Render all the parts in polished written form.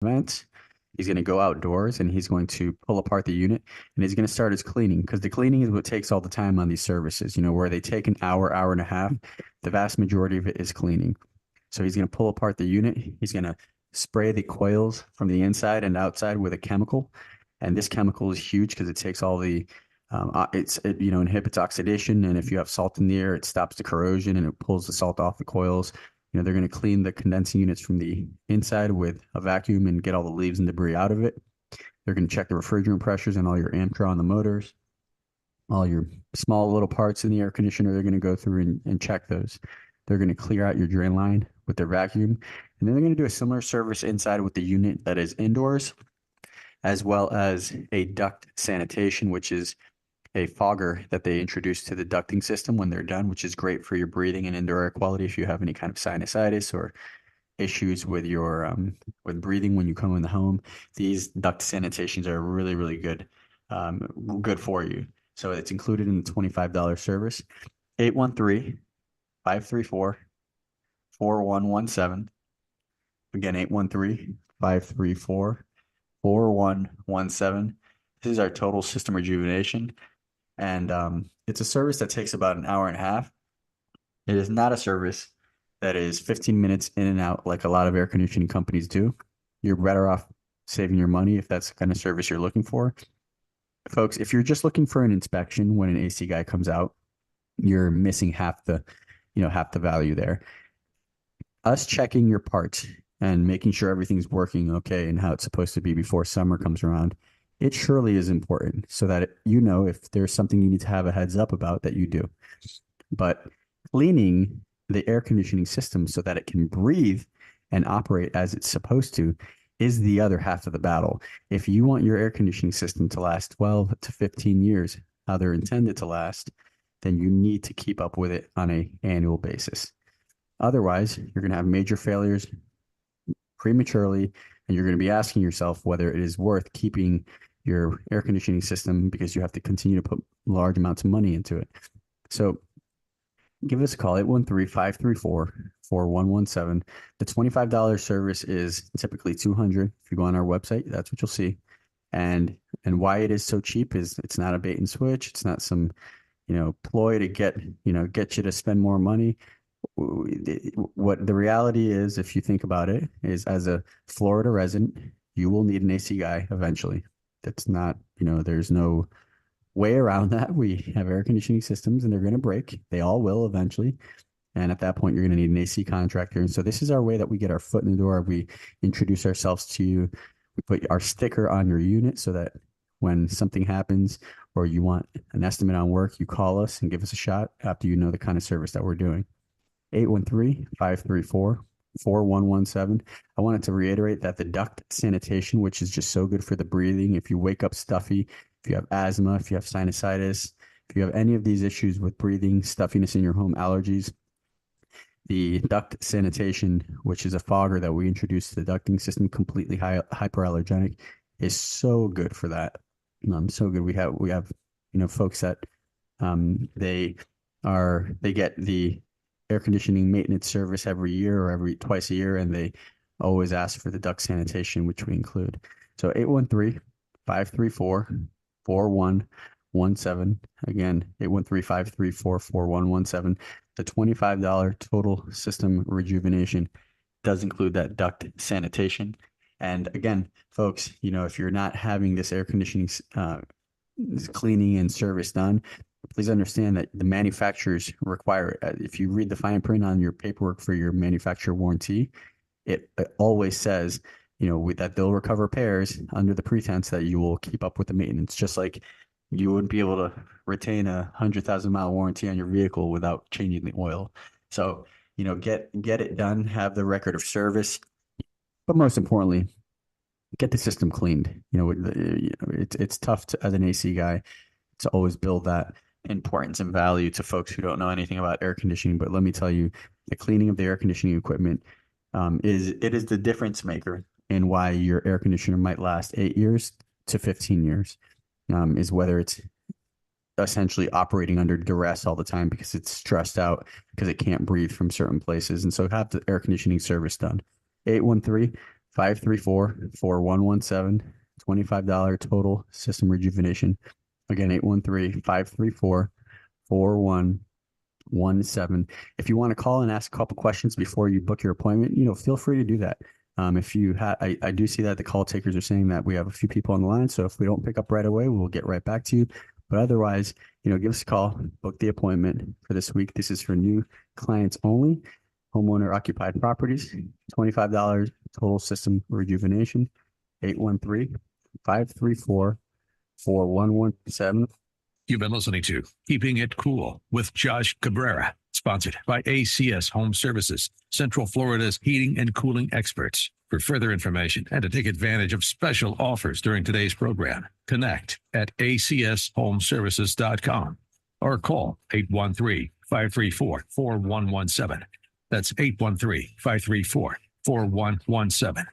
vents. He's going to go outdoors and he's going to pull apart the unit and he's going to start his cleaning because the cleaning is what takes all the time on these services, where they take an hour, hour and a half. The vast majority of it is cleaning. So he's going to pull apart the unit. He's going to spray the coils from the inside and outside with a chemical. And this chemical is huge because it takes all the, inhibits oxidation. And if you have salt in the air, it stops the corrosion and it pulls the salt off the coils. They're going to clean the condensing units from the inside with a vacuum and get all the leaves and debris out of it. They're going to check the refrigerant pressures and all your amp draw on the motors, all your small little parts in the air conditioner. They're going to go through and check those. They're going to clear out your drain line with their vacuum. And then they're going to do a similar service inside with the unit that is indoors, as well as a duct sanitation, which is a fogger that they introduce to the ducting system when they're done, which is great for your breathing and indoor air quality if you have any kind of sinusitis or issues with your with breathing when you come in the home. These duct sanitations are really, really good for you. So it's included in the $25 service. 813-534-4117. Again, 813-534-4117. This is our total system rejuvenation. And it's a service that takes about an hour and a half. It is not a service that is 15 minutes in and out like a lot of air conditioning companies do. You're better off saving your money if that's the kind of service you're looking for. Folks, if you're just looking for an inspection when an AC guy comes out, you're missing half the value there. Us checking your parts and making sure everything's working okay and how it's supposed to be before summer comes around, it surely is important so that if there's something you need to have a heads up about, that you do. But cleaning the air conditioning system so that it can breathe and operate as it's supposed to is the other half of the battle. If you want your air conditioning system to last 12 to 15 years, how they're intended to last, then you need to keep up with it on an annual basis. Otherwise, you're going to have major failures prematurely, and you're going to be asking yourself whether it is worth keeping your air conditioning system because you have to continue to put large amounts of money into it. So give us a call, 813-534-4117. The $25 service is typically $200. If you go on our website, that's what you'll see. And why it is so cheap is it's not a bait and switch. It's not some, ploy to get you to spend more money. What the reality is, if you think about it, is as a Florida resident, you will need an AC guy eventually. That's not, there's no way around that. We have air conditioning systems and they're going to break. They all will eventually. And at that point, you're going to need an AC contractor. And so this is our way that we get our foot in the door. We introduce ourselves to you. We put our sticker on your unit so that when something happens or you want an estimate on work, you call us and give us a shot after you know the kind of service that we're doing. 813-534-4117. I wanted to reiterate that the duct sanitation, which is just so good for the breathing, if you wake up stuffy, if you have asthma, if you have sinusitis, if you have any of these issues with breathing, stuffiness in your home, allergies, the duct sanitation, which is a fogger that we introduced to the ducting system, completely hyperallergenic, is so good for that. So good. We have folks that they get the air conditioning maintenance service every year or every twice a year, and they always ask for the duct sanitation, which we include. So 813-534-4117. Again, 813-534-4117. The $25 total system rejuvenation does include that duct sanitation. And again, folks, if you're not having this air conditioning cleaning and service done, please understand that the manufacturers require it. If you read the fine print on your paperwork for your manufacturer warranty, it always says, that they'll recover repairs under the pretense that you will keep up with the maintenance, just like you wouldn't be able to retain a 100,000-mile warranty on your vehicle without changing the oil. So, get it done, have the record of service, but most importantly, get the system cleaned. It's tough as an AC guy to always build that importance and value to folks who don't know anything about air conditioning. But let me tell you, the cleaning of the air conditioning equipment is the difference maker in why your air conditioner might last 8 years to 15 years, is whether it's essentially operating under duress all the time because it's stressed out because it can't breathe from certain places. And so have the air conditioning service done. 813-534-4117. $25 total system rejuvenation. Again, 813-534-4117. If you want to call and ask a couple questions before you book your appointment, feel free to do that. If you I do see that the call takers are saying that we have a few people on the line. So if we don't pick up right away, we'll get right back to you. But otherwise, give us a call, book the appointment for this week. This is for new clients only. Homeowner occupied properties, $25 total system rejuvenation. 813-534-4117. You've been listening to Keeping It Cool with Josh Cabrera, sponsored by ACS Home Services, Central Florida's heating and cooling experts. For further information and to take advantage of special offers during today's program, connect at acshomeservices.com or call 813-534-4117. That's 813-534-4117.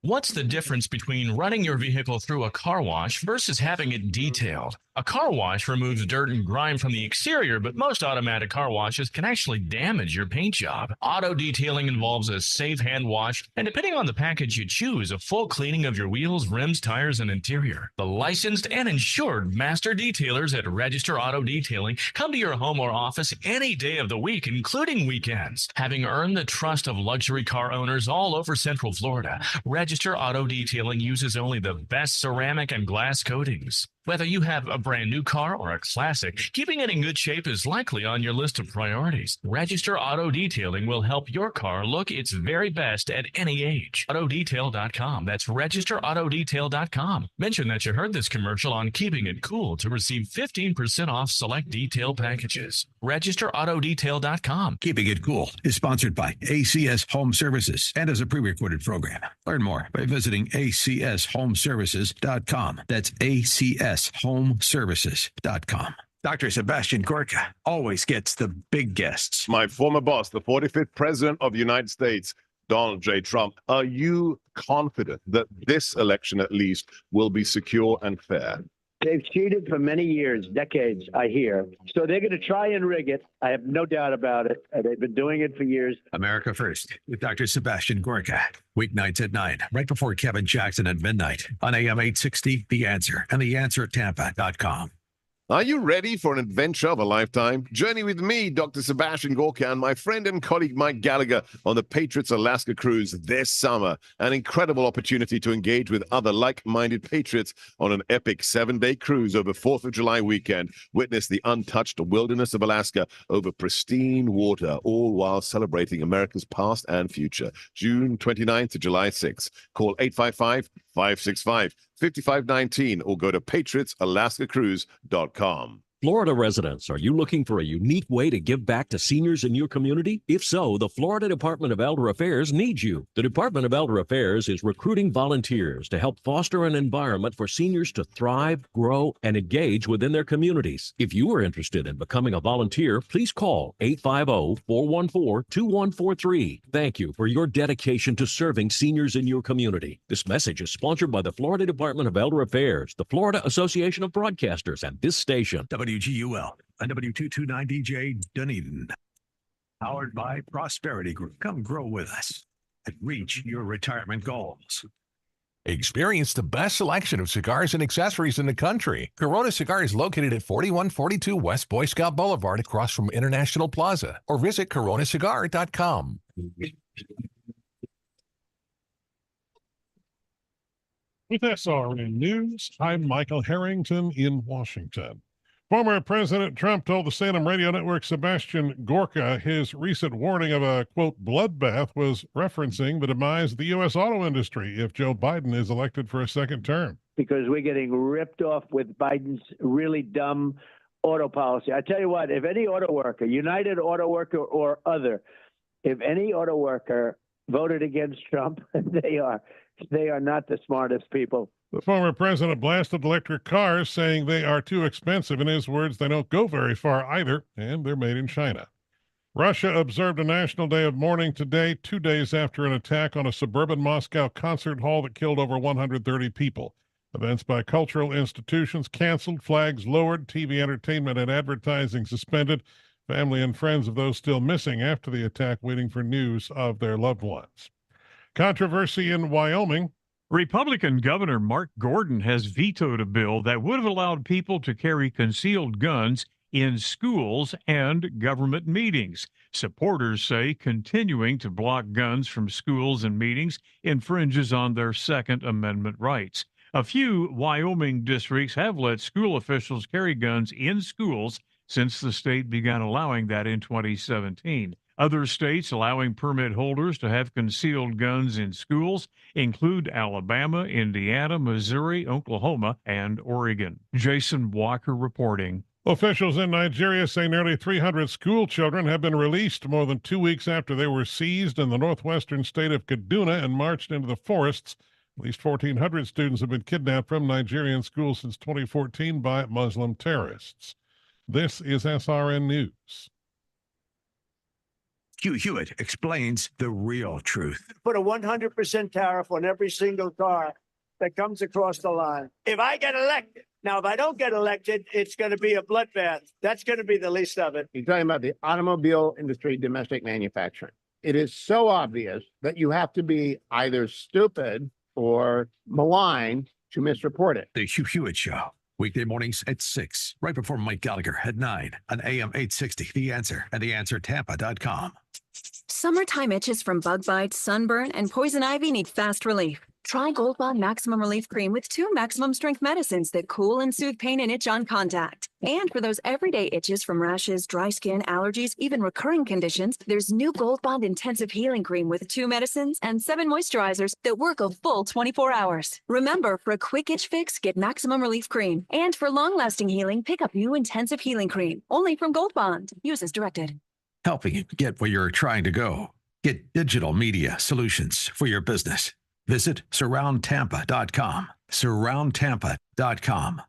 What's the difference between running your vehicle through a car wash versus having it detailed? A car wash removes dirt and grime from the exterior, but most automatic car washes can actually damage your paint job. Auto detailing involves a safe hand wash, and depending on the package you choose, a full cleaning of your wheels, rims, tires, and interior. The licensed and insured master detailers at Register Auto Detailing come to your home or office any day of the week, including weekends. Having earned the trust of luxury car owners all over Central Florida, Register Auto Detailing uses only the best ceramic and glass coatings. Whether you have a brand new car or a classic, keeping it in good shape is likely on your list of priorities. Register Auto Detailing will help your car look its very best at any age. Autodetail.com. That's registerautodetail.com. Mention that you heard this commercial on Keeping It Cool to receive 15% off select detail packages. Registerautodetail.com. Keeping It Cool is sponsored by ACS Home Services and is a pre-recorded program. Learn more by visiting acshomeservices.com. That's acshomeservices.com. Dr. Sebastian Gorka always gets the big guests. My former boss, the 45th President of the United States, Donald J. Trump. Are you confident that this election, at least, will be secure and fair? They've cheated for many years, decades, I hear. So they're going to try and rig it. I have no doubt about it. They've been doing it for years. America First with Dr. Sebastian Gorka. Weeknights at 9, right before Kevin Jackson at midnight on AM 860, The Answer and TheAnswerTampa.com. Are you ready for an adventure of a lifetime? Journey with me, Dr. Sebastian Gorka, and my friend and colleague Mike Gallagher on the Patriots Alaska cruise this summer. An incredible opportunity to engage with other like-minded patriots on an epic 7-day cruise over 4th of July weekend. Witness the untouched wilderness of Alaska over pristine water, all while celebrating America's past and future. June 29th to July 6th. Call 855-565-5519 or go to patriotsalaskacruise.com. Florida residents, are you looking for a unique way to give back to seniors in your community? If so, the Florida Department of Elder Affairs needs you. The Department of Elder Affairs is recruiting volunteers to help foster an environment for seniors to thrive, grow, and engage within their communities. If you are interested in becoming a volunteer, please call 850-414-2143. Thank you for your dedication to serving seniors in your community. This message is sponsored by the Florida Department of Elder Affairs, the Florida Association of Broadcasters, and this station. WGUL and W229DJ Dunedin. Powered by Prosperity Group. Come grow with us and reach your retirement goals. Experience the best selection of cigars and accessories in the country. Corona Cigar is located at 4142 West Boy Scout Boulevard across from International Plaza, or visit coronacigar.com. With SRN News, I'm Michael Harrington in Washington. Former President Trump told the Salem radio network Sebastian Gorka his recent warning of a, quote, bloodbath was referencing the demise of the U.S. auto industry if Joe Biden is elected for a second term. Because we're getting ripped off with Biden's really dumb auto policy. I tell you what, if any auto worker, United Auto Worker or other, if any auto worker voted against Trump, they are not the smartest people. The former president blasted electric cars, saying they are too expensive. In his words, they don't go very far either, and they're made in China. Russia observed a national day of mourning today, 2 days after an attack on a suburban Moscow concert hall that killed over 130 people. Events by cultural institutions canceled, flags lowered, TV entertainment and advertising suspended. Family and friends of those still missing after the attack waiting for news of their loved ones. Controversy in Wyoming. Republican Governor Mark Gordon has vetoed a bill that would have allowed people to carry concealed guns in schools and government meetings. Supporters say continuing to block guns from schools and meetings infringes on their Second Amendment rights. A few Wyoming districts have let school officials carry guns in schools since the state began allowing that in 2017. Other states allowing permit holders to have concealed guns in schools include Alabama, Indiana, Missouri, Oklahoma, and Oregon. Jason Walker reporting. Officials in Nigeria say nearly 300 school children have been released more than 2 weeks after they were seized in the northwestern state of Kaduna and marched into the forests. At least 1,400 students have been kidnapped from Nigerian schools since 2014 by Muslim terrorists. This is SRN News. Hugh Hewitt explains the real truth. Put a 100% tariff on every single car that comes across the line. If I get elected, now if I don't get elected, it's going to be a bloodbath. That's going to be the least of it. You're talking about the automobile industry, domestic manufacturing. It is so obvious that you have to be either stupid or malign to misreport it. The Hugh Hewitt Show. Weekday mornings at 6, right before Mike Gallagher at 9 on AM 860. The Answer and theanswertampa.com. Summertime itches from bug bites, sunburn, and poison ivy need fast relief. Try Gold Bond Maximum Relief Cream with 2 maximum strength medicines that cool and soothe pain and itch on contact. And for those everyday itches from rashes, dry skin, allergies, even recurring conditions, there's new Gold Bond Intensive Healing Cream with 2 medicines and 7 moisturizers that work a full 24 hours. Remember, for a quick itch fix, get Maximum Relief Cream. And for long-lasting healing, pick up new Intensive Healing Cream, only from Gold Bond. Use as directed. Helping you get where you're trying to go. Get digital media solutions for your business. Visit surroundtampa.com. Surroundtampa.com.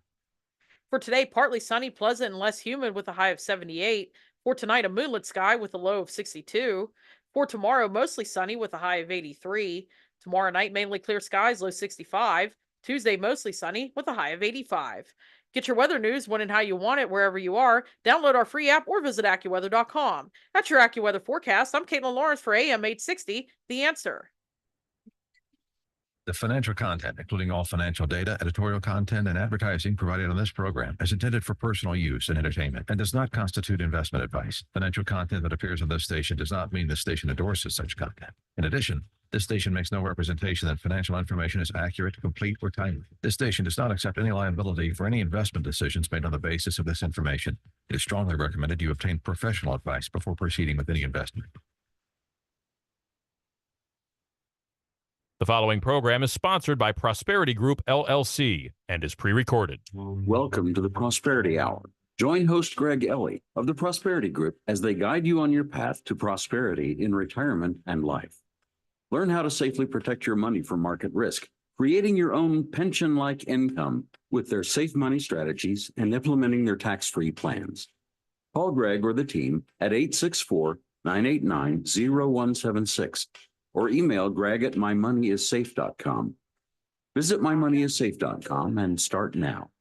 For today, partly sunny, pleasant, and less humid with a high of 78. For tonight, a moonlit sky with a low of 62. For tomorrow, mostly sunny with a high of 83. Tomorrow night, mainly clear skies, low 65. Tuesday, mostly sunny with a high of 85. Get your weather news when and how you want it wherever you are. Download our free app or visit AccuWeather.com. That's your AccuWeather forecast. I'm Caitlin Lawrence for AM 860, The Answer. The financial content, including all financial data, editorial content, and advertising provided on this program, is intended for personal use and entertainment and does not constitute investment advice. Financial content that appears on this station does not mean the station endorses such content. In addition, this station makes no representation that financial information is accurate, complete, or timely. This station does not accept any liability for any investment decisions made on the basis of this information. It is strongly recommended you obtain professional advice before proceeding with any investment. The following program is sponsored by Prosperity Group, LLC, and is pre-recorded. Welcome to the Prosperity Hour. Join host Greg Ellie of the Prosperity Group as they guide you on your path to prosperity in retirement and life. Learn how to safely protect your money from market risk, creating your own pension-like income with their safe money strategies and implementing their tax-free plans. Call Greg or the team at 864-989-0176 or email Greg at mymoneyissafe.com. Visit mymoneyissafe.com and start now.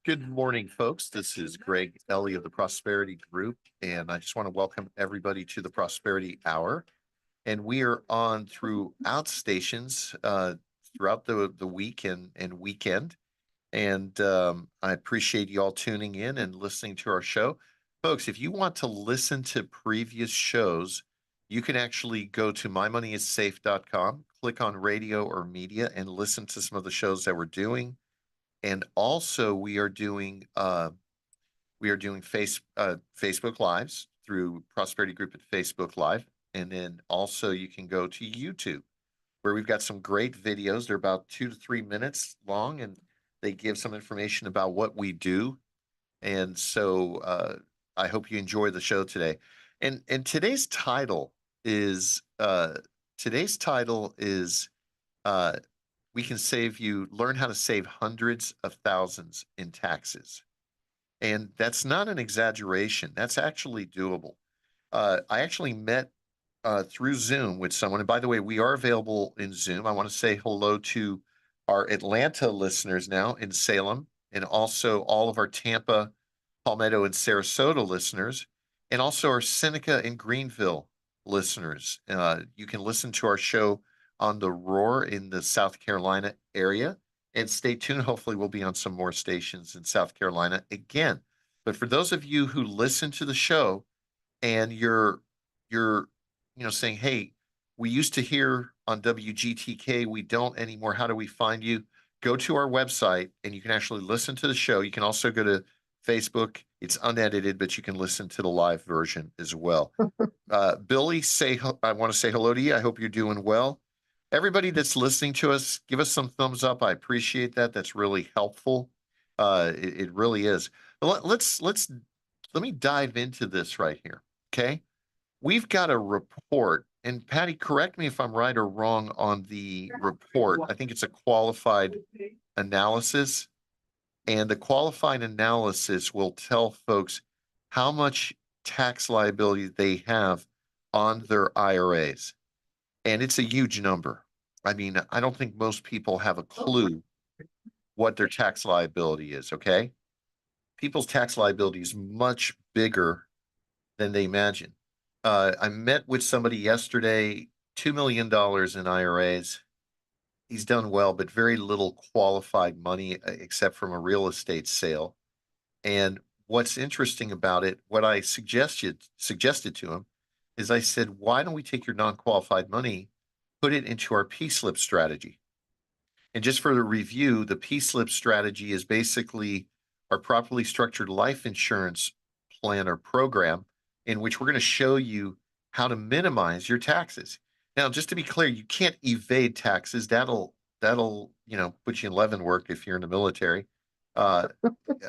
Good morning, folks. This is Greg Ellie of the Prosperity Group, and I just want to welcome everybody to the Prosperity Hour. And we are on throughout stations throughout the week and weekend. And I appreciate you all tuning in and listening to our show. Folks, if you want to listen to previous shows, you can actually go to mymoneyissafe.com, click on radio or media, and listen to some of the shows that we're doing. And also, we are doing Facebook Lives through Prosperity Group at Facebook Live. And then also you can go to YouTube, where we've got some great videos. They're about 2 to 3 minutes long, and they give some information about what we do. And so I hope you enjoy the show today. And today's title is we can save you, learn how to save hundreds of thousands in taxes. And that's not an exaggeration. That's actually doable. I actually met through Zoom with someone. And by the way, we are available in Zoom. I want to say hello to our Atlanta listeners now in Salem, and also all of our Tampa, Palmetto, and Sarasota listeners, and also our Seneca and Greenville listeners. You can listen to our show on the Roar in the South Carolina area. And stay tuned. Hopefully, we'll be on some more stations in South Carolina again. But for those of you who listen to the show and you're saying, hey, we used to hear on WGTK, we don't anymore. How do we find you? Go to our website and you can actually listen to the show. You can also go to Facebook. It's unedited, but you can listen to the live version as well. Billy, I want to say hello to you. I hope you're doing well. Everybody that's listening to us, give us some thumbs up. I appreciate that. That's really helpful. It really is. Let me dive into this right here. Okay. We've got a report, and Patty, correct me if I'm right or wrong on the report. I think it's a qualified analysis, and the qualified analysis will tell folks how much tax liability they have on their IRAs. And it's a huge number. I mean, I don't think most people have a clue what their tax liability is, okay? People's tax liability is much bigger than they imagine. I met with somebody yesterday, $2 million in IRAs. He's done well, but very little qualified money except from a real estate sale. And what's interesting about it, what I suggested to him is I said, why don't we take your non-qualified money, put it into our P-slip strategy? And just for the review, the P-slip strategy is basically our properly structured life insurance plan or program in which we're going to show you how to minimize your taxes. Now, just to be clear, you can't evade taxes. That'll put you in Leavenworth if you're in the military. All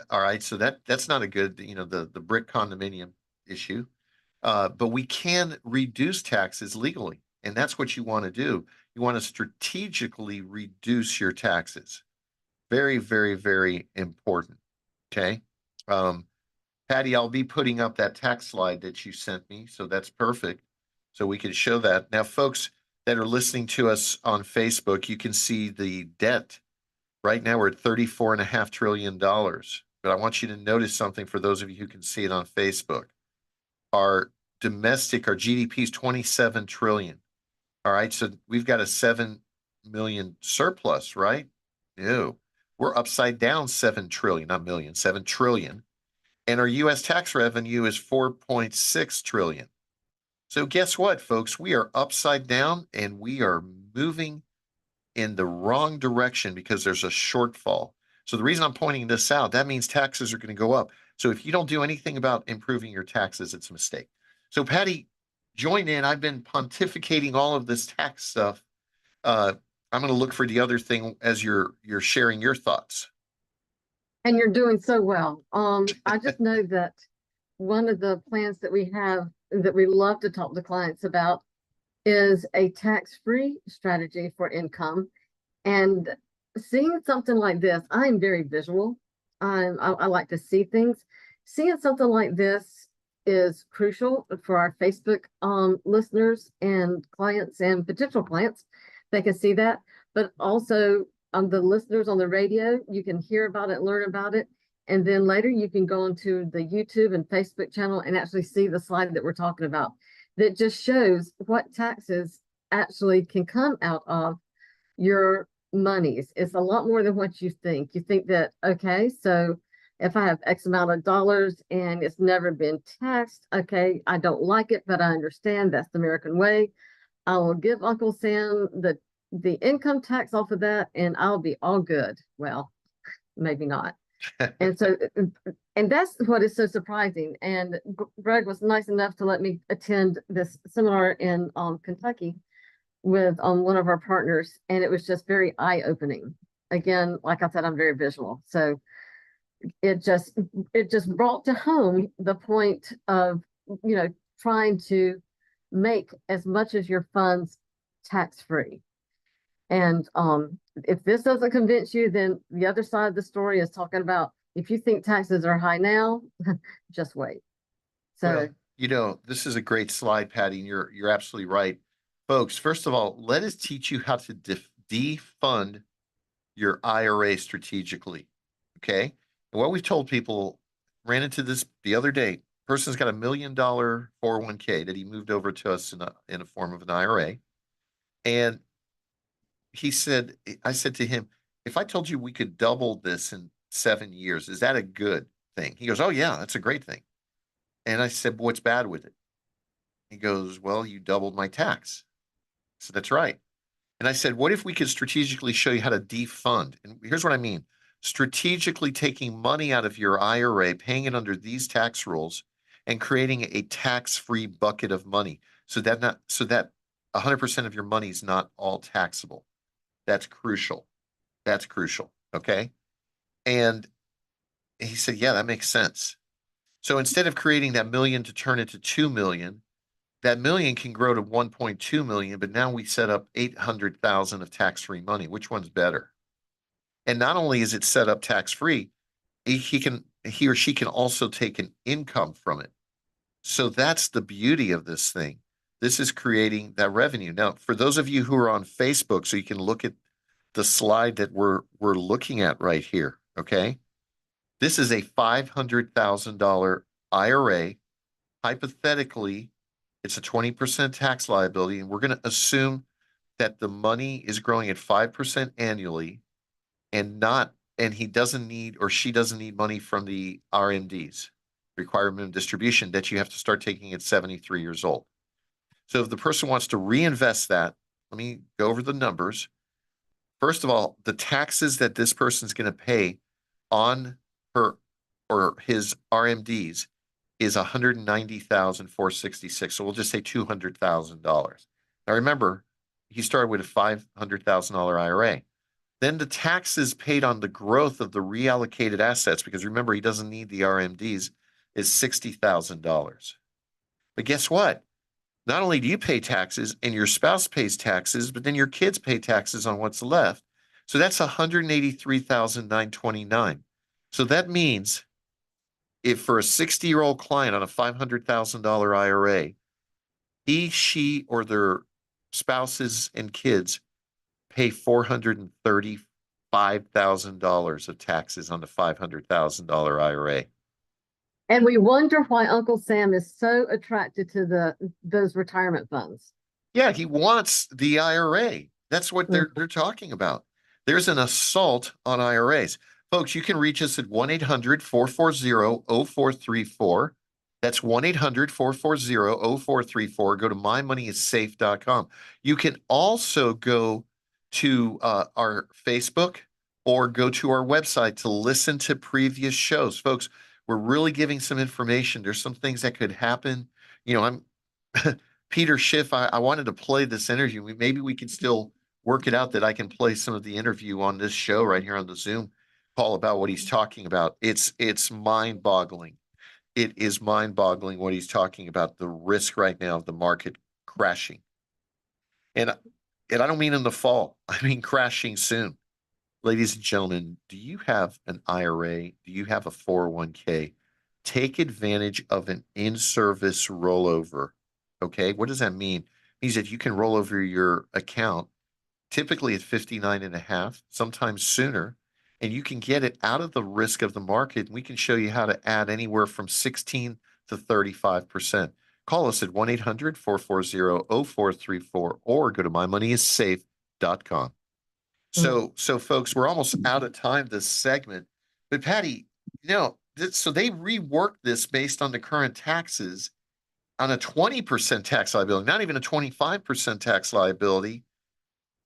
right, so that's not a good, the brick condominium issue. But we can reduce taxes legally, and that's what you want to do. You want to strategically reduce your taxes. Very, very, very important. Okay. Patty, I'll be putting up that tax slide that you sent me, so that's perfect. So we can show that. Now, folks that are listening to us on Facebook, you can see the debt. Right now, we're at $34.5 trillion. But I want you to notice something for those of you who can see it on Facebook. Our GDP is 27 trillion. All right, so we've got a 7 million surplus, right? No, we're upside down 7 trillion, not million, 7 trillion. And our U.S. tax revenue is 4.6 trillion. So guess what, folks? We are upside down and we are moving in the wrong direction because there's a shortfall. So the reason I'm pointing this out, that means taxes are going to go up. So if you don't do anything about improving your taxes, it's a mistake. So Patty, join in. I've been pontificating all of this tax stuff. I'm going to look for the other thing as you're sharing your thoughts. And you're doing so well. I just know that one of the plans that we have that we love to talk to clients about is a tax-free strategy for income. And seeing something like this, I'm very visual. I like to see things. Seeing something like this is crucial for our Facebook listeners and clients and potential clients. They can see that, but also the listeners on the radio, you can hear about it, learn about it. And then later you can go onto the YouTube and Facebook channel and actually see the slide that we're talking about that just shows what taxes actually can come out of your monies. It's a lot more than what you think. You think that, okay, so if I have X amount of dollars and it's never been taxed, okay, I don't like it, but I understand that's the American way. I will give Uncle Sam the income tax off of that and I'll be all good. Well, maybe not. And so, and that's what is so surprising. And Greg was nice enough to let me attend this seminar in Kentucky with one of our partners, and it was just very eye-opening. Again, like I said, I'm very visual, so it just brought to home the point of trying to make as much as your funds tax-free. And if this doesn't convince you, then the other side of the story is talking about if you think taxes are high now, just wait. So this is a great slide, Patty, and you're absolutely right. Folks, first of all, let us teach you how to defund your IRA strategically. Okay. And what we've told people, ran into this the other day, person's got $1 million 401k that he moved over to us in a form of an IRA. And I said to him, if I told you we could double this in 7 years, is that a good thing? He goes, oh yeah, that's a great thing. And I said, what's bad with it? He goes, well, you doubled my tax. So that's right. And I said, what if we could strategically show you how to defund? And here's what I mean. Strategically taking money out of your IRA, paying it under these tax rules, and creating a tax-free bucket of money so that 100% of your money is not all taxable. That's crucial. That's crucial. Okay. And he said, yeah, that makes sense. So instead of creating that million to turn it to 2 million, that million can grow to 1.2 million, but now we set up 800,000 of tax-free money. Which one's better? And not only is it set up tax-free, he or she can also take an income from it. So that's the beauty of this thing. This is creating that revenue. Now, for those of you who are on Facebook, so you can look at the slide that we're looking at right here, okay? This is a $500,000 IRA. Hypothetically, it's a 20% tax liability, and we're going to assume that the money is growing at 5% annually and he doesn't need or she doesn't need money from the RMDs, required minimum distribution, that you have to start taking at 73 years old. So if the person wants to reinvest that, let me go over the numbers. First of all, the taxes that this person's going to pay on her or his RMDs is $190,466. So we'll just say $200,000. Now remember, he started with a $500,000 IRA. Then the taxes paid on the growth of the reallocated assets, because remember, he doesn't need the RMDs, is $60,000. But guess what? Not only do you pay taxes and your spouse pays taxes, but then your kids pay taxes on what's left. So that's $183,929. So that means if for a 60-year-old client on a $500,000 IRA, he, she, or their spouses and kids pay $435,000 of taxes on the $500,000 IRA. And we wonder why Uncle Sam is so attracted to those retirement funds. Yeah, he wants the IRA. That's what they're talking about. There's an assault on IRAs. Folks, you can reach us at 1-800-440-0434. That's 1-800-440-0434. Go to mymoneyissafe.com. You can also go to our Facebook or go to our website to listen to previous shows. Folks, we're really giving some information. There's some things that could happen. You know, I'm Peter Schiff. I wanted to play this interview. Maybe we can still work it out that I can play some of the interview on this show right here on the Zoom call about what he's talking about. It's mind-boggling. It is mind-boggling what he's talking about, the risk right now of the market crashing. And I don't mean in the fall. I mean crashing soon. Ladies and gentlemen, do you have an IRA? Do you have a 401k? Take advantage of an in-service rollover. Okay, what does that mean? It means that you can roll over your account, typically at 59.5, sometimes sooner, and you can get it out of the risk of the market. We can show you how to add anywhere from 16 to 35%. Call us at 1-800-440-0434 or go to mymoneyissafe.com. So folks, we're almost out of time this segment. But Patty, so they reworked this based on the current taxes on a 20% tax liability, not even a 25% tax liability.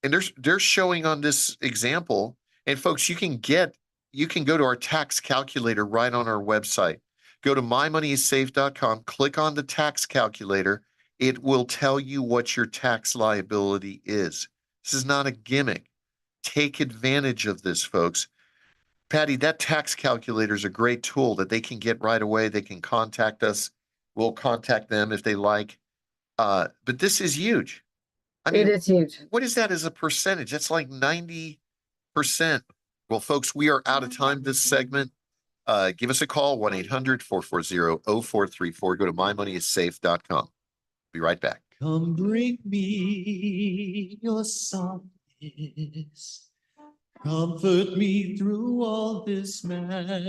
And they're showing on this example. And folks, you can go to our tax calculator right on our website. Go to mymoneyissafe.com, click on the tax calculator. It will tell you what your tax liability is. This is not a gimmick. Take advantage of this, folks. Patty, that tax calculator is a great tool that they can get right away. They can contact us. We'll contact them if they like. But this is huge. I mean, it is huge. What is that as a percentage? That's like 90%. Well, folks, we are out of time this segment. Give us a call, 1-800-440-0434. Go to mymoneyissafe.com. Be right back. Come bring me your softness. Comfort me through all this madness.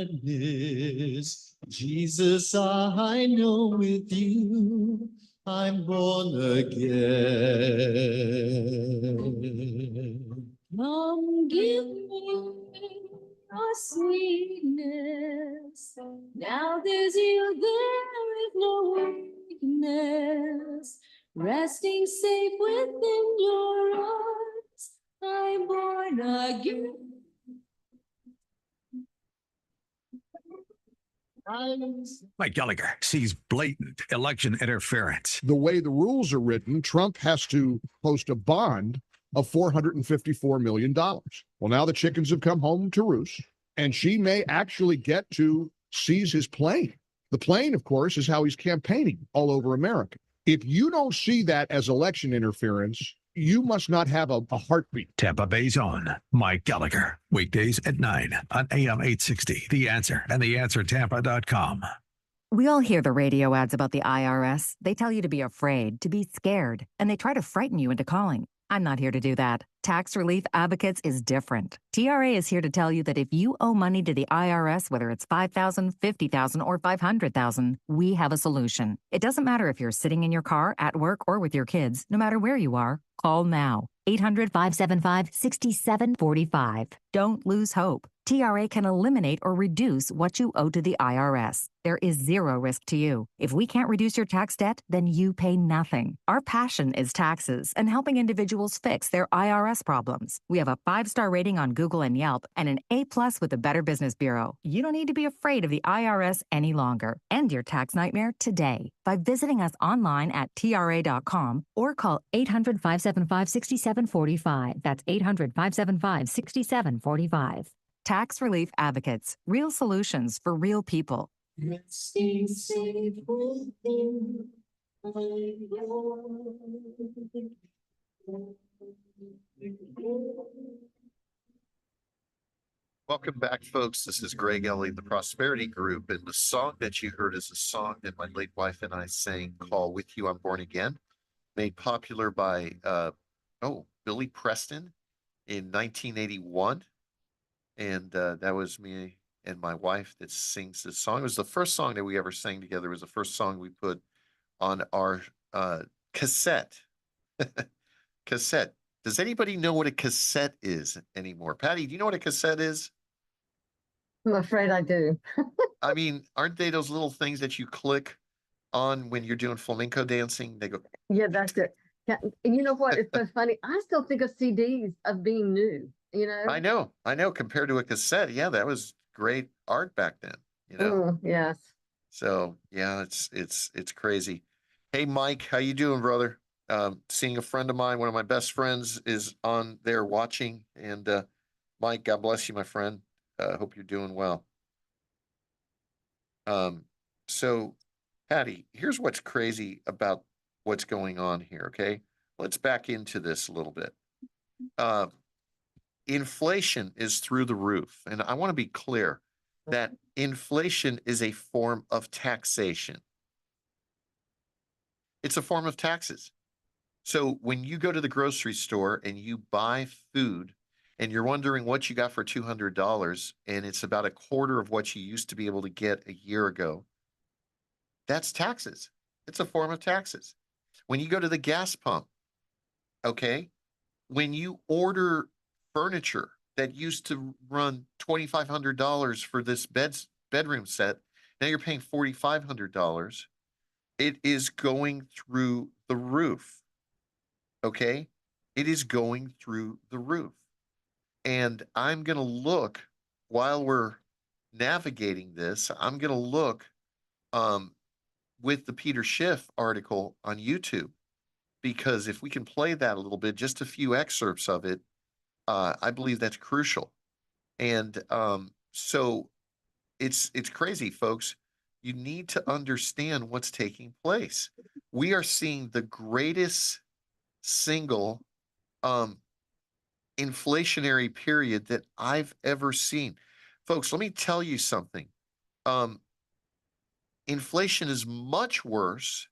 Jesus, I know with you I'm born again. Come give me your sweetness. Now there's you, there is no weakness. Resting safe within your arms, I'm born again. Mike Gallagher sees blatant election interference. The way the rules are written, Trump has to post a bond of $454 million. Well, now the chickens have come home to roost, and she may actually get to seize his plane. The plane, of course, is how he's campaigning all over America. If you don't see that as election interference, you must not have a heartbeat. Tampa Bay's own Mike Gallagher. Weekdays at 9 on AM 860. The Answer and theanswertampa.com. We all hear the radio ads about the IRS. They tell you to be afraid, to be scared, and they try to frighten you into calling. I'm not here to do that. Tax Relief Advocates is different. TRA is here to tell you that if you owe money to the IRS, whether it's $5,000, $50,000, or $500,000, we have a solution. It doesn't matter if you're sitting in your car, at work, or with your kids. No matter where you are, call now. 800-575-6745. Don't lose hope. TRA can eliminate or reduce what you owe to the IRS. There is zero risk to you. If we can't reduce your tax debt, then you pay nothing. Our passion is taxes and helping individuals fix their IRS problems. We have a 5-star rating on Google and Yelp and an A+ with the Better Business Bureau. You don't need to be afraid of the IRS any longer. End your tax nightmare today by visiting us online at TRA.com or call 800-575-6745. That's 800-575-6745. Tax Relief Advocates. Real solutions for real people. Resting safe within my Welcome back, folks. This is Greg Ellie, the Prosperity Group, and the song that you heard is a song that my late wife and I sang called With You I'm Born Again, made popular by Billy Preston in 1981. And that was me and my wife that sings this song. It was the first song that we ever sang together. It was the first song we put on our cassette. Cassette. Does anybody know what a cassette is anymore? Patty, do you know what a cassette is? I'm afraid I do. I mean, aren't they those little things that you click on when you're doing flamenco dancing? They go. Yeah, that's it. Yeah, and you know what? It's so funny. I still think of CDs of being new. You know. I know. Compared to a cassette, yeah, that was great art back then. You know. Yes. So yeah, it's crazy. Hey, Mike, how you doing, brother? Seeing a friend of mine, one of my best friends, is on there watching. And Mike, God bless you, my friend. Hope you're doing well. So, Patty, here's what's crazy about what's going on here. Okay, let's back into this a little bit. Inflation is through the roof, and I want to be clear that inflation is a form of taxation. It's a form of taxes. So when you go to the grocery store and you buy food and you're wondering what you got for $200 and it's about a quarter of what you used to be able to get a year ago, that's taxes. It's a form of taxes. When you go to the gas pump, okay, when you order furniture that used to run $2,500 for this bedroom set, now you're paying $4,500. It is going through the roof. Okay, it is going through the roof. And I'm going to look while we're navigating this. I'm going to look with the Peter Schiff article on YouTube, because if we can play that a little bit, just a few excerpts of it, I believe that's crucial. And so it's crazy, folks. You need to understand what's taking place. We are seeing the greatest single inflationary period that I've ever seen. Folks, let me tell you something. Inflation is much worse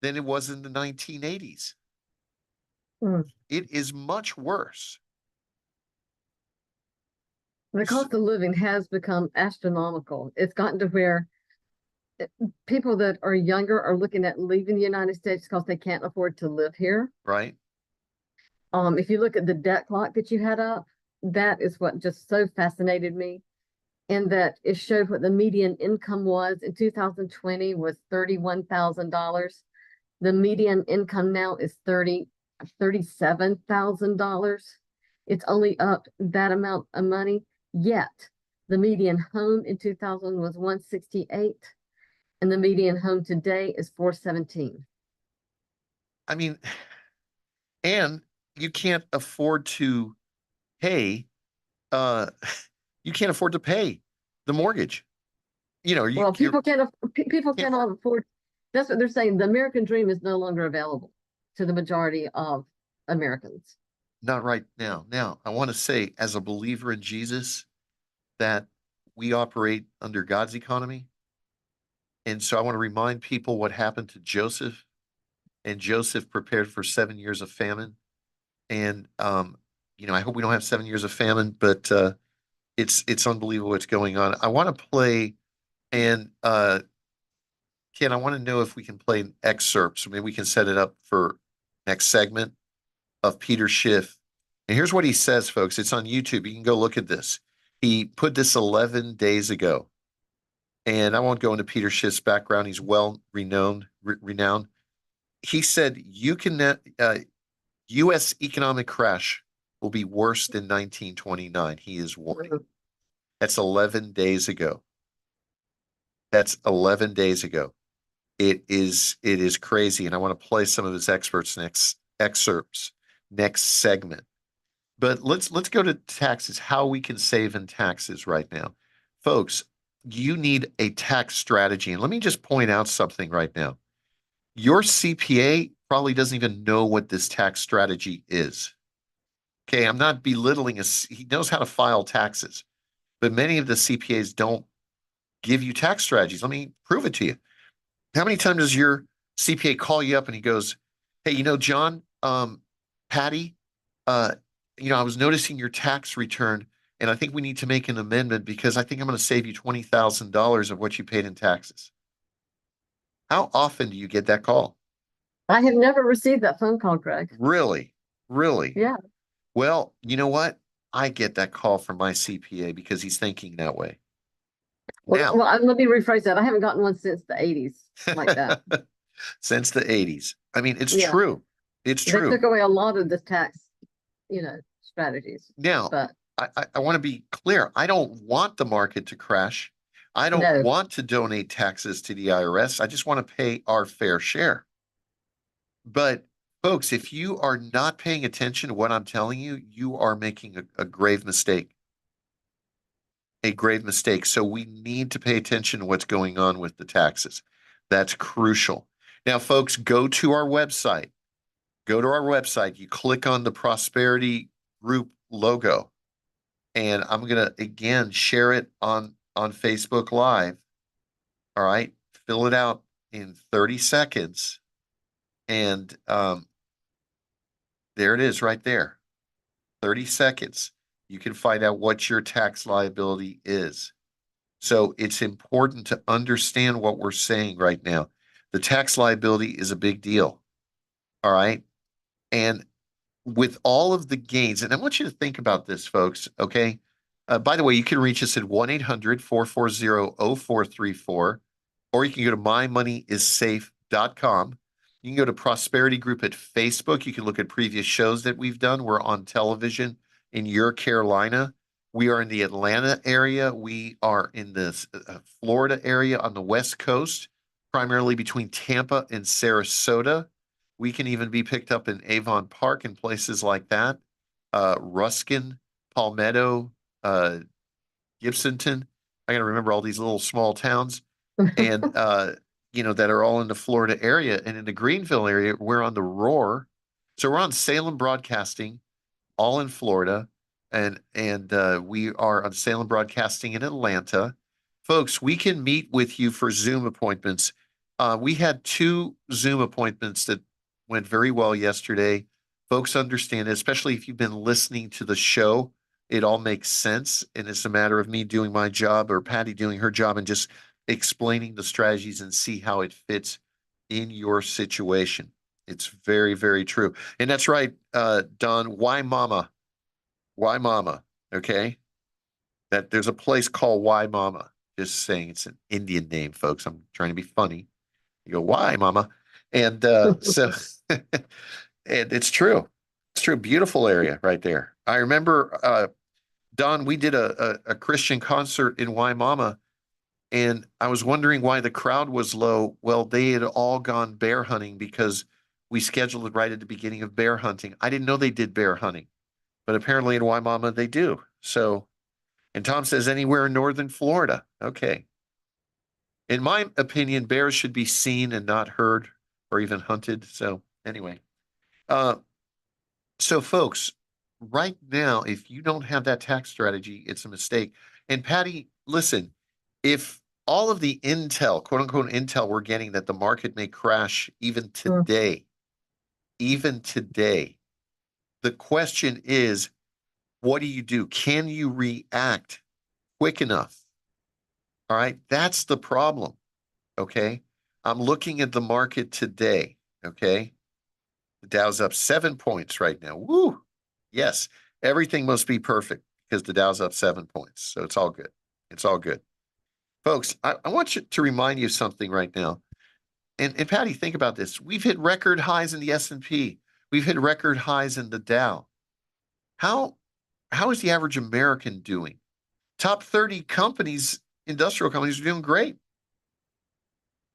than it was in the 1980s. It is much worse. The cost of living has become astronomical. It's gotten to where people that are younger are looking at leaving the United States because they can't afford to live here. Right. If you look at the debt clock that you had up, that is what just so fascinated me. And that it showed what the median income was in 2020 was $31,000. The median income now is $37,000. It's only up that amount of money. Yet the median home in 2000 was 168, and the median home today is 417. I mean, and you can't afford to pay. You can't afford to pay the mortgage. You know, Well, people cannot afford. That's what they're saying. The American dream is no longer available to the majority of Americans. not right now. Now, I want to say, as a believer in Jesus, that we operate under God's economy. And so I want to remind people what happened to Joseph. And Joseph prepared for 7 years of famine. And I hope we don't have 7 years of famine, but it's unbelievable what's going on. I want to play, and Ken, I want to know if we can play an excerpt, so maybe we can set it up for next segment of Peter Schiff. And here's what he says, folks. It's on YouTube. You can go look at this. He put this 11 days ago. And I won't go into Peter Schiff's background. He's well renowned. He said, U.S. economic crash will be worse than 1929. He is warning. That's 11 days ago. That's 11 days ago. It is crazy. And I want to play some of his excerpts next segment. But let's go to taxes, how we can save in taxes right now. Folks, you need a tax strategy. And let me just point out something right now. Your CPA probably doesn't even know what this tax strategy is. Okay, I'm not belittling he knows how to file taxes, but many of the CPAs don't give you tax strategies. Let me prove it to you. How many times does your CPA call you up and he goes, hey, John, Patty, I was noticing your tax return, and I think we need to make an amendment because I think I'm going to save you $20,000 of what you paid in taxes. How often do you get that call? I have never received that phone call, Greg. Really? Really? Yeah. Well, you know what? I get that call from my CPA because he's thinking that way. Well, let me rephrase that. I haven't gotten one since the 80s like that. Since the 80s. I mean, it's true. It's true. They took away a lot of the tax, strategies. Now, but I want to be clear. I don't want the market to crash. I don't want to donate taxes to the IRS. I just want to pay our fair share. But folks, if you are not paying attention to what I'm telling you, you are making a grave mistake. A grave mistake. So we need to pay attention to what's going on with the taxes. That's crucial. Now, folks, go to our website. Go to our website. You click on the Prosperity Group logo. And I'm going to, again, share it on Facebook Live. All right. Fill it out in 30 seconds. And there it is right there. 30 seconds. You can find out what your tax liability is. So it's important to understand what we're saying right now. The tax liability is a big deal. All right. And with all of the gains, and I want you to think about this, folks. Okay. By the way, you can reach us at 1-800-440-0434, or you can go to mymoneyissafe.com. You can go to Prosperity Group at Facebook. You can look at previous shows that we've done. We're on television in your Carolina. We are in the Atlanta area. We are in the Florida area on the West Coast, primarily between Tampa and Sarasota. We can even be picked up in Avon Park and places like that. Ruskin, Palmetto, Gibsonton. I got to remember all these little small towns, and that are all in the Florida area. And in the Greenville area, we're on the Roar. So we're on Salem Broadcasting, all in Florida, and we are on Salem Broadcasting in Atlanta. Folks, we can meet with you for Zoom appointments. We had 2 Zoom appointments that went very well yesterday. Folks understand, especially if you've been listening to the show, it all makes sense. And it's a matter of me doing my job or Patty doing her job and just explaining the strategies and see how it fits in your situation. It's very, very true. And that's right, Don. Why Mama? Why Mama? Okay. That there's a place called Why Mama. Just saying, it's an Indian name, folks. I'm trying to be funny. You go, why, Mama? And so, and it's true. It's true. Beautiful area right there. I remember, Don, we did a Christian concert in Why Mama, and I was wondering why the crowd was low. Well, they had all gone bear hunting because we scheduled it right at the beginning of bear hunting. I didn't know they did bear hunting, but apparently in Waimama they do. So, and Tom says anywhere in northern Florida. Okay. In my opinion, bears should be seen and not heard or even hunted. So anyway, so folks, right now, if you don't have that tax strategy, it's a mistake. And Patty, listen, if all of the intel, quote unquote intel, we're getting that the market may crash even today, the question is, what do you do? Can you react quick enough? All right, that's the problem. Okay, I'm looking at the market today. Okay, the Dow's up 7 points right now. Woo! Yes, everything must be perfect because the Dow's up 7 points. So it's all good. It's all good. Folks, I want you to remind you of something right now. And Patty, think about this. We've hit record highs in the S&P. We've hit record highs in the Dow. How is the average American doing? Top 30 companies, industrial companies, are doing great.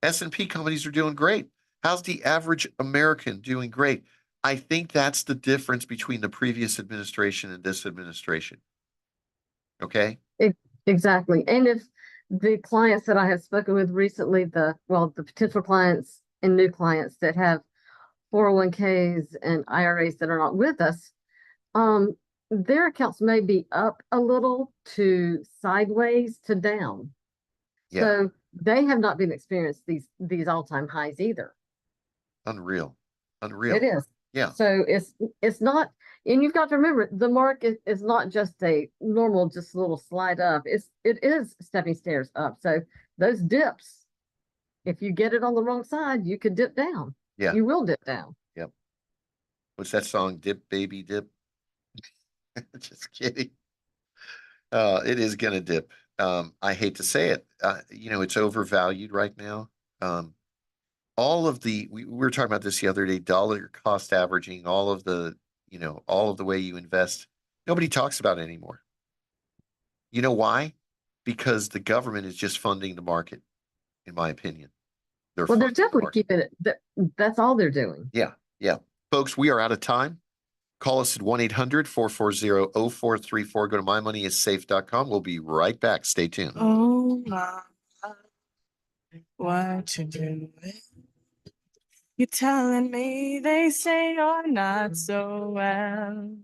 S&P companies are doing great. How's the average American doing? Great. I think that's the difference between the previous administration and this administration. Okay? Exactly. And if the clients that I have spoken with recently, the potential clients and new clients that have 401ks and IRAs that are not with us, their accounts may be up a little to sideways to down. Yeah. So they have not been experienced these all-time highs either. Unreal. It is. Yeah. So it's not, and you've got to remember the market is not just a normal, just little slide up. It is stepping stairs up. So those dips, if you get it on the wrong side, you could dip down. Yeah. You will dip down. Yep. What's that song? Dip, baby, dip. Just kidding. It is gonna dip. I hate to say it. It's overvalued right now. All of we were talking about this the other day, dollar cost averaging, all of the way you invest. Nobody talks about it anymore. You know why? Because the government is just funding the market, in my opinion. They're definitely keeping it. That's all they're doing. Yeah. Yeah. Folks, we are out of time. Call us at 1-800-440-0434. Go to mymoneyissafe.com. We'll be right back. Stay tuned. Oh, my, what you doing? You're telling me they say you're not so well,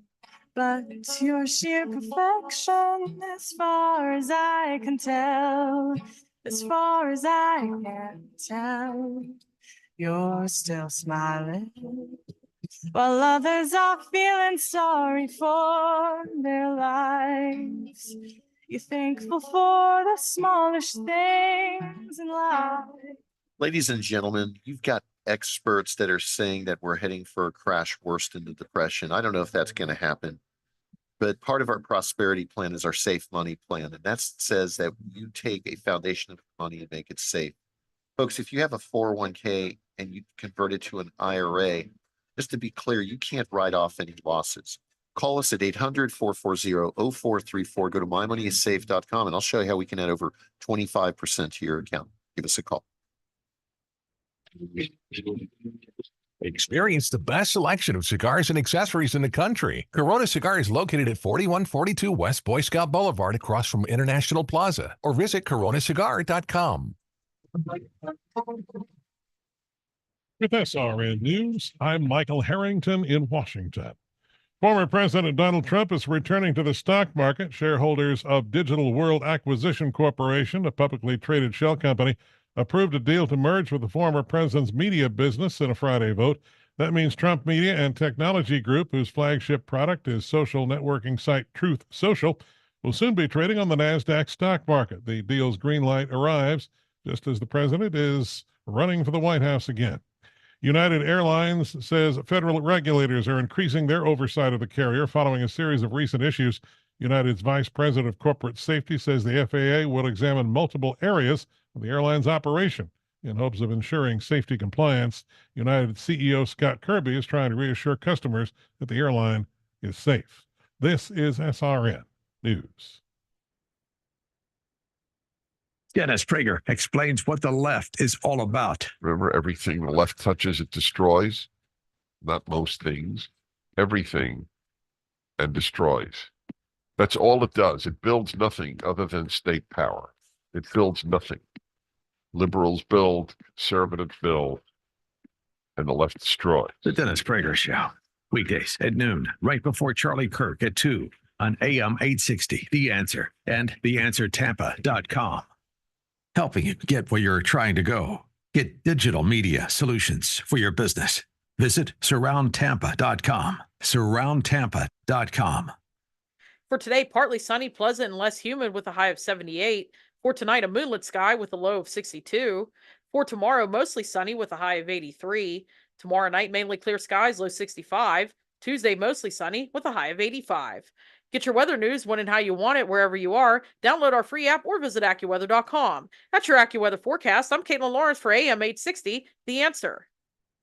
but you're sheer perfection as far as I can tell. As far as I can tell, you're still smiling, while others are feeling sorry for their lives. You're thankful for the smallest things in life. Ladies and gentlemen, you've got experts that are saying that we're heading for a crash worse than the depression. I don't know if that's going to happen, but part of our prosperity plan is our safe money plan. And that says that you take a foundation of money and make it safe. Folks, if you have a 401k and you convert it to an IRA, just to be clear, you can't write off any losses. Call us at 800-440-0434. Go to mymoneyissafe.com and I'll show you how we can add over 25% to your account. Give us a call. Experience the best selection of cigars and accessories in the country. Corona Cigar is located at 4142 West Boy Scout Boulevard across from International Plaza, or visit coronacigar.com. With SRN News, I'm Michael Harrington in Washington. Former President Donald Trump is returning to the stock market. Shareholders of Digital World Acquisition Corporation, a publicly traded shell company, approved a deal to merge with the former president's media business in a Friday vote. That means Trump Media and Technology Group, whose flagship product is social networking site Truth Social, will soon be trading on the NASDAQ stock market. The deal's green light arrives just as the president is running for the White House again. United Airlines says federal regulators are increasing their oversight of the carrier following a series of recent issues. United's Vice President of Corporate Safety says the FAA will examine multiple areas of the airline's operation in hopes of ensuring safety compliance. United CEO Scott Kirby is trying to reassure customers that the airline is safe. This is SRN News. Dennis Prager explains what the left is all about. Remember, everything the left touches, it destroys. Not most things, everything, and destroys. That's all it does. It builds nothing other than state power. It builds nothing. Liberals build, conservatives build, and the left destroys. The Dennis Prager Show. Weekdays at noon, right before Charlie Kirk at 2 on AM 860, The Answer, and theanswertampa.com. Helping you get where you're trying to go. Get digital media solutions for your business. Visit surroundtampa.com. Surroundtampa.com. For today, partly sunny, pleasant, and less humid with a high of 78. For tonight, a moonlit sky with a low of 62. For tomorrow, mostly sunny with a high of 83. Tomorrow night, mainly clear skies, low 65. Tuesday, mostly sunny with a high of 85. Get your weather news when and how you want it wherever you are. Download our free app or visit AccuWeather.com. That's your AccuWeather forecast. I'm Caitlin Lawrence for AM 860, The Answer.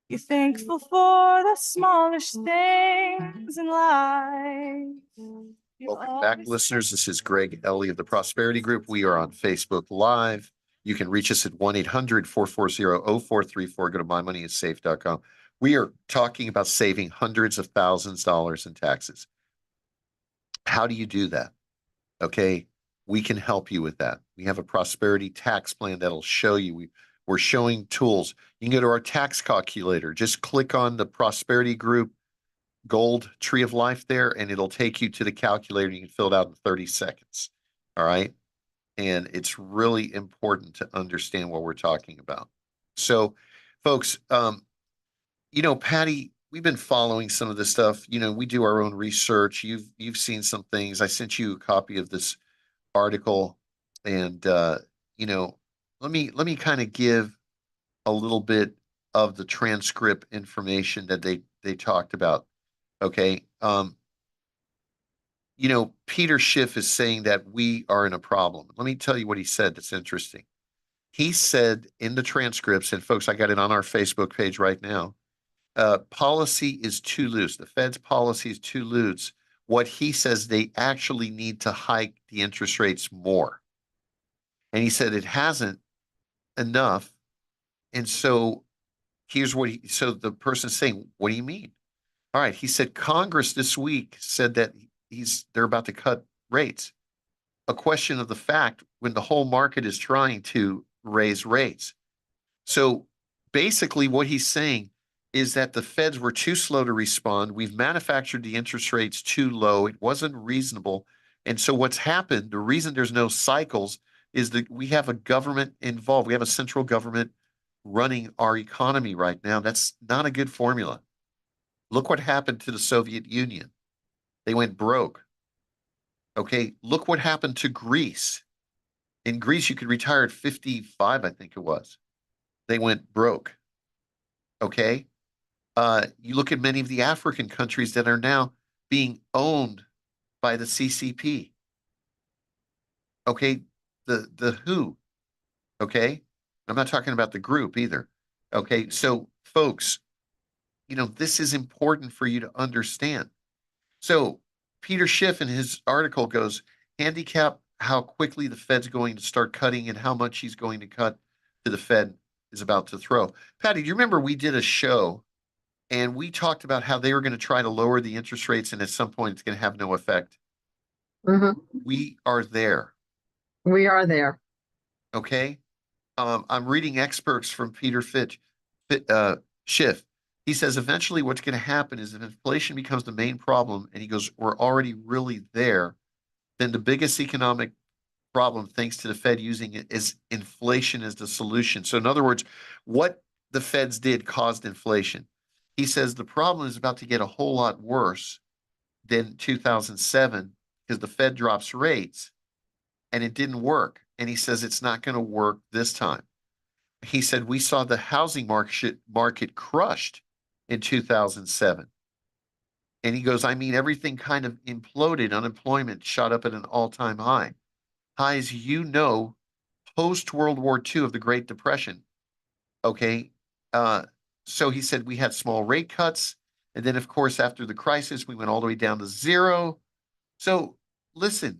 You're thankful for the smallest things in life. Welcome back, listeners. This is Greg Ellie of the Prosperity Group. We are on Facebook Live. You can reach us at 1-800-440-0434. Go to mymoneyissafe.com. We are talking about saving hundreds of thousands of dollars in taxes. How do you do that? Okay, we can help you with that. We have a prosperity tax plan that'll show you. We're showing tools. You can go to our tax calculator. Just click on the Prosperity Group gold tree of life there, and it'll take you to the calculator. You can fill it out in 30 seconds. All right. And it's really important to understand what we're talking about. So, folks, Patty, we've been following some of this stuff. We do our own research. You've seen some things. I sent you a copy of this article, and let me kind of give a little bit of the transcript information that they talked about. Okay. Peter Schiff is saying that we are in a problem. Let me tell you what he said that's interesting. He said in the transcripts, and folks, I got it on our Facebook page right now, policy is too loose. The Fed's policy is too loose. What he says, they actually need to hike the interest rates more. And he said it hasn't enough. And so here's what so the person's saying, what do you mean? All right. He said Congress this week said that they're about to cut rates. A question of the fact when the whole market is trying to raise rates. So basically what he's saying is that the Feds were too slow to respond. We've manufactured the interest rates too low. It wasn't reasonable. And so what's happened, the reason there's no cycles is that we have a government involved. We have a central government running our economy right now. That's not a good formula. Look what happened to the Soviet Union. They went broke. Okay, look what happened to Greece. In Greece, you could retire at 55, I think it was. They went broke. Okay, you look at many of the African countries that are now being owned by the CCP. Okay, the WHO. Okay, I'm not talking about the group either. Okay, so folks, this is important for you to understand. So Peter Schiff in his article goes, handicap how quickly the Fed's going to start cutting and how much he's going to cut to the Fed is about to throw. Patty, do you remember we did a show and we talked about how they were going to try to lower the interest rates and at some point it's going to have no effect? Mm-hmm. We are there. We are there. Okay. I'm reading excerpts from Peter Schiff. He says, eventually what's going to happen is if inflation becomes the main problem, and he goes, we're already really there, then the biggest economic problem, thanks to the Fed using it, is inflation as the solution. So in other words, what the Feds did caused inflation. He says the problem is about to get a whole lot worse than 2007 because the Fed drops rates and it didn't work. And he says it's not going to work this time. he said we saw the housing market crushed in 2007. And he goes, I mean, everything kind of imploded. Unemployment shot up at an all-time high. Highs, post World War II of the Great Depression. Okay. So he said we had small rate cuts. And then, of course, after the crisis, we went all the way down to zero. So listen,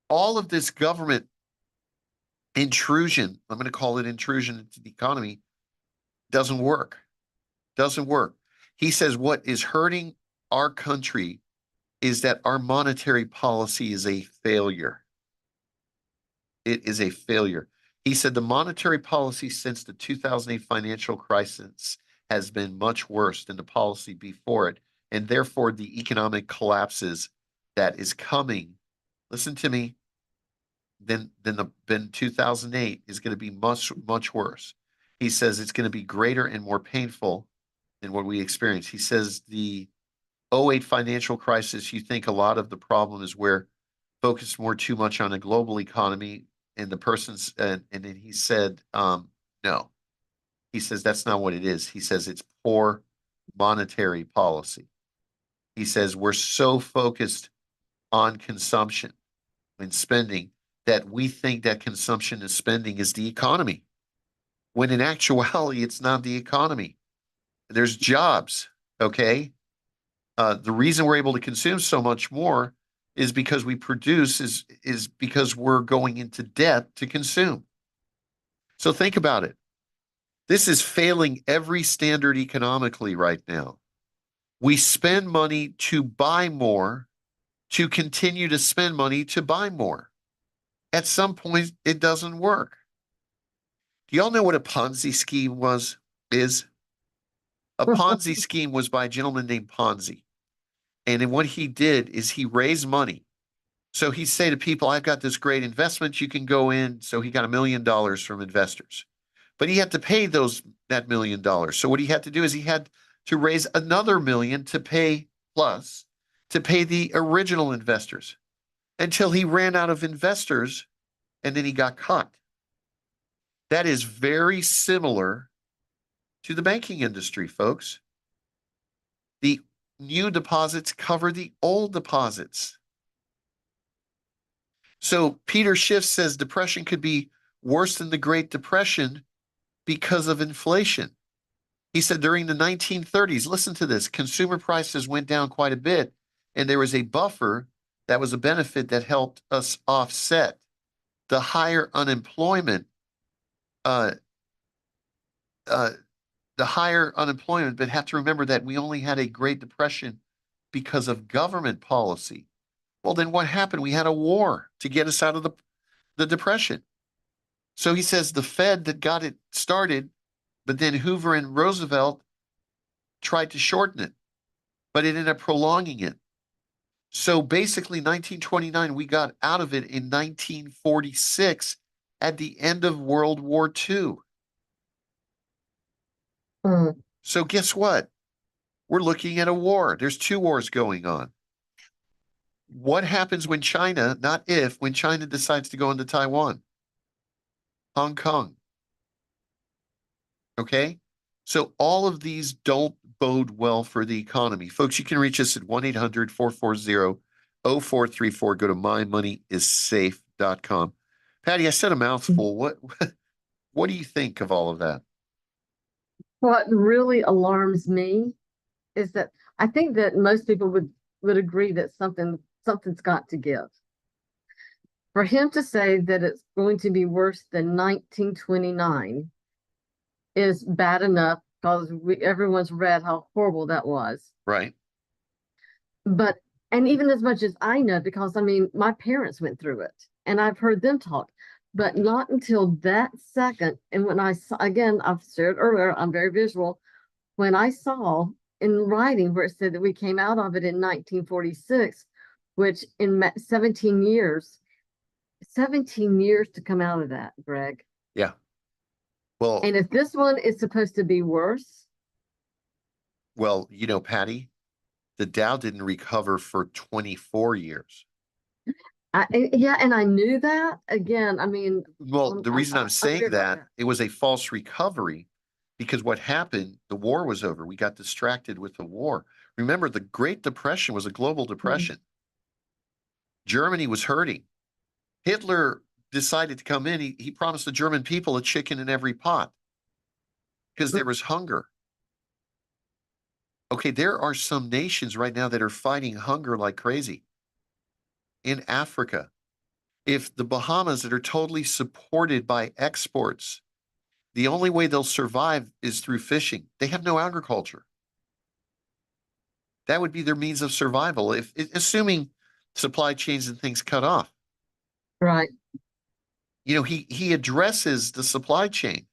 all of this government intrusion, I'm going to call it intrusion into the economy, doesn't work. Doesn't work. He says what is hurting our country is that our monetary policy is a failure. It is a failure. He said the monetary policy since the 2008 financial crisis has been much worse than the policy before it, and therefore the economic collapses that is coming, listen to me, than 2008 is going to be much, much worse. He says it's going to be greater and more painful than what we experienced. He says the 2008 financial crisis, you think a lot of the problem is where focused more too much on a global economy and the person's, and then he said, no. He says that's not what it is. He says it's poor monetary policy. He says we're so focused on consumption and spending that we think that consumption and spending is the economy, when in actuality, it's not the economy. There's jobs, okay? The reason we're able to consume so much more is because we produce, is because we're going into debt to consume. So think about it. This is failing every standard economically right now. We spend money to buy more, to continue to spend money to buy more. At some point, it doesn't work. Do y'all know what a Ponzi scheme is? A Ponzi scheme was by a gentleman named Ponzi. And then what he did is he raised money. So he'd say to people, I've got this great investment, you can go in. So he got $1 million from investors. But he had to pay that $1 million. So what he had to do is he had to raise another $1 million to pay the original investors until he ran out of investors, and then he got caught. That is very similar to the banking industry, folks. The new deposits cover the old deposits. So Peter Schiff says depression could be worse than the Great Depression because of inflation. He said during the 1930s, listen to this, consumer prices went down quite a bit, and there was a buffer that was a benefit that helped us offset the higher unemployment, but have to remember that we only had a Great Depression because of government policy. Well, then what happened? We had a war to get us out of the Depression. So he says the Fed that got it started, but then Hoover and Roosevelt tried to shorten it, but it ended up prolonging it. So basically 1929, we got out of it in 1946 at the end of World War II. So guess what? We're looking at a war. There's 2 wars going on. What happens when China, not if, when China decides to go into Taiwan, Hong Kong? Okay? So all of these don't bode well for the economy. Folks, you can reach us at 1-800-440-0434. Go to mymoneyissafe.com. Patty, I said a mouthful. What do you think of all of that? What really alarms me is that I think that most people would agree that something's got to give. For him to say that it's going to be worse than 1929 is bad enough because everyone's read how horrible that was. Right. But, and even as much as I know, because I mean, my parents went through it and I've heard them talk, but not until that second. And when I saw, again, I've shared earlier, I'm very visual. When I saw in writing where it said that we came out of it in 1946, which in 17 years to come out of that, Greg. Yeah. Well, and if this one is supposed to be worse. Well, you know, Patty, the Dow didn't recover for 24 years. Yeah, and I knew that. Again, I mean, Well, the reason I'm I'm saying weird about that, it was a false recovery because what happened, the war was over. We got distracted with the war. Remember, the Great Depression was a global depression. Germany was hurting. Hitler decided to come in. He promised the German people a chicken in every pot because there was hunger. Okay, there are some nations right now that are fighting hunger like crazy. In Africa, if the Bahamas that are totally supported by exports, the only way they'll survive is through fishing. They have no agriculture. That would be their means of survival, if assuming supply chains and things cut off. Right. You know, he addresses the supply chain.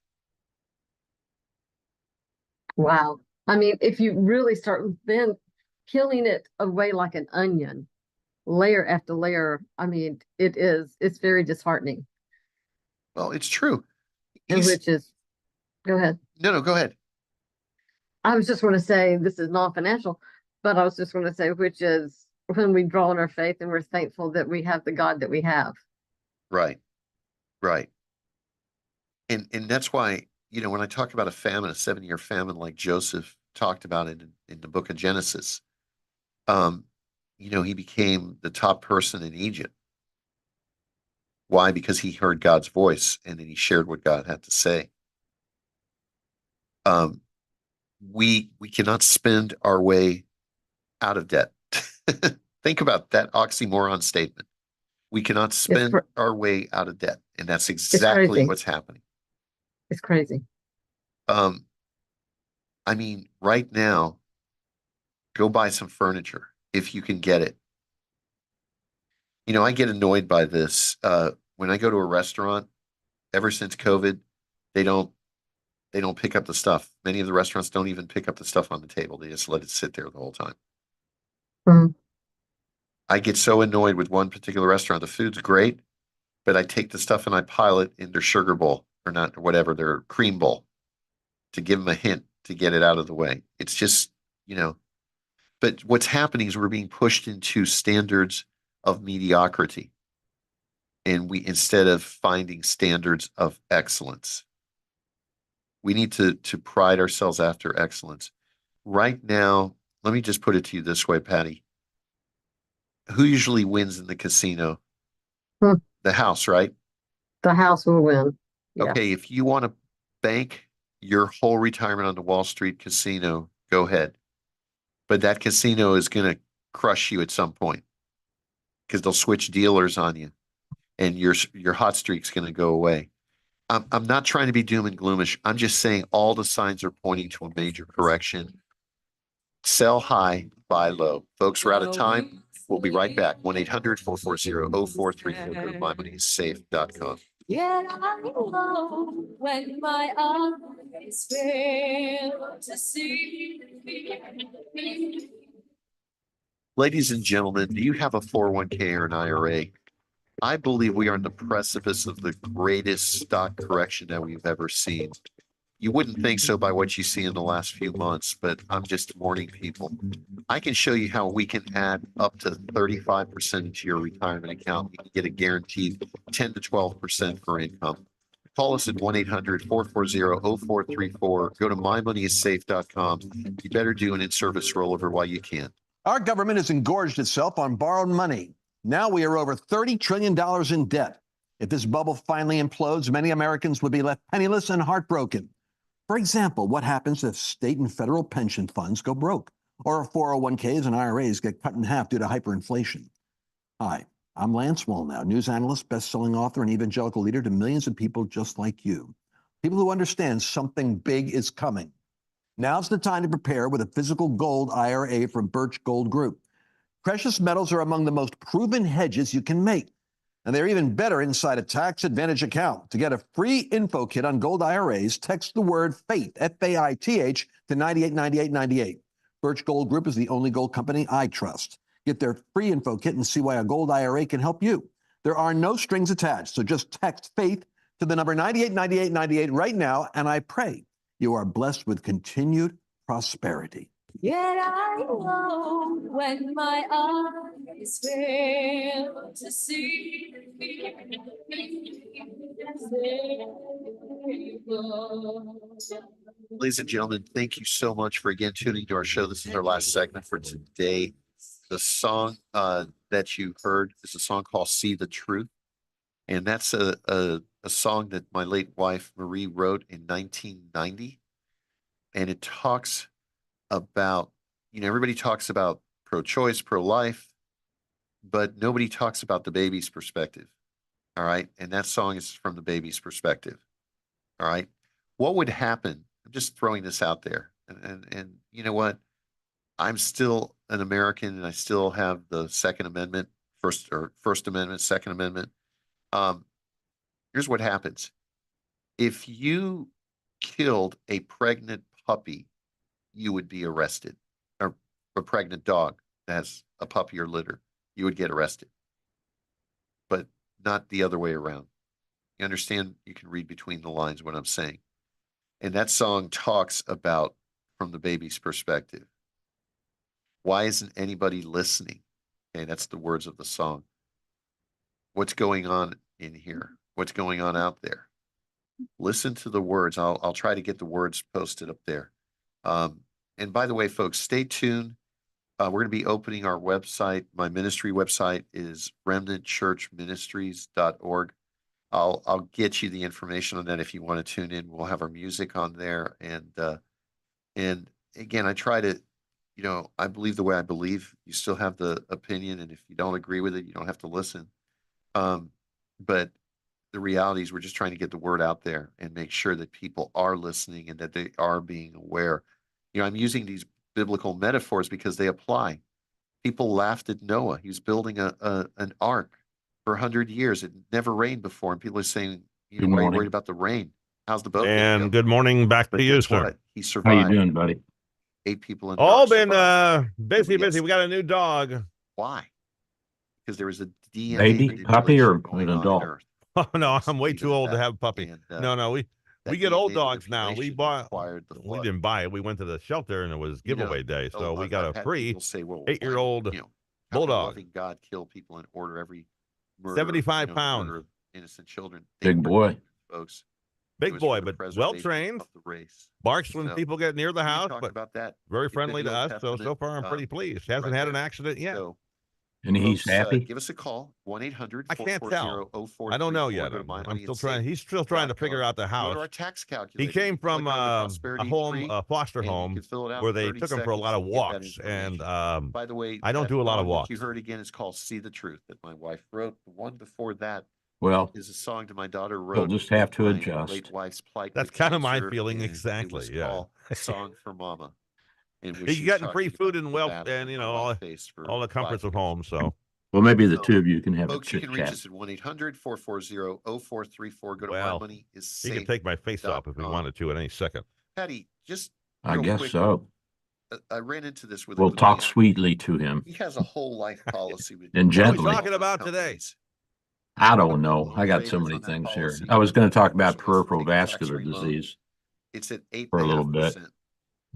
Wow. I mean, if you really start then peeling it away like an onion, layer after layer, I mean, it's very disheartening. Well, it's true. And which is, go ahead. No, go ahead. I was just going to say, this is non-financial, but I was just going to say, which is when we draw on our faith and we're thankful that we have the God that we have. Right. Right. And that's why, you know, when I talk about a famine, a 7-year famine, like Joseph talked about it in the book of Genesis, you know, he became the top person in Egypt. Why? Because he heard God's voice and then he shared what God had to say. We cannot spend our way out of debt. Think about that oxymoron statement. We cannot spend our way out of debt, and that's exactly what's happening. It's crazy. I mean, right now, go buy some furniture if you can get it. You know, I get annoyed by this. When I go to a restaurant, ever since COVID, they don't pick up the stuff. Many of the restaurants don't even pick up the stuff on the table. They just let it sit there the whole time. I get so annoyed with one particular restaurant. The food's great, but I take the stuff and I pile it in their sugar bowl or not, or whatever, their cream bowl to give them a hint to get it out of the way. It's just, you know, but what's happening is we're being pushed into standards of mediocrity. And we, instead of finding standards of excellence, we need to pride ourselves after excellence. Right now, let me just put it to you this way, Patty. Who usually wins in the casino? The house, right? The house will win. Yeah. Okay, if you want to bank your whole retirement on the Wall Street casino, go ahead. But that casino is going to crush you at some point because they'll switch dealers on you and your hot streak's going to go away. I'm not trying to be doom and gloomish. I'm just saying all the signs are pointing to a major correction. Sell high, buy low. Folks, we're out of time. We'll be right back. 1-800-440-0434. Go to mymoneysafe.com. Yeah, I know when my eyes fail to see. Ladies and gentlemen, do you have a 401k or an IRA? I believe we are on the precipice of the greatest stock correction that we've ever seen. You wouldn't think so by what you see in the last few months, but I'm just warning people. I can show you how we can add up to 35% into your retirement account. You can get a guaranteed 10 to 12% for income. Call us at 1-800-440-0434. Go to mymoneyissafe.com. You better do an in-service rollover while you can. Our government has engorged itself on borrowed money. Now we are over $30 trillion in debt. If this bubble finally implodes, many Americans would be left penniless and heartbroken. For example, what happens if state and federal pension funds go broke, or if 401ks and IRAs get cut in half due to hyperinflation? Hi, I'm Lance Wallnow, news analyst, best-selling author, and evangelical leader to millions of people just like you. People who understand something big is coming. Now's the time to prepare with a physical gold IRA from Birch Gold Group. Precious metals are among the most proven hedges you can make. And they're even better inside a tax advantage account. To get a free info kit on gold IRAs, text the word FAITH, F-A-I-T-H, to 989898. Birch Gold Group is the only gold company I trust. Get their free info kit and see why a gold IRA can help you. There are no strings attached, so just text FAITH to the number 989898 right now, and I pray you are blessed with continued prosperity. Yet I know when my eyes fail to see. Ladies and gentlemen, thank you so much for again tuning to our show. This is our last segment for today. The song that you heard is a song called See the Truth. And that's a song that my late wife, Marie, wrote in 1990. And it talks about, everybody talks about pro-choice, pro-life, but nobody talks about the baby's perspective. All right. And that song is from the baby's perspective. All right. What would happen? I'm just throwing this out there. And you know what? I'm still an American and I still have the Second Amendment, First Amendment, Second Amendment. Here's what happens. If you killed a pregnant puppy, you would be arrested. Or a pregnant dog that has a puppy or litter, you would get arrested. But not the other way around. You understand? You can read between the lines what I'm saying. And that song talks about from the baby's perspective. Why isn't anybody listening? Okay, that's the words of the song. What's going on in here? What's going on out there? Listen to the words. I'll try to get the words posted up there. And by the way, folks, stay tuned. We're going to be opening our website. My ministry website is remnantchurchministries.org. I'll get you the information on that if you want to tune in. We'll have our music on there. And again, I try to, I believe the way I believe. You still have the opinion. And if you don't agree with it, you don't have to listen. But the reality is we're just trying to get the word out there and make sure that people are listening and that they are being aware. I'm using these biblical metaphors because they apply. People laughed at Noah. He was building an ark for 100 years. It never rained before. And people are saying, why are you worried about the rain? How's the boat gonna And go? good morning back to you, guess sir. what? He survived. How you doing, buddy? 8 people in the All ark been survived. busy. Nobody else. We got a new dog. Why? Because there was a DNA Baby, puppy, or going an on adult? in Earth. Oh no, I'm way too old to have a puppy. No, we get old DNA dogs now. We required the we flood. didn't buy it. We went to the shelter and it was giveaway day, so we got I've a had free people say, well, 8-year-old how can bulldog. loving God kill people and order every murder, 75 pounds. murder of innocent children? Big boy. Folks. It Big was boy, for the but preservation well trained. of the race. Barks when So, people get near the we house, talked but about that. very It could friendly be to Old us. So Testament, far, I'm pretty pleased. Hasn't right had there. an accident yet. So, And he's folks, happy? give us a call, 1-800-440-0434. I can't tell. I don't know yet. I'm still trying. He's still trying to figure out the Go house. to our tax He calculator. came Click from on the a Prosperity home, tree, a foster and you home, can fill it out where in they 30 took him for a lot of seconds and get that walks. And information. By the way, I don't that do a lot of song that walks. you heard again is called "See the Truth" that my wife wrote. The one before that Well, is a song that my daughter you'll wrote. just have to my adjust. Late wife's plight. That's with kind of my cancer, feeling and exactly. It was Yeah. called "Song for Mama." And He's getting free food and wealth, and all the comforts of home. So. Well, maybe the two of you can have Folks, a you chit can reach chat. us at 1-800-440-0434. Go to Well, mymoneyissafe.com. he could take my face off if he wanted to at any second. Patty, just I real guess quick, so. I ran into this with We'll a talk client. sweetly to him He has a whole life policy with and What are we gently. talking about today? I don't know. I got so many things here. I was going to talk about peripheral vascular disease It's at 8.5%. for a little bit.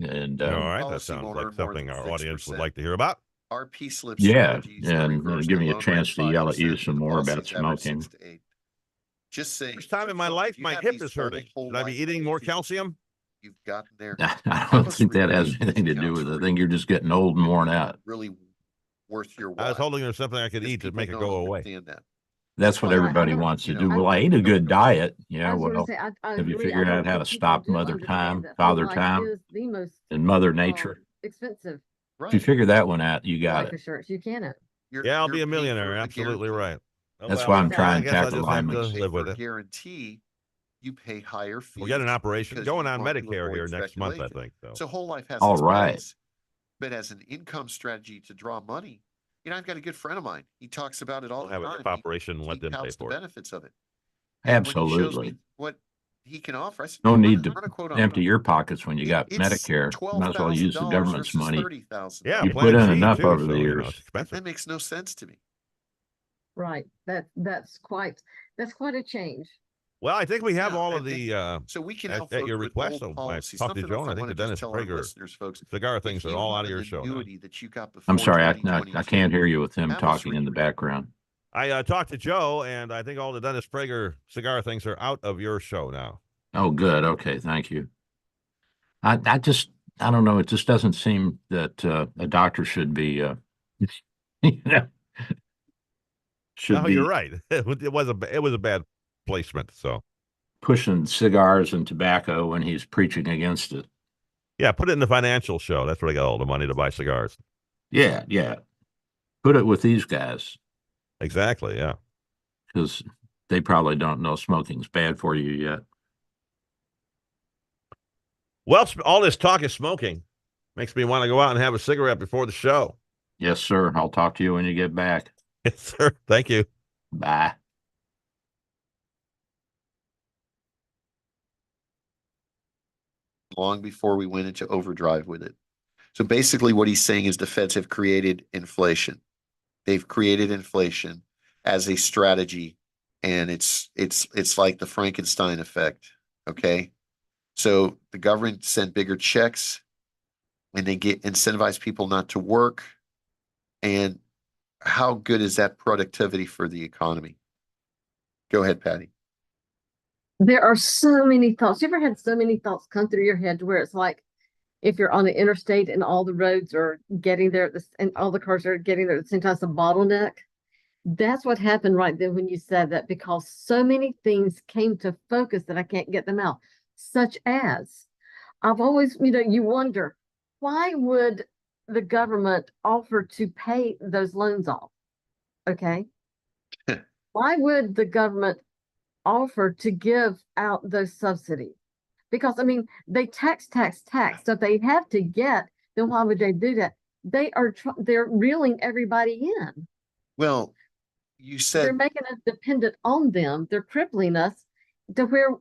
And All right, that policy sounds won't like earn more something than our audience would 6%. like to hear about. RP slip yeah, strategies that and reverse give the me a loan chance rate to yell at you 5%, some the more about policies average smoking. 6 to 8. Just saying. First time in my life, my hip is hurting. Should I be eating more calcium? You've gotten there. I don't think that has anything to do with it. I think you're just getting old and worn out. Really worth your I was while. holding there's something I could eat to make it go away. That. That's what everybody wants to do. Well, I ate a good diet. Yeah, well, I have you agree. I figured don't out how to think people stop do Mother understand Time, that Father whole life Time, is the most and Mother Nature? expensive If you figure that one out, you got life it. insurance. You cannot. Yeah, I'll be a millionaire. Absolutely right. Oh, That's well, why I'm I trying to guess I'll tackle just have to alignments. live with it. Guarantee you pay higher fees. We'll get an operation because going you on want to Medicare avoid here next month, I speculation. think. So whole life has All its right. price, but as an income strategy to draw money, I've got a good friend of mine. He talks about it all the Have time. an operation and let them pay touts the for it. benefits of it. And when he shows Absolutely. me what he can offer, I said, No need run a to quote on empty it. your pockets when you got It's Medicare. Might as well use the $12,000 government's versus money. $30,000. Yeah, You Plan put in C enough too, over so, the years. it's expensive. That makes no sense to me. Right. That's quite a change. Well, I think we have all of the So we can at, help at folks your with request. gold So I policy. talked to Something Joe, else and I I think want the to just Dennis tell our Prager listeners, folks. cigar If things are you all out have of an your show now. annuity that you got I'm before sorry, I 2022, can't hear you with him have us talking in the background. I talked to Joe, and I think all the Dennis Prager cigar things are out of your show now. Oh, good. Okay, thank you. I don't know. It just doesn't seem that a doctor should be, you know, should No, be you're right. It was a bad placement. So pushing cigars and tobacco when he's preaching against it. yeah, put it in the financial show. That's where I got all the money to buy cigars. Yeah, yeah. Put it with these guys Exactly. Yeah. because they probably don't know smoking's bad for you yet. Well, all this talk is smoking makes me want to go out and have a cigarette before the show. Yes, sir. I'll talk to you when you get back. Yes, sir. Thank you. Bye. long before we went into overdrive with it. So basically what he's saying is the Feds have created inflation. They've created inflation as a strategy, and it's like the Frankenstein effect. Okay. So the government sent bigger checks and they incentivize people not to work. And how good is that productivity for the economy? Go ahead, Patty. There are so many thoughts. You ever had so many thoughts come through your head to where it's like if you're on the interstate and all the roads are getting there and all the cars are getting there at the same time, it's a bottleneck? That's what happened right then when you said that, because so many things came to focus that I can't get them out, such as I've always, you wonder, why would the government offer to pay those loans off? Okay. Why would the government offer to give out those subsidies? Because they tax. So if they have to get, then why would they do that? They're reeling everybody in. Well, you said they're making us dependent on them. They're crippling us to where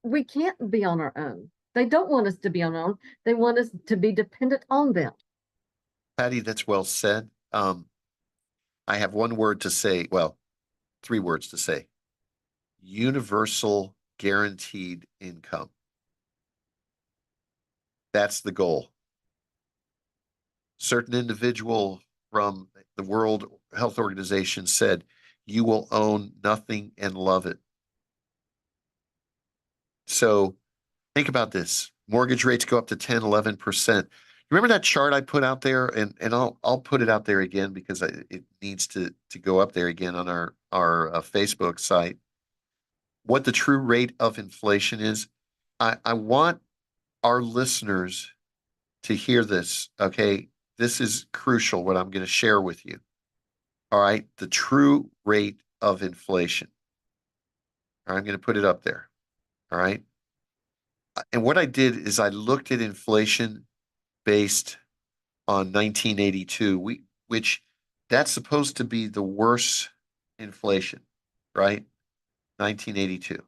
we can't be on our own. They don't want us to be on our own. They want us to be dependent on them. Patty, that's well said. I have one word to say. Well, 3 words to say. Universal guaranteed income. That's the goal. Certain individual from the World Health Organization said, you will own nothing and love it. So think about this. Mortgage rates go up to 10, 11%. Remember that chart I put out there? And I'll put it out there again because it needs to go up there again on our Facebook site. What the true rate of inflation is. I want our listeners to hear this, okay? This is crucial, what I'm going to share with you. All right, the true rate of inflation. All right, I'm going to put it up there. All right. And what I did is I looked at inflation based on 1982, which that's supposed to be the worst inflation, right? 1982.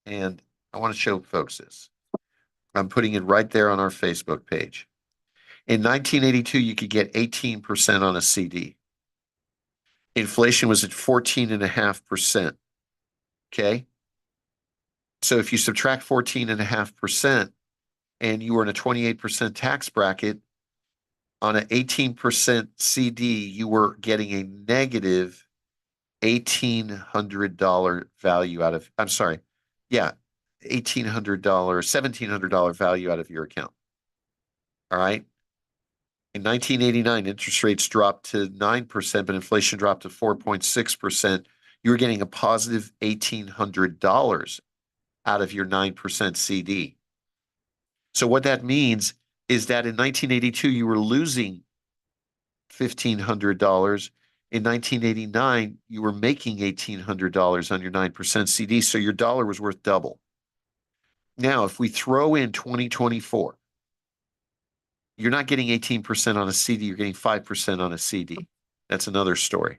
And I want to show folks this. I'm putting it right there on our Facebook page. In 1982, you could get 18% on a CD. Inflation was at 14.5%. Okay. So if you subtract 14.5% and you were in a 28% tax bracket, on an 18% CD, you were getting a negative $1,800 value out of, I'm sorry. Yeah. $1,800, $1,700 value out of your account. All right. In 1989, interest rates dropped to 9%, but inflation dropped to 4.6%. You were getting a positive $1,800 out of your 9% CD. So what that means is that in 1982, you were losing $1,500. In 1989, you were making $1,800 on your 9% CD. So your dollar was worth double. Now, if we throw in 2024, you're not getting 18% on a CD, you're getting 5% on a CD. That's another story.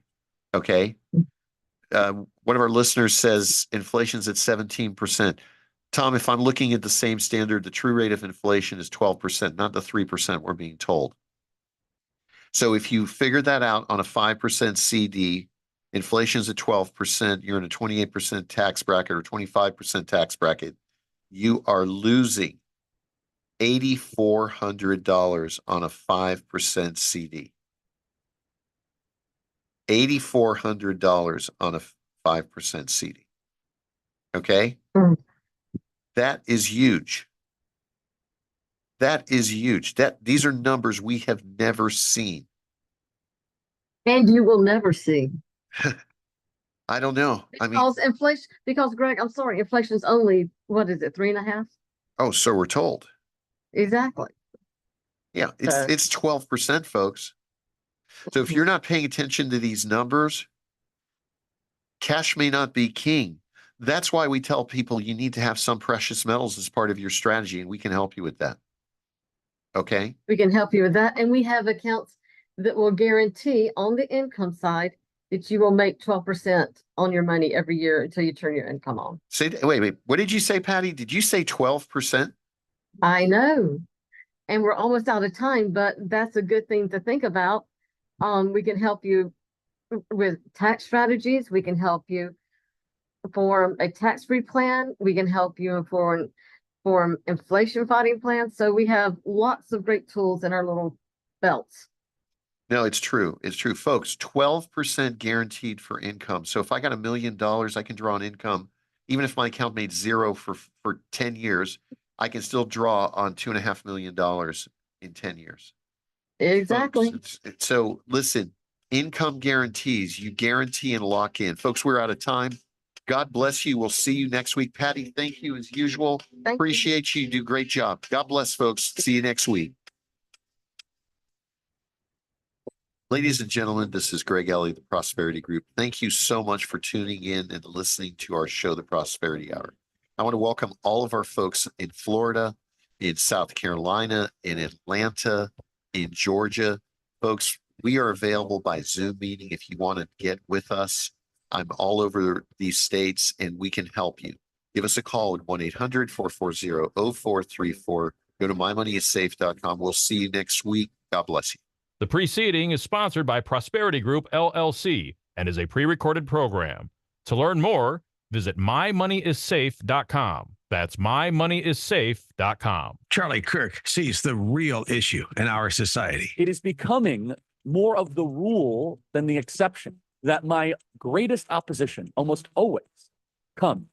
Okay. One of our listeners says inflation's at 17%. Tom, if I'm looking at the same standard, the true rate of inflation is 12%, not the 3% we're being told. So if you figure that out on a 5% CD, Inflation's at 12%. You're in a 28% tax bracket or 25% tax bracket. You are losing $8,400 on a 5% CD. $8,400 on a 5% CD. Okay? That is huge. That is huge. These are numbers we have never seen. And you will never see. I don't know. I mean, Because Greg, I'm sorry, inflation's only, what is it, 3.5%? oh, so we're told. Exactly. Yeah, it's 12%, folks. So if you're not paying attention to these numbers, cash may not be king. That's why we tell people you need to have some precious metals as part of your strategy, and we can help you with that. Okay? We can help you with that. And we have accounts that will guarantee on the income side that you will make 12% on your money every year until you turn your income on. Wait. What did you say, Patty? Did you say 12%? I know. And we're almost out of time, but that's a good thing to think about. We can help you with tax strategies. We can help you form a tax-free plan. We can help you form inflation fighting plans. So we have lots of great tools in our little belts. No, it's true. It's true, folks. 12% guaranteed for income. So if I got $1 million, I can draw on income. Even if my account made zero for 10 years, I can still draw on $2.5 million in 10 years. Exactly. Folks, so listen, income guarantees, you guarantee and lock in. Folks, we're out of time. God bless you. We'll see you next week. Patty, thank you as usual. Appreciate you. You do a great job. God bless, folks. See you next week. Ladies and gentlemen, this is Greg Ellie, the Prosperity Group. Thank you so much for tuning in and listening to our show, The Prosperity Hour. I want to welcome all of our folks in Florida, in South Carolina, in Atlanta, in Georgia. Folks, we are available by Zoom meeting if you want to get with us. I'm all over these states and we can help you. Give us a call at 1-800-440-0434. Go to mymoneyissafe.com. We'll see you next week. God bless you. The preceding is sponsored by Prosperity Group, LLC, and is a pre-recorded program. To learn more, visit mymoneyissafe.com. That's mymoneyissafe.com. Charlie Kirk sees the real issue in our society. It is becoming more of the rule than the exception that my greatest opposition almost always comes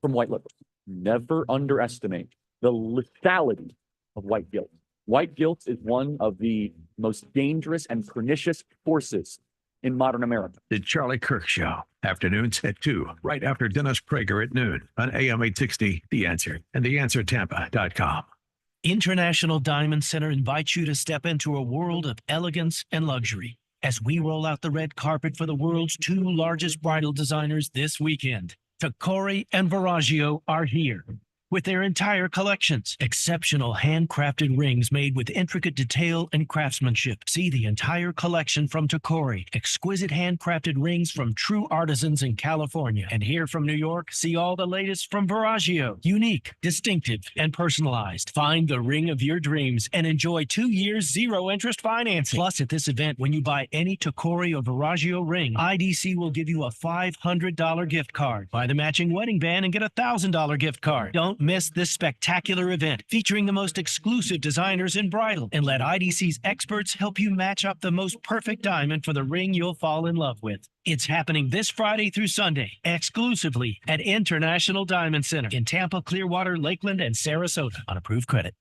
from white liberals. Never underestimate the lethality of white guilt. White guilt is one of the most dangerous and pernicious forces in modern America. The Charlie Kirk Show, afternoons at 2, right after Dennis Prager at noon on AM 860, The Answer, and theanswertampa.com. International Diamond Center invites you to step into a world of elegance and luxury as we roll out the red carpet for the world's two largest bridal designers this weekend. Tacori and Verragio are here with their entire collections. Exceptional handcrafted rings made with intricate detail and craftsmanship. See the entire collection from Tacori. Exquisite handcrafted rings from true artisans in California. And here from New York, see all the latest from Verragio. Unique, distinctive, and personalized. Find the ring of your dreams and enjoy 2 years zero interest financing. Plus, at this event, when you buy any Tacori or Verragio ring, IDC will give you a $500 gift card. Buy the matching wedding band and get a $1,000 gift card. Don't miss this spectacular event featuring the most exclusive designers in bridal, and let IDC's experts help you match up the most perfect diamond for the ring you'll fall in love with. It's happening this Friday through Sunday, exclusively at International Diamond Center in Tampa, Clearwater, Lakeland, and Sarasota on approved credit.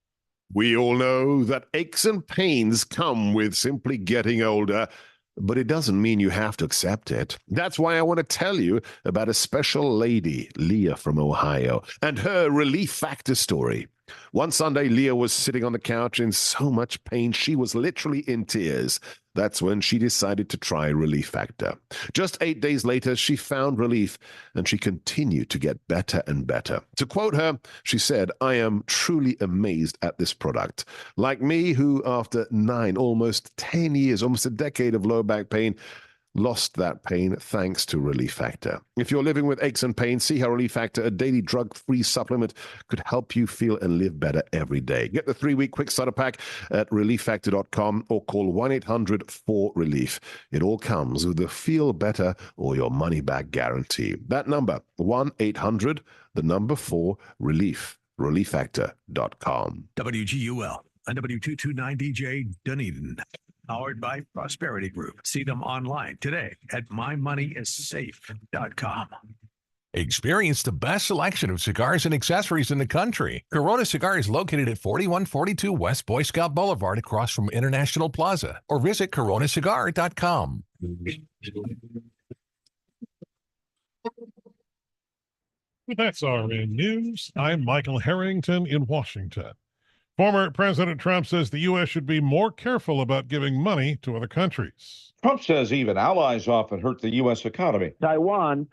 We all know that aches and pains come with simply getting older, but it doesn't mean you have to accept it. That's why I want to tell you about a special lady, Leah from Ohio, and her Relief Factor story. One Sunday, Leah was sitting on the couch in so much pain, she was literally in tears. That's when she decided to try Relief Factor. Just 8 days later, she found relief, and she continued to get better and better. To quote her, she said, "I am truly amazed at this product. Like me, who after 9, almost 10 years, almost a decade of low back pain, lost that pain thanks to Relief Factor. If you're living with aches and pains, see how Relief Factor, a daily drug-free supplement, could help you feel and live better every day. Get the 3-week quick starter pack at relieffactor.com or call 1-800-4RELIEF. It all comes with the feel better or your money back guarantee. That number, 1-800, the number 4 relief, relieffactor.com. WGUL and W229DJ Dunedin. Powered by Prosperity Group. See them online today at mymoneyissafe.com. Experience the best selection of cigars and accessories in the country. Corona Cigar is located at 4142 West Boy Scout Boulevard across from International Plaza, or visit coronacigar.com. That's RN News. I'm Michael Harrington in Washington. Former President Trump says the U.S. should be more careful about giving money to other countries. Trump says even allies often hurt the U.S. economy. Taiwan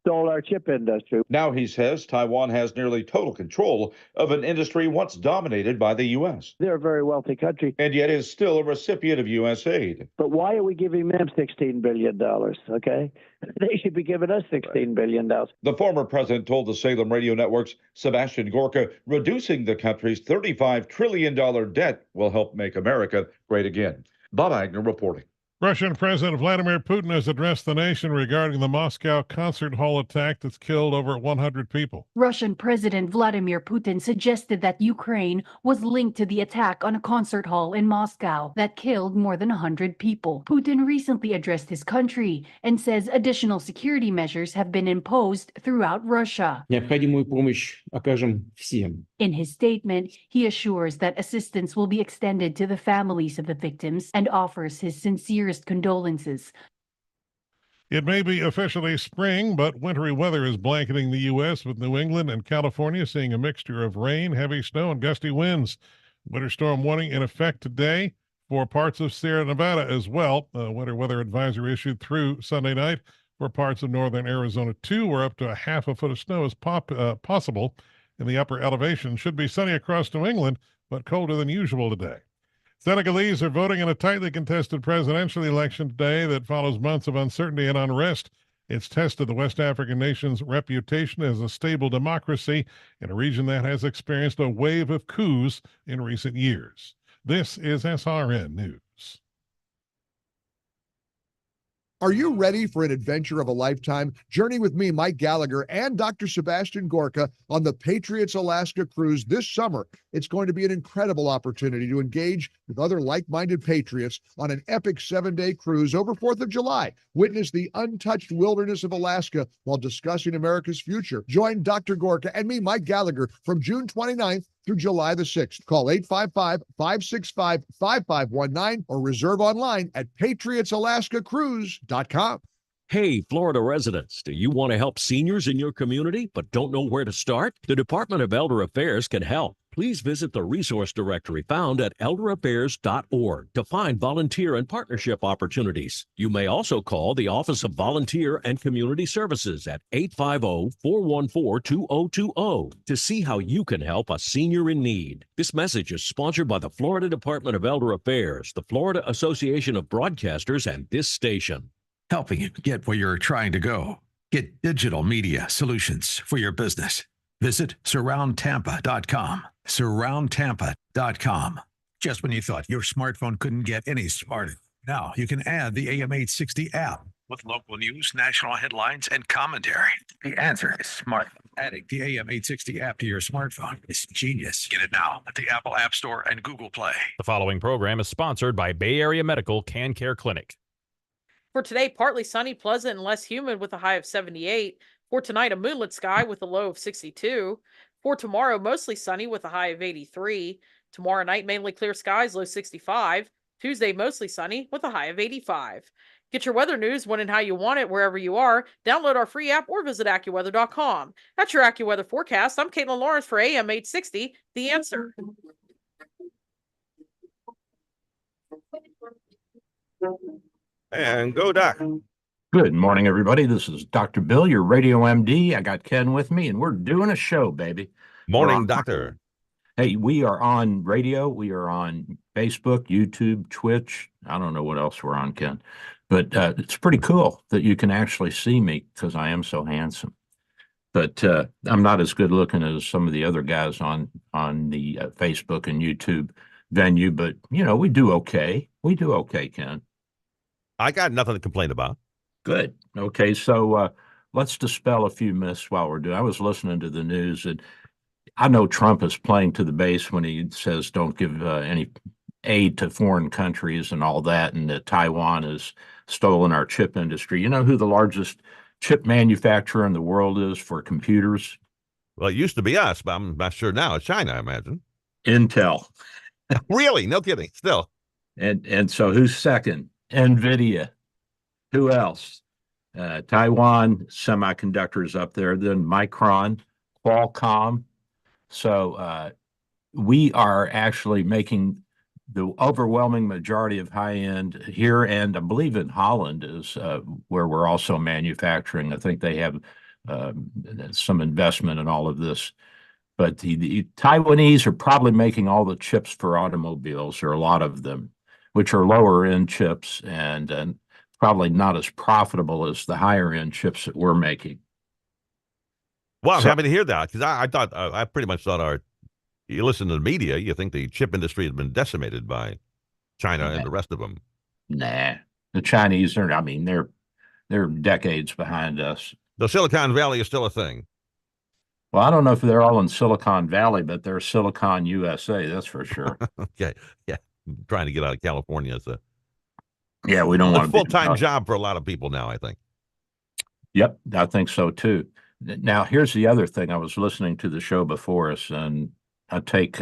stole our chip industry. Now he says Taiwan has nearly total control of an industry once dominated by the U.S. They're a very wealthy country. And yet is still a recipient of U.S. aid. But why are we giving them $16 billion, okay? They should be giving us $16 billion. The former president told the Salem Radio Network's Sebastian Gorka reducing the country's $35 trillion debt will help make America great again. Bob Agnew reporting. Russian President Vladimir Putin has addressed the nation regarding the Moscow concert hall attack that's killed over 100 people. Russian President Vladimir Putin suggested that Ukraine was linked to the attack on a concert hall in Moscow that killed more than 100 people. Putin recently addressed his country and says additional security measures have been imposed throughout Russia. Необходимую помощь окажем всем. In his statement, he assures that assistance will be extended to the families of the victims and offers his sincerest condolences. It may be officially spring, but wintry weather is blanketing the U.S., with New England and California seeing a mixture of rain, heavy snow, and gusty winds. Winter storm warning in effect today for parts of Sierra Nevada as well. Winter weather advisory issued through Sunday night for parts of northern Arizona, too, where up to a half a foot of snow is possible in the upper elevation. Should be sunny across New England, but colder than usual today. Senegalese are voting in a tightly contested presidential election today that follows months of uncertainty and unrest. It's tested the West African nation's reputation as a stable democracy in a region that has experienced a wave of coups in recent years. This is SRN News. Are you ready for an adventure of a lifetime? Journey with me, Mike Gallagher, and Dr. Sebastian Gorka on the Patriots Alaska cruise this summer. It's going to be an incredible opportunity to engage with other like-minded patriots on an epic 7-day cruise over 4th of July. Witness the untouched wilderness of Alaska while discussing America's future. Join Dr. Gorka and me, Mike Gallagher, from June 29th through July the 6th. Call 855-565-5519 or reserve online at patriotsalaskacruise.com. Hey, Florida residents, do you want to help seniors in your community but don't know where to start? The Department of Elder Affairs can help. Please visit the resource directory found at elderaffairs.org to find volunteer and partnership opportunities. You may also call the Office of Volunteer and Community Services at 850-414-2020 to see how you can help a senior in need. This message is sponsored by the Florida Department of Elder Affairs, the Florida Association of Broadcasters, and this station. Helping you get where you're trying to go. Get digital media solutions for your business. Visit surroundtampa.com. Surroundtampa.com. Just when you thought your smartphone couldn't get any smarter, now you can add the AM860 app with local news, national headlines, and commentary. The answer is smart. Adding the AM860 app to your smartphone is genius. Get it now at the Apple App Store and Google Play. The following program is sponsored by Bay Area Medical Can Care Clinic. For today, partly sunny, pleasant, and less humid with a high of 78. For tonight, a moonlit sky with a low of 62. For tomorrow, mostly sunny with a high of 83. Tomorrow night, mainly clear skies, low 65. Tuesday, mostly sunny with a high of 85. Get your weather news when and how you want it wherever you are. Download our free app or visit AccuWeather.com. That's your AccuWeather forecast. I'm Caitlin Lawrence for AM 860, The Answer. And go, Doc. Good morning, everybody. This is Dr. Bill, your radio MD. I got Ken with me, and we're doing a show, baby. Morning, Doctor. Hey, we are on radio. We are on Facebook, YouTube, Twitch. I don't know what else we're on, Ken. But it's pretty cool that you can actually see me because I am so handsome. But I'm not as good looking as some of the other guys on the Facebook and YouTube venue. But we do okay. We do okay, Ken. I got nothing to complain about. Good. Okay, so let's dispel a few myths while we're doing. I was listening to the news, and I know Trump is playing to the base when he says don't give any aid to foreign countries and all that, and that Taiwan has stolen our chip industry. You know who the largest chip manufacturer in the world is for computers? Well, it used to be us, but I'm not sure now. It's China, I imagine. Intel. Really? No kidding. Still. And so who's second? NVIDIA. Who else? Taiwan Semiconductors up there, then Micron, Qualcomm. So we are actually making the overwhelming majority of high end here, and I believe in Holland is where we're also manufacturing. I think they have some investment in all of this. But the Taiwanese are probably making all the chips for automobiles, or a lot of them, which are lower end chips and probably not as profitable as the higher end chips that we're making. Well, I'm happy to hear that, because I thought I pretty much thought you listen to the media, you think the chip industry has been decimated by China and the rest of them. Nah, the Chinese are. I mean, they're decades behind us. The Silicon Valley is still a thing. Well, I don't know if they're all in Silicon Valley, but they're Silicon USA. That's for sure. Okay, yeah, I'm trying to get out of California. So yeah, we don't want a to full-time job for a lot of people now, I think. Yep, I think so too. Now, here's the other thing. I was listening to the show before us, and I take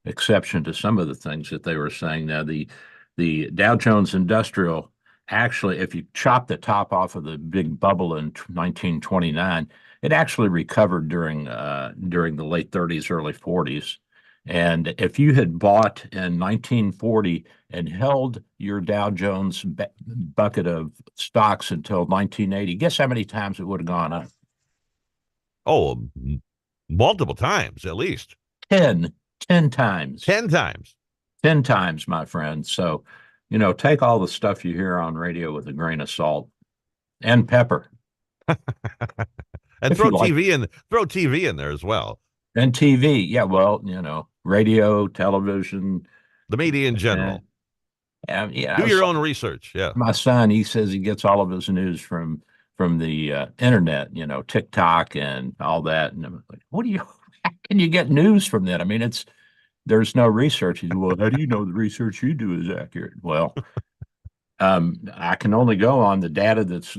exception to some of the things that they were saying. Now, the Dow Jones Industrial, actually, if you chop the top off of the big bubble in 1929, it actually recovered during the late 30s, early 40s. And if you had bought in 1940 and held your Dow Jones bucket of stocks until 1980, guess how many times it would have gone up? Oh, multiple times, at least. 10 times. 10 times. 10 times, my friend. So, take all the stuff you hear on radio with a grain of salt and pepper. And throw TV in there as well. And TV. Yeah, well, radio, television. The media in general. Yeah. Do your own research. Yeah. My son, he says he gets all of his news from the internet, TikTok and all that. And I'm like, how can you get news from that? I mean, there's no research. He said, well, how do you know the research you do is accurate? Well, I can only go on the data that's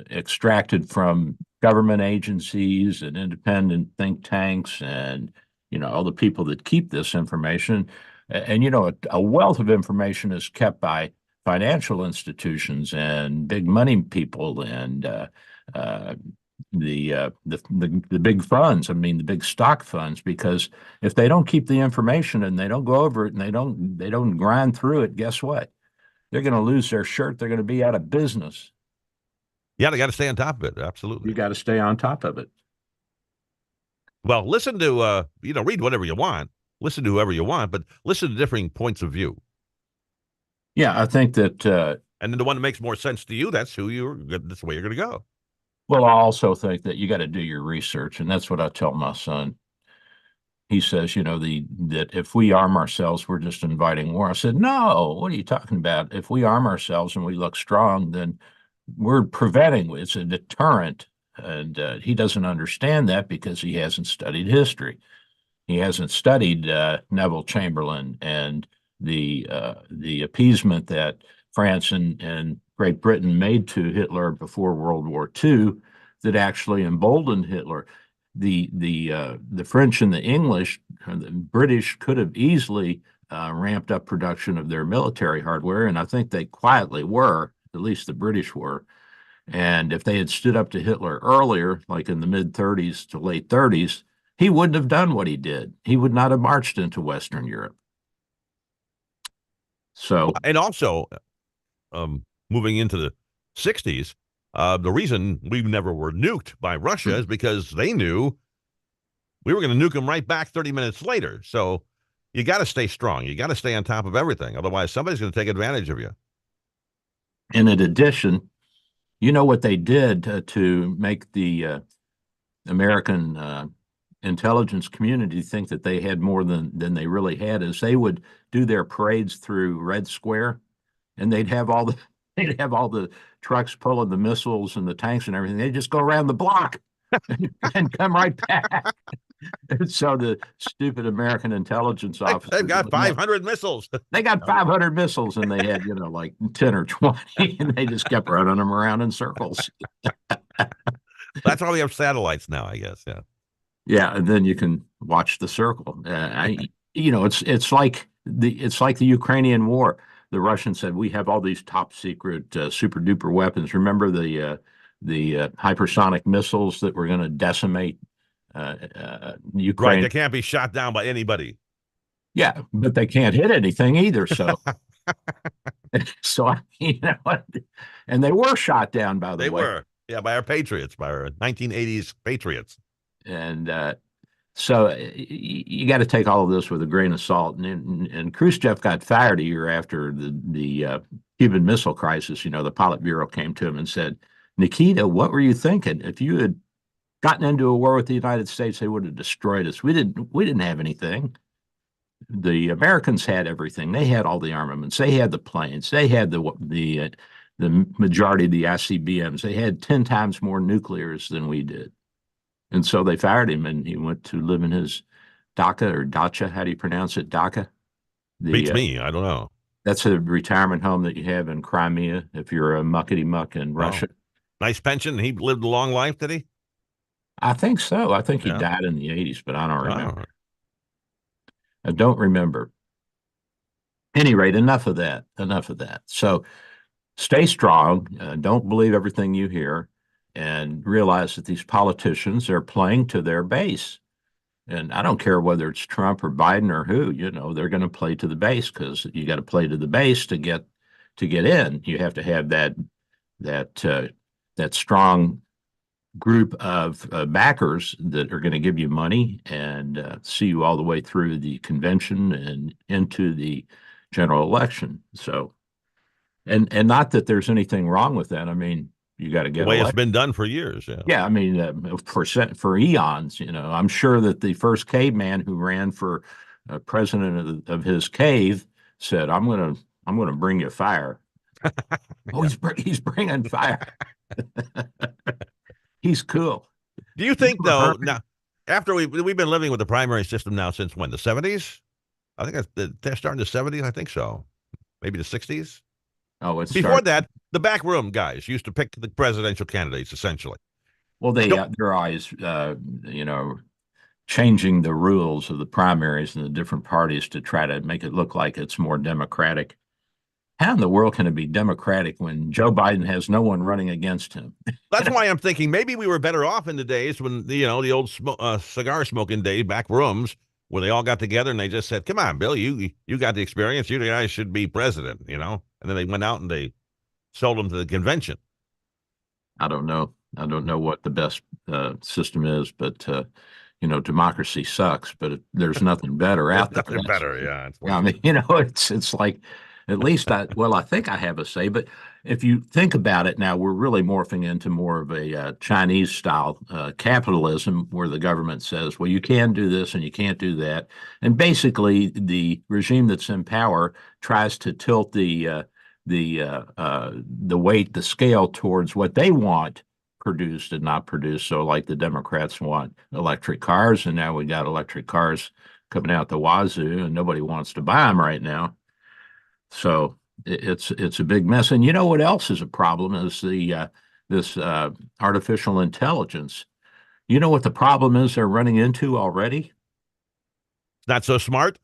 extracted from government agencies and independent think tanks and, all the people that keep this information. And, a wealth of information is kept by financial institutions and big money people and the big funds. I mean, the big stock funds, because if they don't keep the information and they don't go over it and they don't grind through it, guess what? They're going to lose their shirt. They're going to be out of business. Yeah, they got to stay on top of it. Absolutely. You got to stay on top of it. Well, listen to, read whatever you want, listen to whoever you want, but listen to differing points of view. Yeah, I think that. And then the one that makes more sense to you, that's the way you're going to go. Well, I also think that you got to do your research. And that's what I tell my son. He says, that if we arm ourselves, we're just inviting war. I said, no, what are you talking about? If we arm ourselves and we look strong, then we're preventing, it's a deterrent. And he doesn't understand that because he hasn't studied history. He hasn't studied Neville Chamberlain and the appeasement that France and Great Britain made to Hitler before World War II that actually emboldened Hitler. The French and the English, the British could have easily ramped up production of their military hardware, and I think they quietly were, at least the British were. And if they had stood up to Hitler earlier, like in the mid-30s to late 30s, he wouldn't have done what he did. He would not have marched into Western Europe. So, and also, moving into the 60s, the reason we never were nuked by Russia is because they knew we were going to nuke them right back 30 minutes later. So you got to stay strong. You got to stay on top of everything. Otherwise, somebody's going to take advantage of you. And in addition, you know what they did to make the American intelligence community think that they had more than they really had is they would do their parades through Red Square, and they'd have all the they'd have all the trucks pulling the missiles and the tanks and everything. They just go around the block and come right back. And so the stupid American intelligence officers, They've got 500 missiles. They got 500 missiles, and they had, like 10 or 20, and they just kept running them around in circles. That's why we have satellites now, I guess. Yeah. Yeah, and then you can watch the circle. It's like the Ukrainian war. The Russians said we have all these top secret super duper weapons. Remember the hypersonic missiles that were going to decimate Ukraine? Right, they can't be shot down by anybody. Yeah, but they can't hit anything either. So, and they were shot down, by the way. They were, yeah, by our patriots, by our 1980s patriots. And so you got to take all of this with a grain of salt. And Khrushchev got fired a year after the Cuban Missile Crisis. The Politburo came to him and said, "Nikita, what were you thinking? If you had gotten into a war with the United States, they would have destroyed us. We didn't have anything. The Americans had everything. They had all the armaments. They had the planes. They had the majority of the ICBMs. They had 10 times more nuclears than we did." And so they fired him, and he went to live in his dacha or dacha. How do you pronounce it? Dacha? Beats me. I don't know. That's a retirement home that you have in Crimea if you're a muckety muck in Russia. Nice pension. He lived a long life, did he? I think so. I think he died in the 80s, but I don't remember. I don't remember. At any rate, enough of that. Enough of that. So stay strong. Don't believe everything you hear, and realize that these politicians are playing to their base. And I don't care whether it's Trump or Biden or who, they're going to play to the base, because you got to play to the base to get in. You have to have that strong group of backers that are going to give you money and see you all the way through the convention and into the general election. So, and not that there's anything wrong with that. I mean, you got to get the way elected. It's been done for years. Yeah. Yeah. I mean, for eons, I'm sure that the first caveman who ran for president of his cave said, I'm going to bring you fire. Oh, he's bringing fire. He's cool. Do you think, though, now, after we've been living with the primary system now since when? The 70s? I think they're starting the 70s. I think so. Maybe the 60s. Oh, it's before that. The backroom guys used to pick the presidential candidates, essentially. Well, they're always, changing the rules of the primaries and the different parties to try to make it look like it's more democratic. How in the world can it be democratic when Joe Biden has no one running against him? That's why I'm thinking maybe we were better off in the days when, the old cigar smoking days, back rooms, where they all got together and they just said, "Come on, Bill, you got the experience. You guys should be president," And then they went out and they sold them to the convention. I don't know. I don't know what the best system is, but democracy sucks. But there's nothing better out there. Nothing better, yeah. I mean, it's like, at least I think I have a say. But if you think about it now, we're really morphing into more of a Chinese style capitalism, where the government says, well, you can do this and you can't do that, and basically the regime that's in power tries to tilt the weight, the scale towards what they want produced and not produced. So like the Democrats want electric cars, and now we got electric cars coming out the wazoo, and nobody wants to buy them right now. So it's a big mess. And you know what else is a problem is this artificial intelligence. You know what the problem is they're running into already? Not so smart?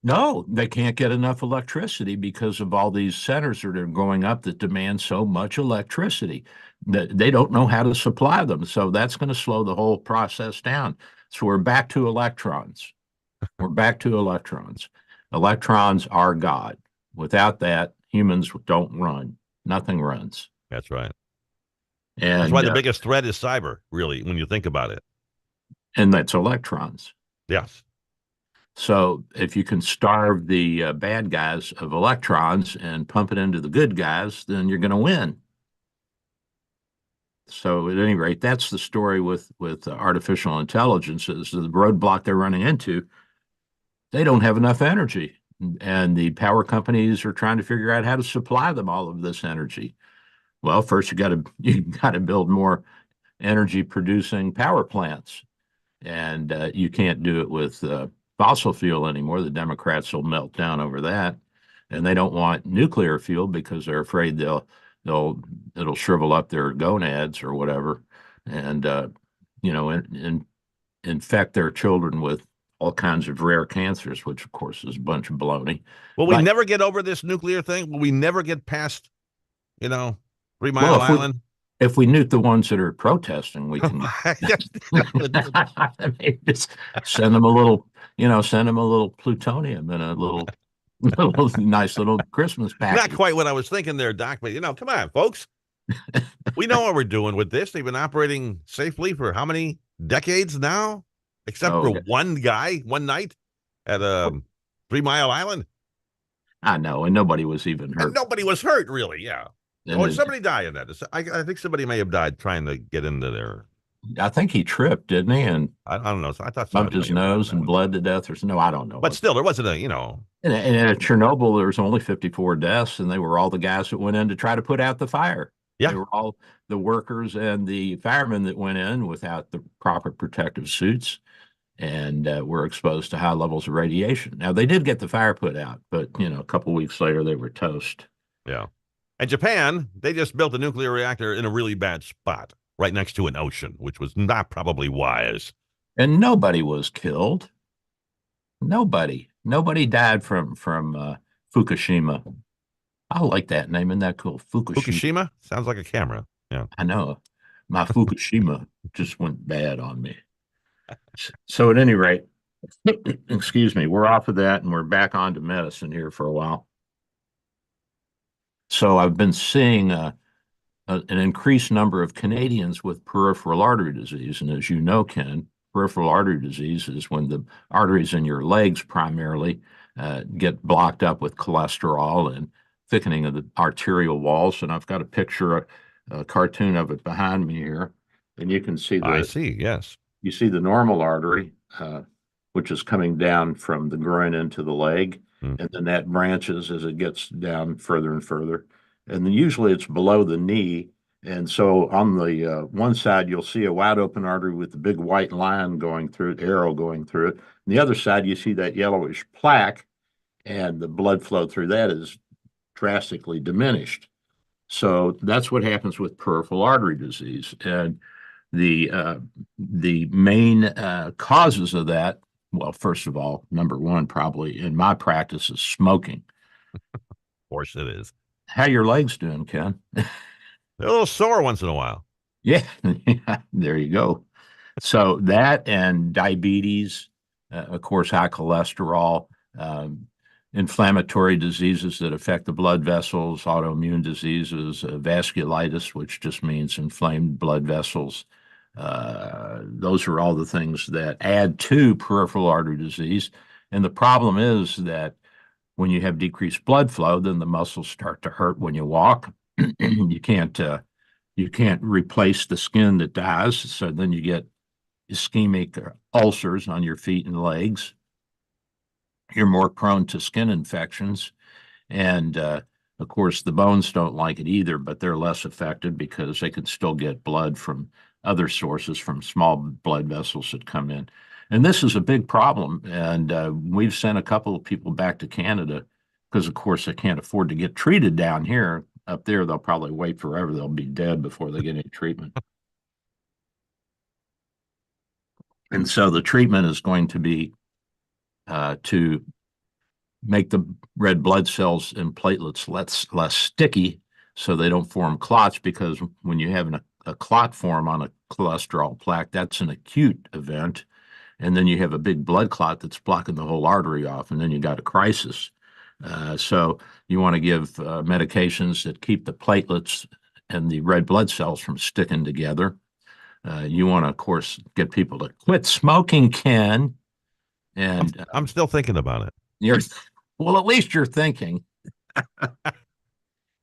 No, they can't get enough electricity because of all these centers that are going up that demand so much electricity. They don't know how to supply them. So that's going to slow the whole process down. So we're back to electrons. We're back to electrons. Electrons are God. Without that, humans don't run. Nothing runs. That's right. And that's why the biggest threat is cyber, really, when you think about it. And that's electrons. Yes. So if you can starve the bad guys of electrons and pump it into the good guys, then you're going to win. So at any rate, that's the story with artificial intelligence. Is the roadblock they're running into. They don't have enough energy, and the power companies are trying to figure out how to supply them all of this energy. Well, first you got to build more energy producing power plants, and you can't do it with fossil fuel anymore. The Democrats will melt down over that, and they don't want nuclear fuel because they're afraid it'll shrivel up their gonads or whatever, and infect their children with all kinds of rare cancers, which of course is a bunch of baloney. Will we never get over this nuclear thing? Will we never get past, 3 Mile Island? If we nuke the ones that are protesting, we can just send them a little plutonium and a little nice little Christmas package. Not quite what I was thinking there, Doc, but come on, folks. We know what we're doing with this. They've been operating safely for how many decades now? Except for one night at 3 Mile Island. I know, and nobody was even hurt. And nobody was hurt, really, yeah. Or somebody died in that. I think somebody may have died trying to get into there. I think he tripped, didn't he? And I don't know. So I thought bumped his nose and bled to death, I don't know. But still, there wasn't And at Chernobyl, there was only 54 deaths, and they were all the guys that went in to try to put out the fire. Yeah. They were all the workers and the firemen that went in without the proper protective suits and were exposed to high levels of radiation. Now, they did get the fire put out, but, a couple weeks later, they were toast. Yeah. And Japan, they just built a nuclear reactor in a really bad spot right next to an ocean, which was not probably wise. And nobody was killed. Nobody died from Fukushima. I like that name. Isn't that cool? Fukushima? Sounds like a camera. Yeah. I know. My Fukushima just went bad on me. So at any rate, excuse me, we're off of that and we're back onto medicine here for a while. So I've been seeing an increased number of Canadians with peripheral artery disease. And as you know, Ken, peripheral artery disease is when the arteries in your legs primarily get blocked up with cholesterol and thickening of the arterial walls. And I've got a picture, a cartoon of it behind me here. And you can see I see, yes. You see the normal artery, which is coming down from the groin into the leg. And then that branches as it gets down further and further. And then usually it's below the knee. And so on the one side, you'll see a wide open artery with the big white line going through it, arrow going through it. On the other side, you see that yellowish plaque, and the blood flow through that is drastically diminished. So that's what happens with peripheral artery disease. And the main causes of that, well, first of all, number one, probably in my practice, is smoking. Of course it is. How your legs doing, Ken? They're a little sore once in a while. Yeah, there you go. So that and diabetes, of course, high cholesterol, inflammatory diseases that affect the blood vessels, autoimmune diseases, vasculitis, which just means inflamed blood vessels. Those are all the things that add to peripheral artery disease. And the problem is that when you have decreased blood flow, then the muscles start to hurt when you walk. You can't replace the skin that dies. So then you get ischemic ulcers on your feet and legs. You're more prone to skin infections. And of course, the bones don't like it either, but they're less affected because they can still get blood from other sources, from small blood vessels that come in. And this is a big problem. And we've sent a couple of people back to Canada because, of course, they can't afford to get treated down here. Up there, they'll probably wait forever. They'll be dead before they get any treatment. And so the treatment is going to be to make the red blood cells and platelets less sticky so they don't form clots, because when you have a clot form on a cholesterol plaque, that's an acute event. And then you have a big blood clot that's blocking the whole artery off, and then you got a crisis. So you want to give medications that keep the platelets and the red blood cells from sticking together. You want to, of course, get people to quit smoking, Ken. And I'm still thinking about it. you're, well, at least you're thinking.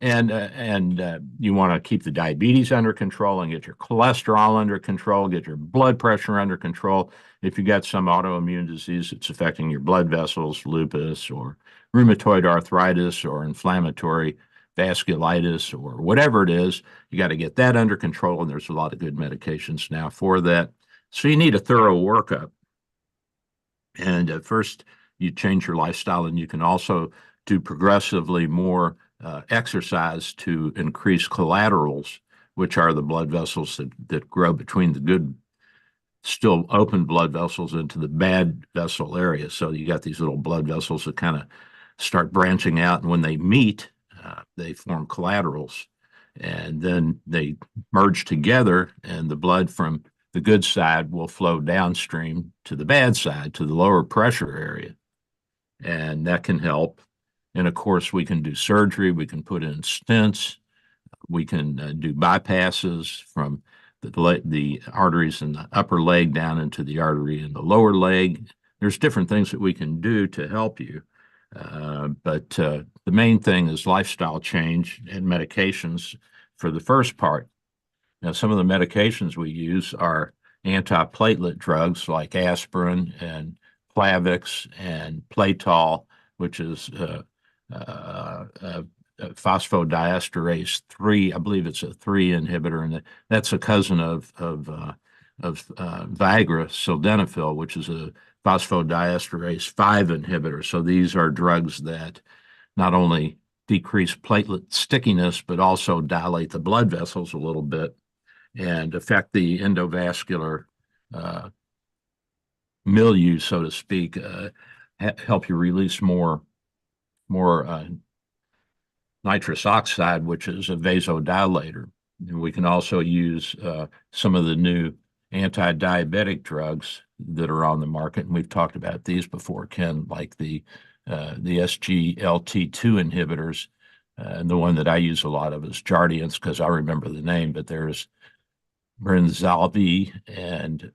And you want to keep the diabetes under control and get your cholesterol under control, get your blood pressure under control. If you got some autoimmune disease that's affecting your blood vessels, lupus or rheumatoid arthritis or inflammatory vasculitis or whatever it is, you got to get that under control. And there's a lot of good medications now for that. So you need a thorough workup. And at first, you change your lifestyle, and you can also do progressively more exercise to increase collaterals, which are the blood vessels that grow between the good, still open blood vessels into the bad vessel area. So you got these little blood vessels that kind of start branching out, and when they meet, they form collaterals, and then they merge together, and the blood from the good side will flow downstream to the bad side, to the lower pressure area. And that can help. And of course, we can do surgery. We can put in stents. We can do bypasses from the arteries in the upper leg down into the artery in the lower leg. There's different things that we can do to help you. But the main thing is lifestyle change and medications for the first part. Now, some of the medications we use are antiplatelet drugs like aspirin and Plavix and Platol, which is phosphodiesterase 3. I believe it's a 3 inhibitor, and that's a cousin of Viagra, sildenafil, which is a phosphodiesterase 5 inhibitor. So these are drugs that not only decrease platelet stickiness, but also dilate the blood vessels a little bit and affect the endovascular milieu, so to speak, help you release more nitrous oxide, which is a vasodilator. And we can also use some of the new anti-diabetic drugs that are on the market, and we've talked about these before, Ken, like the SGLT2 inhibitors. And the one that I use a lot of is Jardiance, because I remember the name, but there's Brenzalvi and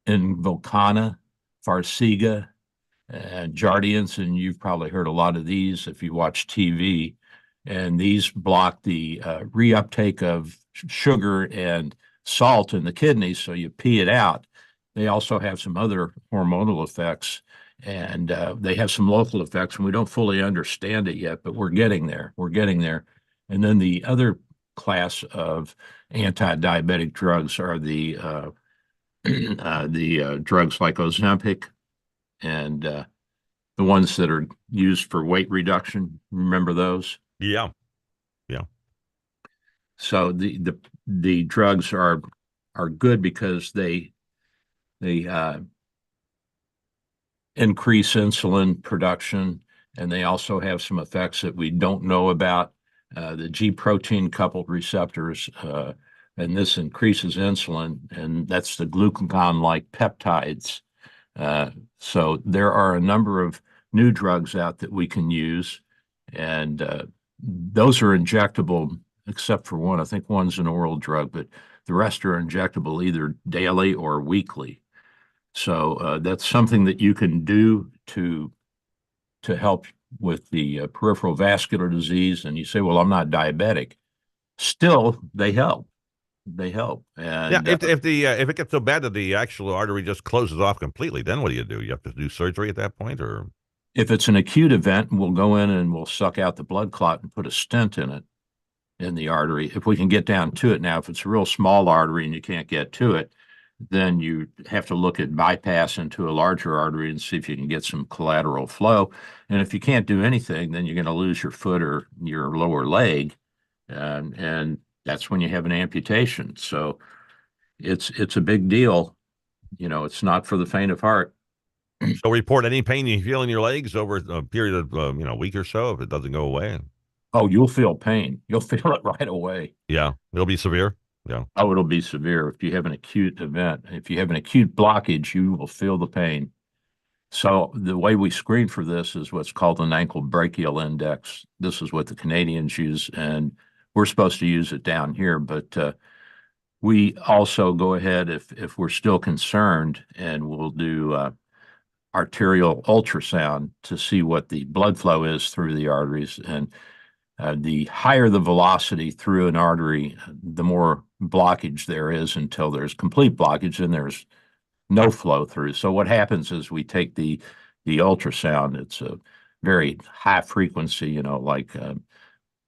Invokana, Farxiga, and Jardiance, and you've probably heard a lot of these if you watch TV. And these block the reuptake of sugar and salt in the kidneys, so you pee it out. They also have some other hormonal effects, and they have some local effects, and we don't fully understand it yet, but we're getting there. We're getting there. And then the other class of anti-diabetic drugs are the drugs like Ozempic and the ones that are used for weight reduction. Remember those? Yeah. So the drugs are good because they increase insulin production, and they also have some effects that we don't know about. The G protein coupled receptors, and this increases insulin, and that's the glucagon-like peptides. So there are a number of new drugs out that we can use, and those are injectable, except for one. I think one's an oral drug, but the rest are injectable either daily or weekly. So that's something that you can do to help with the peripheral vascular disease. And you say, well, I'm not diabetic. Still, they help. They help. And yeah, if it gets so bad that the actual artery just closes off completely, then what do? You have to do surgery at that point, or? If it's an acute event, we'll go in and we'll suck out the blood clot and put a stent in it, in the artery, if we can get down to it. Now, if it's a real small artery and you can't get to it, then you have to look at bypass into a larger artery and see if you can get some collateral flow. And if you can't do anything, then you're going to lose your foot or your lower leg, and that's when you have an amputation. So it's a big deal. You know, it's not for the faint of heart. So report any pain you feel in your legs over a period of a week or so if it doesn't go away. Oh, you'll feel pain. You'll feel it right away. Yeah, it'll be severe. Yeah. Oh, it'll be severe if you have an acute event. If you have an acute blockage, you will feel the pain. So the way we screen for this is what's called an ankle brachial index. This is what the Canadians use, and we're supposed to use it down here. But we also go ahead if we're still concerned, and we'll do arterial ultrasound to see what the blood flow is through the arteries. And the higher the velocity through an artery, the more blockage there is until there's complete blockage and there's no flow through. So what happens is we take the ultrasound. It's a very high frequency, like a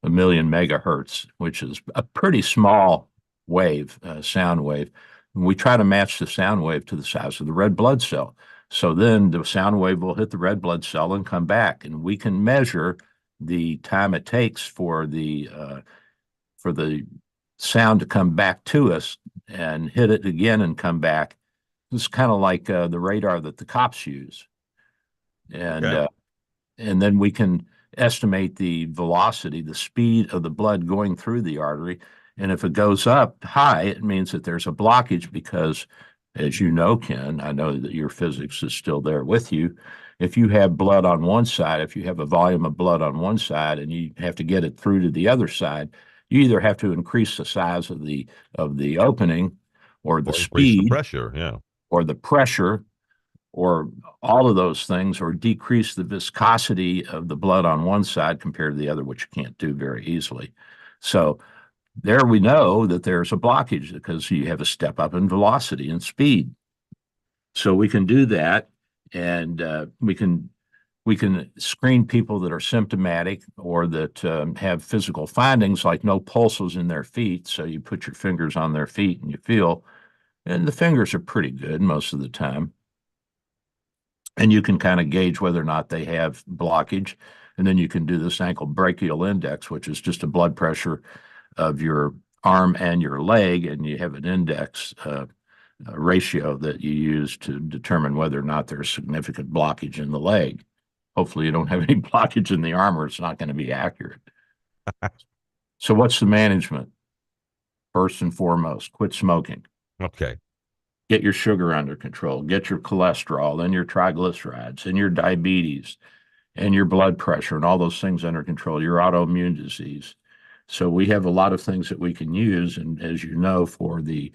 million megahertz, which is a pretty small wave, sound wave. And we try to match the sound wave to the size of the red blood cell. So then the sound wave will hit the red blood cell and come back, and we can measure the time it takes for the sound to come back to us and hit it again and come back. It's kind of like the radar that the cops use, and then we can estimate the velocity, the speed of the blood going through the artery. And if it goes up high, it means that there's a blockage because, as you know, Ken, I know that your physics is still there with you. If you have blood on one side, if you have a volume of blood on one side and you have to get it through to the other side, you either have to increase the size of the opening or the speed, pressure, or the pressure, or all of those things, or decrease the viscosity of the blood on one side compared to the other, which you can't do very easily. So there we know that there's a blockage because you have a step up in velocity and speed. So we can do that, and we can screen people that are symptomatic or that have physical findings like no pulses in their feet. So you put your fingers on their feet and you feel, and the fingers are pretty good most of the time. And you can kind of gauge whether or not they have blockage. And then you can do this ankle brachial index, which is just a blood pressure of your arm and your leg. And you have an index ratio that you use to determine whether or not there's significant blockage in the leg. Hopefully you don't have any blockage in the arm or it's not going to be accurate. So what's the management? First and foremost, quit smoking. Okay. Get your sugar under control, get your cholesterol and your triglycerides and your diabetes and your blood pressure and all those things under control, your autoimmune disease. So we have a lot of things that we can use. And as you know, for the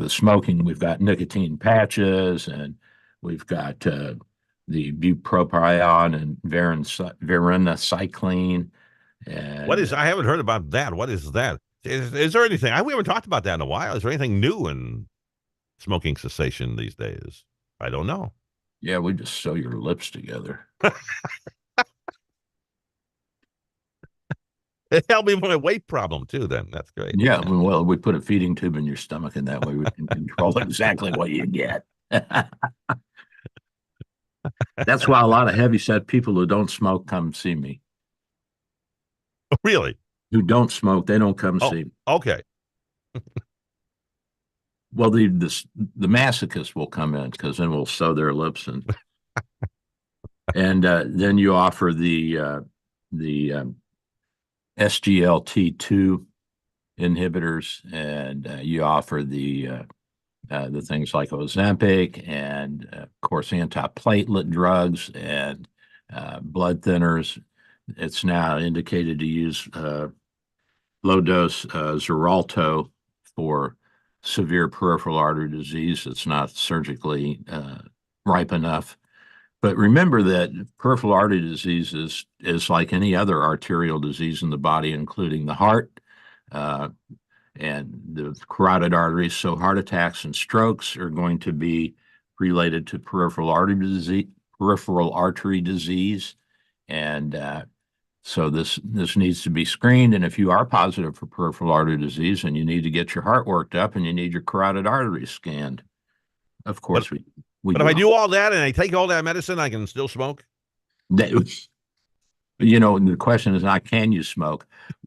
smoking, we've got nicotine patches, and we've got the bupropion and varenicline. And I haven't heard about that. What is that? Is there anything? We haven't talked about that in a while. Is there anything new in smoking cessation these days? I don't know. Yeah, we just sew your lips together. It helped me with my weight problem too, then. That's great. Yeah, well, we put a feeding tube in your stomach, and that way we can control exactly what you get. That's why a lot of heavyset people who don't smoke come see me. Really? Who don't smoke, they don't come see me. Okay. Well, the masochists will come in because then we'll sew their lips and then you offer the SGLT2 inhibitors, and you offer the things like Ozempic, and of course antiplatelet drugs and blood thinners. It's now indicated to use low dose Xarelto for severe peripheral artery disease that's not surgically ripe enough. But remember that peripheral artery disease is like any other arterial disease in the body, including the heart and the carotid arteries. So heart attacks and strokes are going to be related to peripheral artery disease. And so this needs to be screened. And if you are positive for peripheral artery disease, and you need to get your heart worked up and you need your carotid arteries scanned, of course But if I do all that and I take all that medicine, I can still smoke? You know, the question is not can you smoke?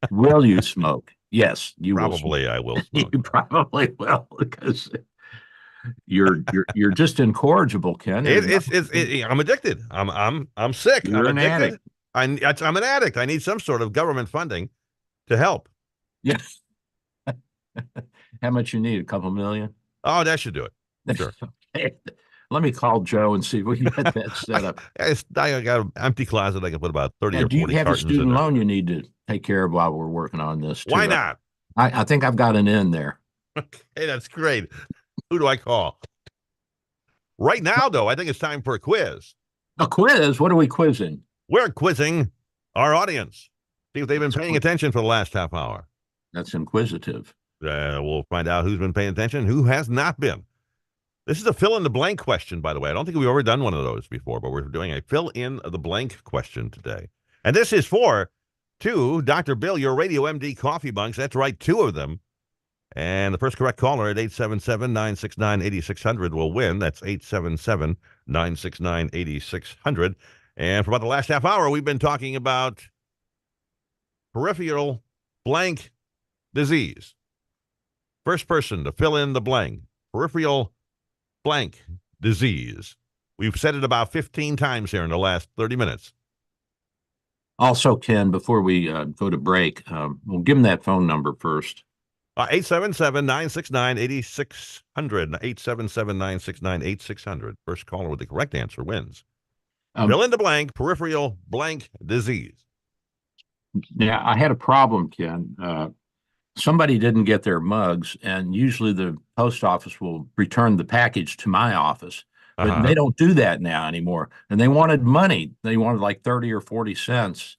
Will you smoke? Yes, you probably will. I will smoke. You probably will, because you're just incorrigible, Ken. I'm addicted. I'm sick. You're I'm an addicted. addict. I'm an addict. I need some sort of government funding to help. Yes. How much you need? A couple million? Oh, that should do it. Sure. Okay. Let me call Joe and see if we can get that set up. I got an empty closet. I can put about 30 Now, or 40 do you have a cartons in student there. loan you need to take care of while we're working on this? Why not? I think I've got an in there. Okay, that's great. Who do I call? Right now, though, I think it's time for a quiz. A quiz? What are we quizzing? We're quizzing our audience. See if they've been paying attention for the last half hour. That's inquisitive. We'll find out who's been paying attention, who has not been. This is a fill-in-the-blank question, by the way. I don't think we've ever done one of those before, but we're doing a fill-in-the-blank question today. And this is to Dr. Bill, your Radio MD coffee bunks. That's right, 2 of them. And the first correct caller at 877-969-8600 will win. That's 877-969-8600. And for about the last half hour, we've been talking about peripheral blank disease. First person to fill in the blank. Peripheral blank disease. We've said it about 15 times here in the last 30 minutes. Also, Ken, before we go to break, we'll give them that phone number first. 877-969-8600. 877-969-8600. First caller with the correct answer wins. Fill in the blank, peripheral blank disease. Yeah, I had a problem, Ken. Somebody didn't get their mugs, and usually the post office will return the package to my office. But they don't do that now anymore. And they wanted money. They wanted like 30 or 40 cents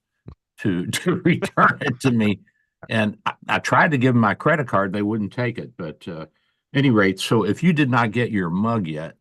to return it to me. And I tried to give them my credit card. They wouldn't take it. But any rate, so if you did not get your mug yet,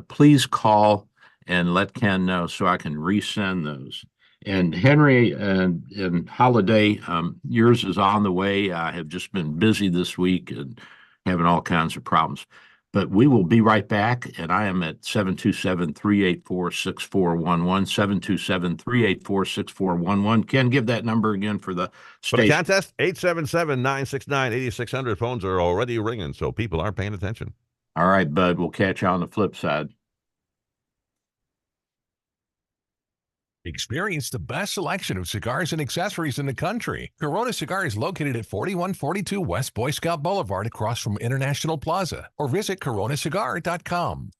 please call and let Ken know so I can resend those. And Henry and Holiday, yours is on the way. I have just been busy this week and having all kinds of problems. But we will be right back, and I am at 727-384-6411, 727-384-6411. Ken, give that number again for the For the contest, 877-969-8600. Phones are already ringing, so people are paying attention. All right, bud, we'll catch you on the flip side. Experience the best selection of cigars and accessories in the country. Corona Cigar is located at 4142 West Boy Scout Boulevard across from International Plaza, or visit coronacigar.com.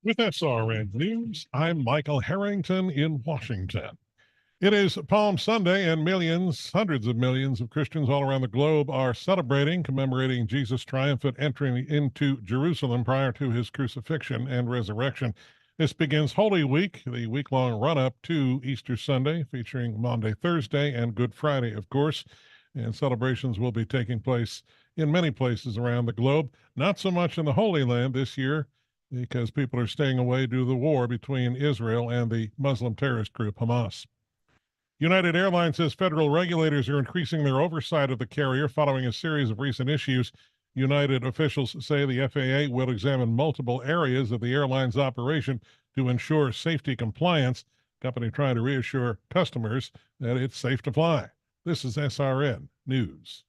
With SRN News, I'm Michael Harrington in Washington. It is Palm Sunday, and hundreds of millions of Christians all around the globe are celebrating, commemorating Jesus' triumphant entry into Jerusalem prior to his crucifixion and resurrection. This begins Holy Week, the week-long run-up to Easter Sunday, featuring Maundy, Thursday, and Good Friday, of course. And celebrations will be taking place in many places around the globe. Not so much in the Holy Land this year, because people are staying away due to the war between Israel and the Muslim terrorist group Hamas. United Airlines says federal regulators are increasing their oversight of the carrier following a series of recent issues. United officials say the FAA will examine multiple areas of the airline's operation to ensure safety compliance. The company trying to reassure customers that it's safe to fly. This is SRN News.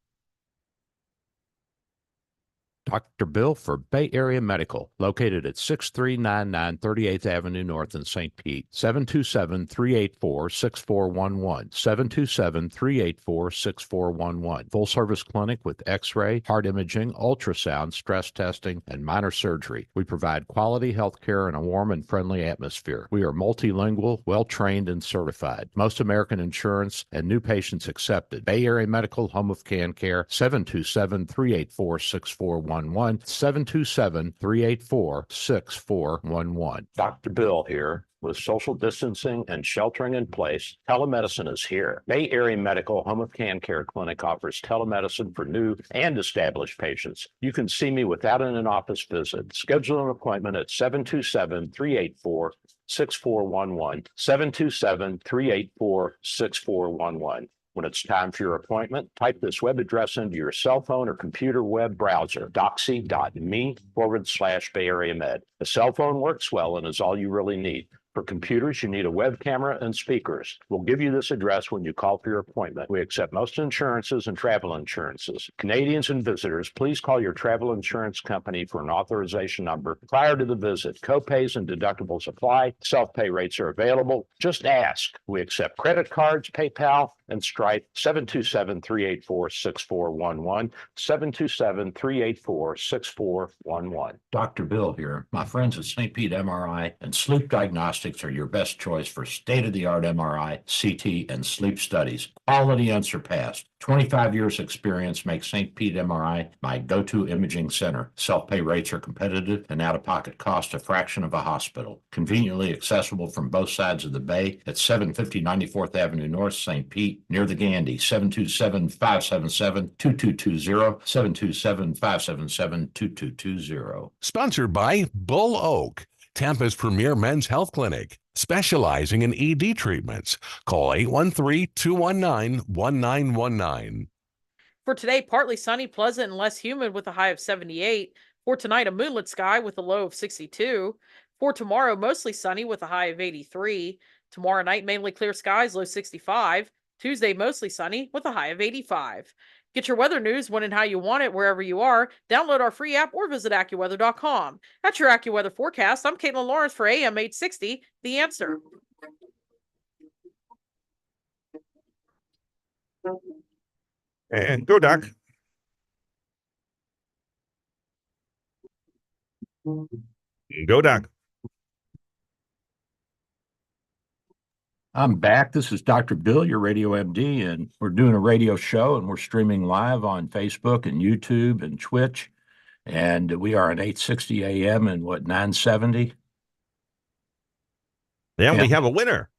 Dr. Bill for Bay Area Medical, located at 6399 38th Avenue North in St. Pete, 727-384-6411, 727-384-6411. Full service clinic with x-ray, heart imaging, ultrasound, stress testing, and minor surgery. We provide quality health care in a warm and friendly atmosphere. We are multilingual, well-trained, and certified. Most American insurance and new patients accepted. Bay Area Medical, home of Can Care, 727-384-6411. 727-384-6411. Dr. Bill here. With social distancing and sheltering in place, telemedicine is here. Bay Area Medical Home of Can Care Clinic offers telemedicine for new and established patients. You can see me without an in-office visit. Schedule an appointment at 727-384-6411, 727-384-6411. When it's time for your appointment, type this web address into your cell phone or computer web browser, doxy.me/Bay Area Med. A cell phone works well and is all you really need. For computers, you need a web camera and speakers. We'll give you this address when you call for your appointment. We accept most insurances and travel insurances. Canadians and visitors, please call your travel insurance company for an authorization number prior to the visit. Copays and deductibles apply. Self-pay rates are available. Just ask. We accept credit cards, PayPal, and Stripe. 727-384-6411, 727-384-6411. Dr. Bill here. My friends at St. Pete MRI and Sleep Diagnostics Diagnostics are your best choice for state-of-the-art MRI, CT, and sleep studies. Quality unsurpassed. 25 years experience makes St. Pete MRI my go-to imaging center. Self-pay rates are competitive and out-of-pocket cost a fraction of a hospital. Conveniently accessible from both sides of the bay at 750 94th Avenue North, St. Pete, near the Gandy. 727-577-2220, 727-577-2220. Sponsored by Bull Oak, Tampa's premier men's health clinic, specializing in ED treatments. Call 813-219-1919. For today, partly sunny, pleasant, and less humid with a high of 78. For tonight, a moonlit sky with a low of 62. For tomorrow, mostly sunny with a high of 83. Tomorrow night, mainly clear skies, low 65. Tuesday, mostly sunny with a high of 85. Get your weather news when and how you want it wherever you are. Download our free app or visit AccuWeather.com. That's your AccuWeather forecast. I'm Caitlin Lawrence for AM 860, The Answer. And go, Doc. Go, Doc. I'm back. This is Dr. Bill, your radio MD, and we're doing a radio show, and we're streaming live on Facebook and YouTube and Twitch. And we are at 860 AM and 970? Yeah, we have a winner.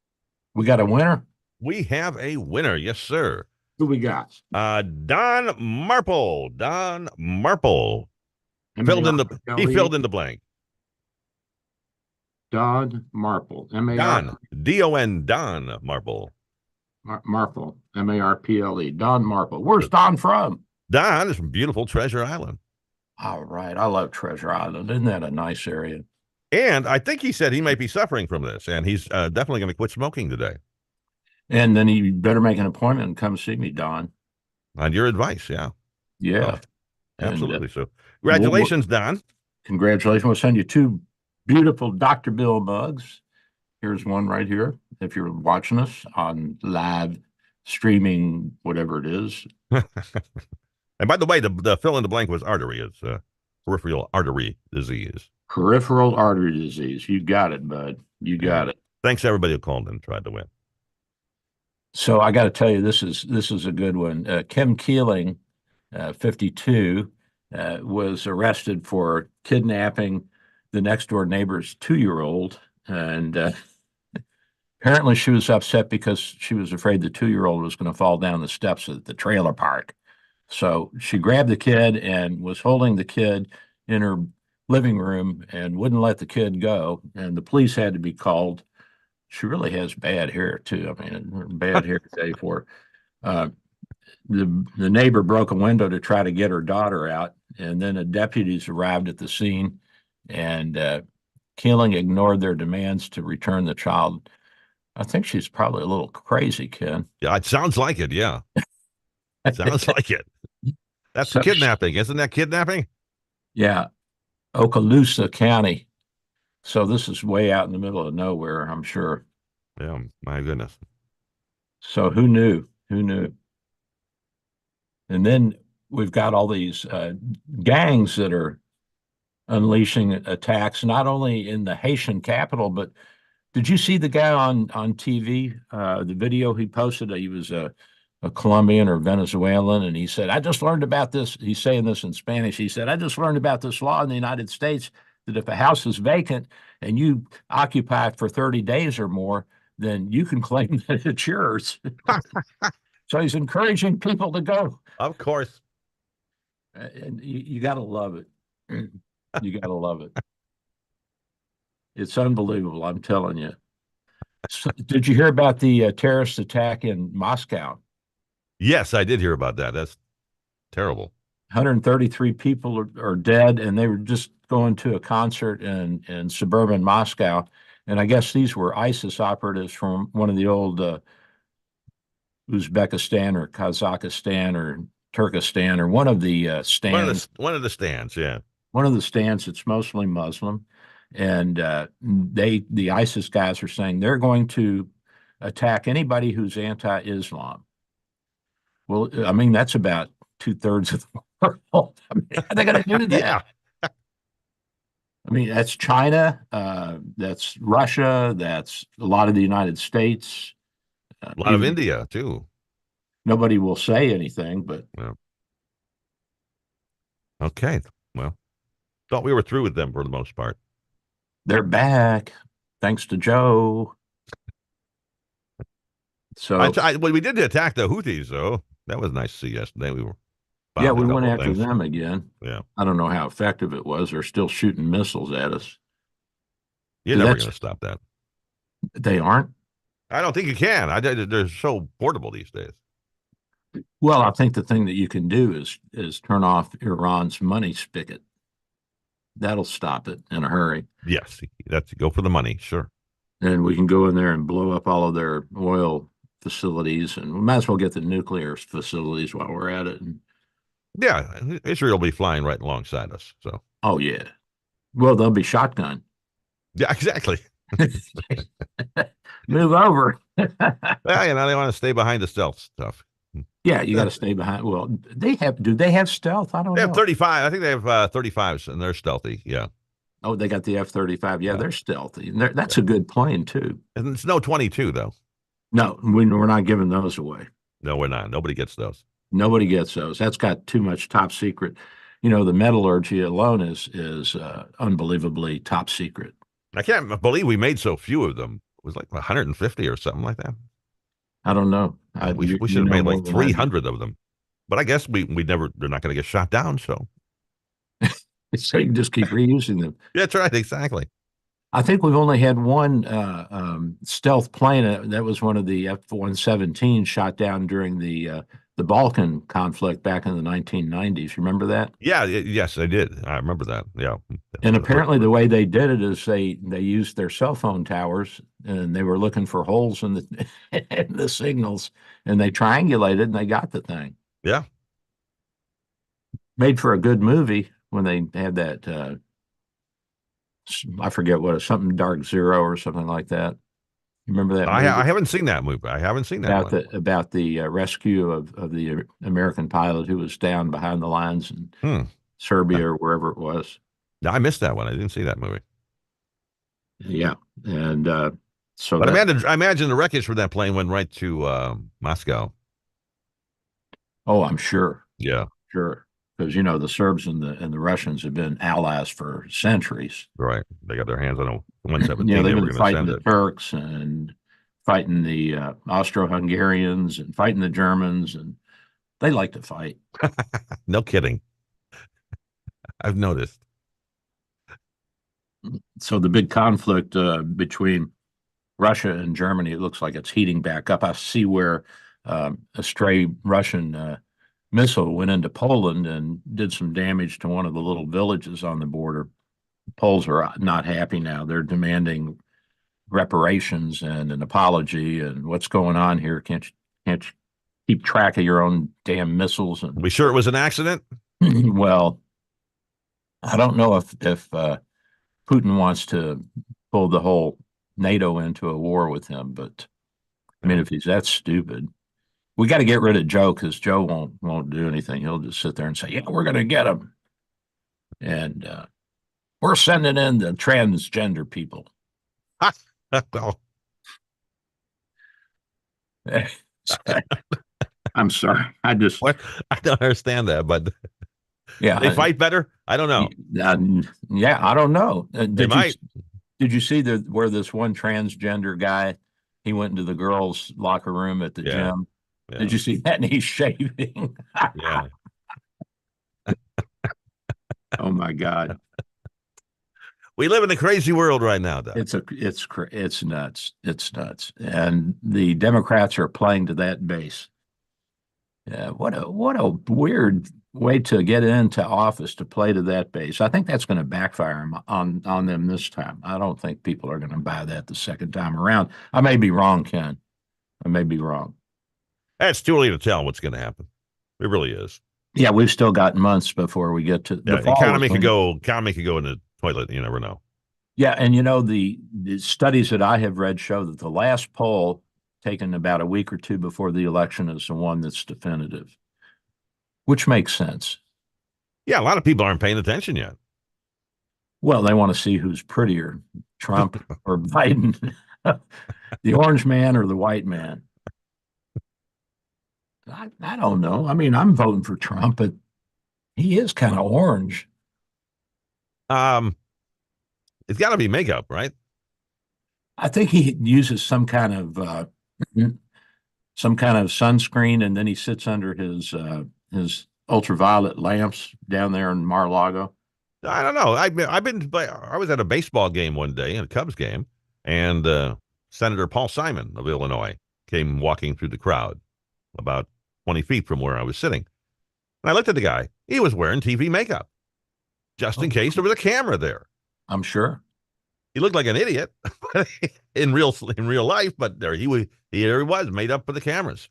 We got a winner? We have a winner. Yes, sir. Who we got? Don Marple. Don Marple. He filled in the blank. Don Marple. Don. D-O-N. Don Marple. Marple. M-A-R-P-L-E. Don Marple. Where's Don from? Don is from beautiful Treasure Island. All right. I love Treasure Island. Isn't that a nice area? And I think he said he might be suffering from this, and he's definitely going to quit smoking today. And then he better make an appointment and come see me, Don. On your advice, yeah. Yeah. Absolutely. So congratulations, Don. Congratulations. We'll send you two beautiful Dr. Bill mugs. Here's one right here. If you're watching us on live streaming, whatever it is. And by the way, the fill in the blank was artery. It's peripheral artery disease. Peripheral artery disease. You got it, bud. You got it. Thanks to everybody who called and tried to win. So I got to tell you, this is a good one. Kim Keeling, 52, was arrested for kidnapping the next door neighbor's 2-year-old, and apparently she was upset because she was afraid the 2-year-old was going to fall down the steps at the trailer park. So she grabbed the kid and was holding the kid in her living room and wouldn't let the kid go, and the police had to be called. She really has bad hair too. I mean, bad hair day for her. The neighbor broke a window to try to get her daughter out, and then the deputies arrived at the scene, and Keeling ignored their demands to return the child. I think she's probably a little crazy, Ken. Yeah, it sounds like it. Yeah, it sounds like it. That's kidnapping, isn't that kidnapping? Yeah, Okaloosa County. So this is way out in the middle of nowhere, I'm sure. Yeah, my goodness. So who knew? Who knew? And then we've got all these gangs that are unleashing attacks, not only in the Haitian capital, but did you see the guy on TV, the video he posted? He was a Colombian or Venezuelan, and he said, I just learned about this. He's saying this in Spanish. He said, I just learned about this law in the United States that if a house is vacant and you occupy it for 30 days or more, then you can claim that it's yours. So he's encouraging people to go. Of course. And you got to love it. You got to love it. It's unbelievable, I'm telling you. So, did you hear about the terrorist attack in Moscow? Yes, I did hear about that. That's terrible. 133 people are dead, and they were just going to a concert in suburban Moscow. And I guess these were ISIS operatives from one of the old Uzbekistan or Kazakhstan or Turkestan or one of the stands. One of the stands, yeah. One of the stands that's mostly Muslim. And the ISIS guys are saying they're going to attack anybody who's anti-Islam. Well, I mean, that's about 2/3 of the world. I mean, how are they going to do that? Yeah. Yeah. I mean, that's China, that's Russia, that's a lot of the United States. A lot of India too. Nobody will say anything, but yeah. Okay, well, thought we were through with them for the most part. They're back, thanks to Joe. So well, we did attack the Houthis, though. That was nice to see yesterday. We went after them again. Yeah, I don't know how effective it was. They're still shooting missiles at us. You're never going to stop that. They aren't. I don't think you can. They're so portable these days. Well, I think the thing that you can do is turn off Iran's money spigot. That'll stop it in a hurry. Yes, that's go for the money, sure. And we can go in there and blow up all of their oil facilities, and we might as well get the nuclear facilities while we're at it. And, yeah, Israel will be flying right alongside us. So. Oh yeah. Well, they'll be shotgun. Yeah, exactly. Move over. Well, they want to stay behind the stealth stuff. Yeah, you got to stay behind. Well, do they have stealth? I don't know. They have 35. I think they have 35s, and they're stealthy. Yeah. Oh, they got the F-35. Yeah, they're stealthy. That's a good plane too. And it's no 22 though. No, we're not giving those away. No, we're not. Nobody gets those. Nobody gets those. That's got too much top secret. The metallurgy alone is unbelievably top secret. I can't believe we made so few of them. It was like 150 or something like that. I don't know. We should have made like 300 of them. But I guess they're not going to get shot down. So so you can just keep reusing them. That's right. Exactly. I think we've only had one stealth plane. That was one of the F-117 shot down during the Balkan conflict back in the 1990s. Remember that? Yeah. Yes, I did. I remember that. Yeah. And apparently the way they did it is they used their cell phone towers, and they were looking for holes in the in the signals, and they triangulated and they got the thing. Yeah. Made for a good movie when they had that I forget what, something Dark Zero or something like that. You remember that movie? I haven't seen that movie. I haven't seen that about the rescue of the American pilot who was down behind the lines in Serbia or wherever it was. No, I missed that one. I didn't see that movie. Yeah, and so. But I imagine the wreckage for that plane went right to Moscow. Oh, I'm sure. Yeah, sure. Because the Serbs and the Russians have been allies for centuries. Right, they got their hands on a 117. Yeah, they've been fighting the Turks and fighting the Austro-Hungarians and fighting the Germans, and they like to fight. No kidding. I've noticed. So the big conflict between Russia and Germany, it looks like it's heating back up. I see where a stray Russian missile went into Poland and did some damage to one of the little villages on the border. The Poles are not happy now. They're demanding reparations and an apology. And what's going on here? Can't you keep track of your own damn missiles? And we sure it was an accident? Well, I don't know if Putin wants to pull the whole NATO into a war with him, but I mean, if he's that stupid. We got to get rid of Joe, because Joe won't do anything. He'll just sit there and say, "Yeah, we're going to get him," and we're sending in the transgender people. I'm sorry. I don't understand that, but yeah, they fight better. I don't know. Yeah, I don't know. Did you see where this one transgender guy, he went into the girls' locker room at the gym? Yeah. Did you see that? And he's shaving. Yeah. Oh my God. We live in a crazy world right now, though. It's nuts. It's nuts. And the Democrats are playing to that base. Yeah, what a weird way to get into office, to play to that base. I think that's going to backfire on them this time. I don't think people are going to buy that the second time around. I may be wrong, Ken. I may be wrong. It's too early to tell what's going to happen. It really is. Yeah, we've still got months before we get to the fall. Economy could go in the toilet. You never know. Yeah, and the studies that I have read show that the last poll taken about a week or two before the election is the one that's definitive, which makes sense. Yeah, a lot of people aren't paying attention yet. Well, they want to see who's prettier, Trump or Biden, the orange man or the white man. I don't know. I mean, I'm voting for Trump, but he is kind of orange. It's got to be makeup, right? I think he uses some kind of sunscreen, and then he sits under his ultraviolet lamps down there in Mar-a-Lago. I don't know. I was at a baseball game one day, a Cubs game, and Senator Paul Simon of Illinois came walking through the crowd about 20 feet from where I was sitting. And I looked at the guy. He was wearing TV makeup, just in case there was a camera there. I'm sure. He looked like an idiot in real life, but there he was, made up for the cameras.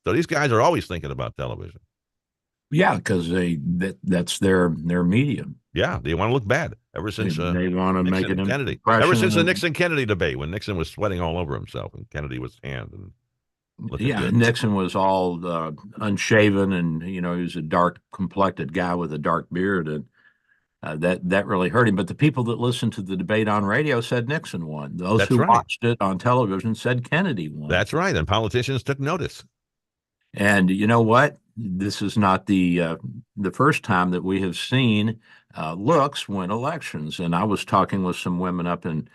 So these guys are always thinking about television. Yeah, because that's their medium. Yeah, they want to look bad. Ever since they want to make it Kennedy. Ever since the Nixon Kennedy debate, when Nixon was sweating all over himself and Kennedy was tanned and yeah, Nixon was all unshaven, and he was a dark complected guy with a dark beard, and that really hurt him. But the people that listened to the debate on radio said Nixon won. Those who watched it on television said Kennedy won. That's right, and politicians took notice. And you know what? This is not the first time that we have seen looks win elections. And I was talking with some women up in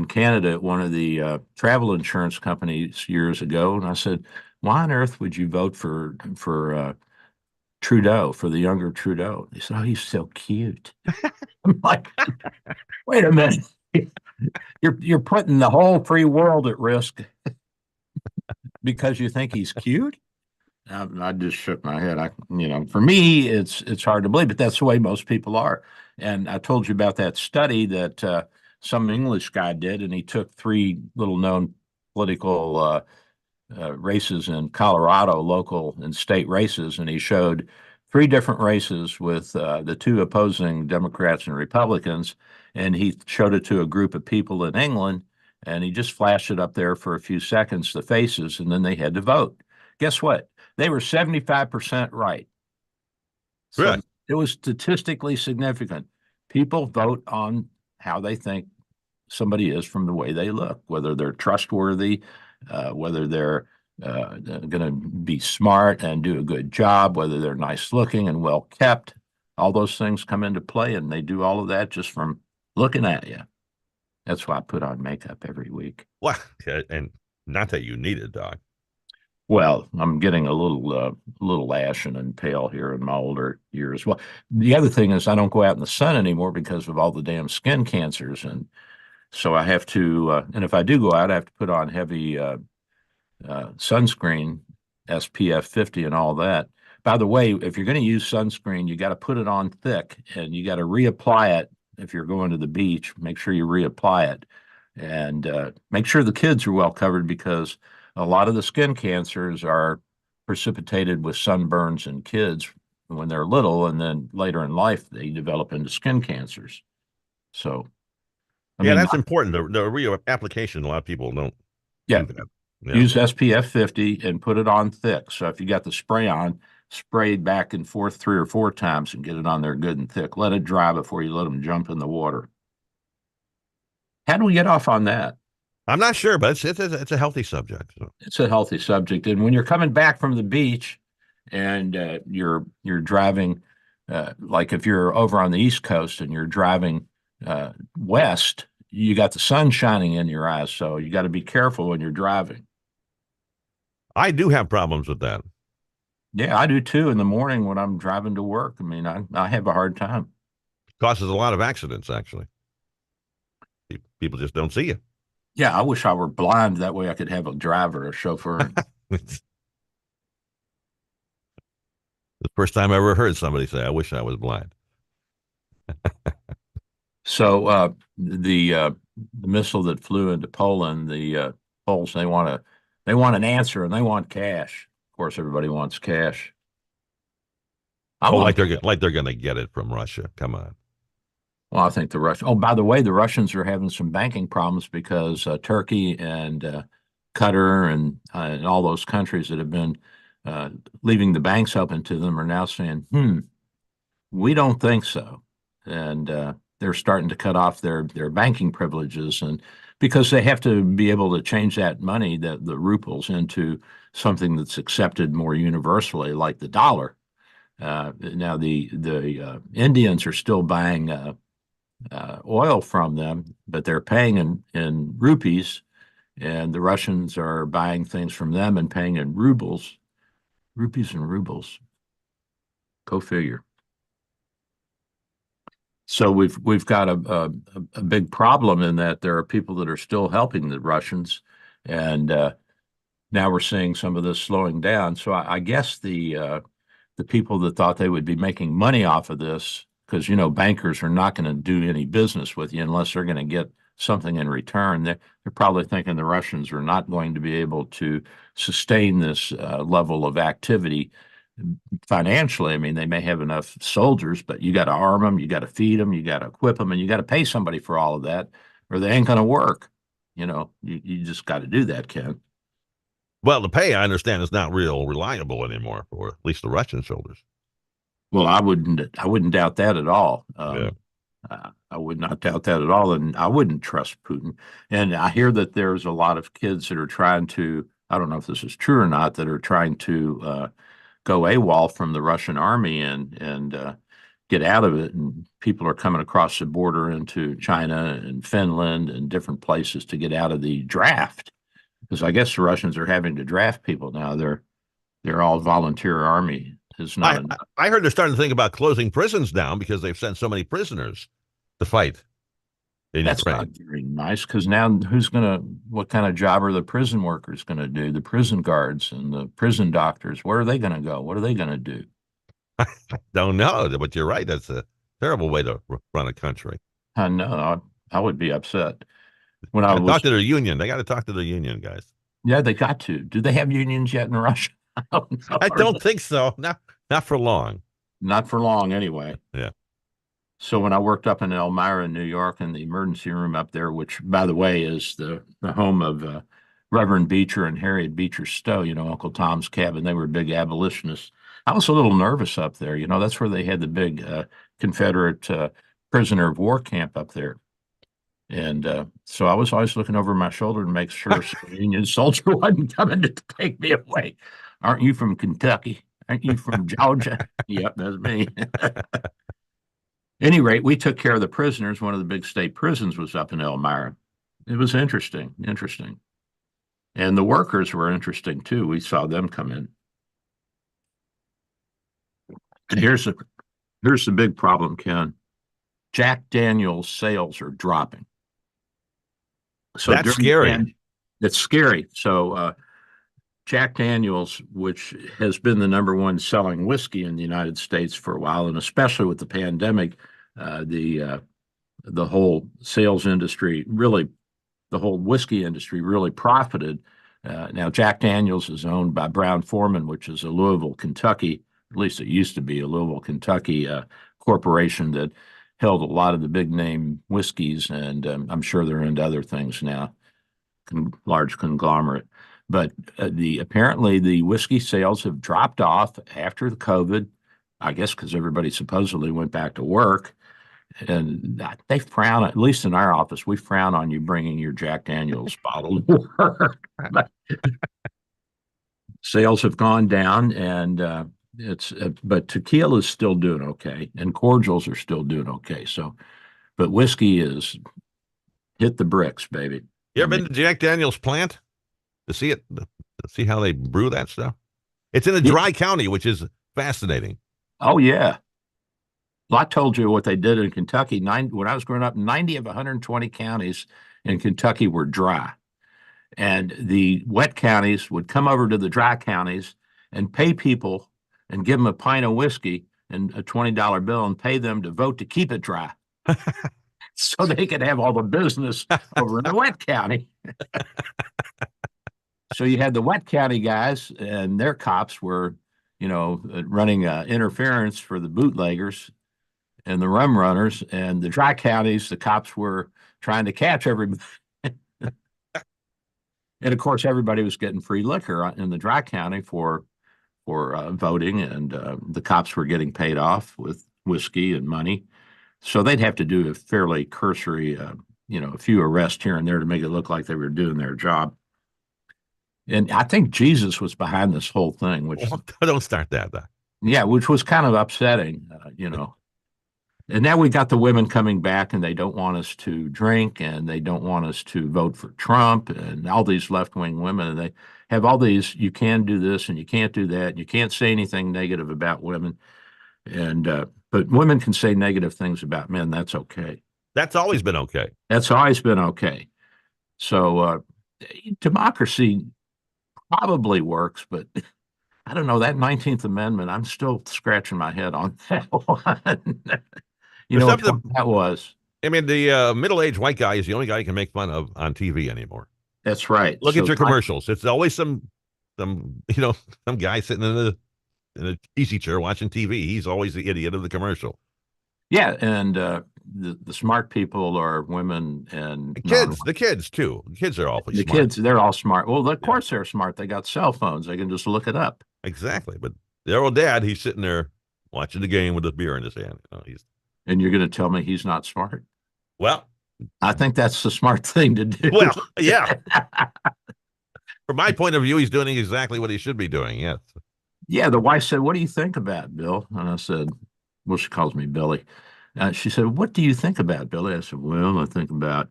Canada at one of the travel insurance companies years ago, and I said, "Why on earth would you vote for Trudeau, for the younger Trudeau?" They said, "Oh, he's so cute." I'm like, wait a minute, you're putting the whole free world at risk because you think he's cute? I just shook my head. For me, it's hard to believe, but that's the way most people are. And I told you about that study that some English guy did, and he took 3 little-known political races in Colorado, local and state races, and he showed 3 different races with the 2 opposing Democrats and Republicans, and he showed it to a group of people in England, and he just flashed it up there for a few seconds, the faces, and then they had to vote. Guess what? They were 75% right. So really? It was statistically significant. People vote on how they think somebody is from the way they look, whether they're trustworthy, whether they're going to be smart and do a good job, whether they're nice looking and well kept. All those things come into play, and they do all of that just from looking at you. That's why I put on makeup every week. Well, and not that you need it, Doc. Well, I'm getting a little ashen and pale here in my older years. Well, the other thing is I don't go out in the sun anymore because of all the damn skin cancers, and so I have to. And if I do go out, I have to put on heavy sunscreen, SPF 50, and all that. By the way, if you're going to use sunscreen, you got to put it on thick, and you got to reapply it if you're going to the beach. Make sure you reapply it, and make sure the kids are well covered, because a lot of the skin cancers are precipitated with sunburns in kids when they're little, and then later in life they develop into skin cancers. So, that's important. The reapplication, a lot of people don't do that. Yeah. Use SPF 50 and put it on thick. So if you got the spray on, spray it back and forth 3 or 4 times and get it on there good and thick. Let it dry before you let them jump in the water. How do we get off on that? I'm not sure, but it's a healthy subject. So. It's a healthy subject. And when you're coming back from the beach and you're driving, like if you're over on the East Coast and you're driving west, you got the sun shining in your eyes. So you got to be careful when you're driving. I do have problems with that. Yeah, I do too. In the morning when I'm driving to work, I mean, I have a hard time. Causes a lot of accidents, actually. People just don't see you. Yeah, I wish I were blind. That way I could have a driver, a chauffeur. The first time I ever heard somebody say, "I wish I was blind." So the missile that flew into Poland, the Poles, they want an answer, and they want cash. Of course, everybody wants cash. Like they're going to get it from Russia. Come on. Well, I think the Russians. Oh, by the way, the Russians are having some banking problems because Turkey and Qatar and all those countries that have been leaving the banks open to them are now saying, we don't think so. And they're starting to cut off their banking privileges, and because they have to be able to change that money, the rubles, into something that's accepted more universally, like the dollar. Now the Indians are still buying oil from them, but they're paying in rupees, and the Russians are buying things from them and paying in rubles, rupees and rubles. Go figure. So we've got a big problem in that there are people that are still helping the Russians, and now we're seeing some of this slowing down. So I guess the people that thought they would be making money off of this, because bankers are not going to do any business with you unless they're going to get something in return. They're probably thinking the Russians are not going to be able to sustain this level of activity financially. I mean, they may have enough soldiers, but you got to arm them, you got to feed them, you got to equip them, and you got to pay somebody for all of that, or they ain't going to work. You just got to do that, Ken. Well, the pay, I understand, is not real reliable anymore, for at least the Russian soldiers. Well, I wouldn't doubt that at all. Yeah. I would not doubt that at all, and I wouldn't trust Putin. And I hear that there's a lot of kids that are trying to, I don't know if this is true or not, that are trying to go AWOL from the Russian army and get out of it. And people are coming across the border into China and Finland and different places to get out of the draft, because I guess the Russians are having to draft people now. They're all volunteer army. Is not enough. I heard they're starting to think about closing prisons down because they've sent so many prisoners to fight in That's Ukraine. not very nice, because now what kind of job are the prison workers going to do? The prison guards and the prison doctors, where are they going to go? What are they going to do? I don't know, but you're right. That's a terrible way to run a country. I know. I would be upset. When I talk to their union, they got to talk to their union guys. Yeah, they got to. Do they have unions yet in Russia? I don't think so. Not for long. Not for long, anyway. Yeah. So when I worked up in Elmira, New York, in the emergency room up there, which, by the way, is the home of Reverend Beecher and Harriet Beecher Stowe, Uncle Tom's Cabin, they were big abolitionists. I was a little nervous up there. That's where they had the big Confederate prisoner of war camp up there. And so I was always looking over my shoulder to make sure some Union soldier wasn't coming to take me away. Aren't you from Kentucky? Aren't you from Georgia? Yep, that's me. Any rate, we took care of the prisoners. One of the big state prisons was up in Elmira. It was interesting. And the workers were interesting too. We saw them come in. And here's the big problem, Ken. Jack Daniel's sales are dropping. So that's scary. It's scary. So Jack Daniel's, which has been the number one selling whiskey in the United States for a while, and especially with the pandemic, the whole sales industry really, the whole whiskey industry really profited. Now, Jack Daniel's is owned by Brown-Forman, which is a Louisville, Kentucky, at least it used to be a Louisville, Kentucky corporation that held a lot of the big name whiskeys, and I'm sure they're into other things now, large conglomerate. But apparently the whiskey sales have dropped off after the COVID, I guess because everybody supposedly went back to work. And they frown, at least in our office, we frown on you bringing your Jack Daniel's bottle to work. Sales have gone down, and but tequila is still doing okay, and cordials are still doing okay. So, but whiskey is hit the bricks, baby. You ever been to Jack Daniel's plant to see it, to see how they brew that stuff? It's in a dry county, which is fascinating. Oh yeah. Well, I told you what they did in Kentucky. When I was growing up, 90 of 120 counties in Kentucky were dry. And the wet counties would come over to the dry counties and pay people and give them a pint of whiskey and a $20 bill and pay them to vote to keep it dry. So they could have all the business over in the wet county. So you had the wet county guys, and their cops were, running interference for the bootleggers and the rum runners, and the dry counties, the cops were trying to catch everybody. And of course, everybody was getting free liquor in the dry county for voting, and the cops were getting paid off with whiskey and money. So they'd have to do a fairly cursory, a few arrests here and there to make it look like they were doing their job. And I think Jesus was behind this whole thing, which don't start that. Yeah, which was kind of upsetting, And now we got the women coming back, and they don't want us to drink, and they don't want us to vote for Trump, and all these left-wing women, and they have all these, you can do this and you can't do that, and you can't say anything negative about women. And but women can say negative things about men. That's okay. That's always been okay. That's always been okay. So democracy probably works, but I don't know, that 19th Amendment, I'm still scratching my head on that one. You know what that was? I mean, the middle-aged white guy is the only guy you can make fun of on TV anymore. That's right. Look at your commercials. It's always some guy sitting in an easy chair watching TV. He's always the idiot of the commercial. Yeah, and the smart people are women and the kids too. The kids are awfully smart. The kids, they're all smart. Well, of course they're smart. They got cell phones. They can just look it up. Exactly. But their old dad, he's sitting there watching the game with a beer in his hand. And you're going to tell me he's not smart? Well, I think that's the smart thing to do. Well, yeah. From my point of view, he's doing exactly what he should be doing. Yes. Yeah. The wife said, "What do you think about Bill?" And I said, well, she calls me Billy. She said, "What do you think about Billy?" I said, "Well, I think about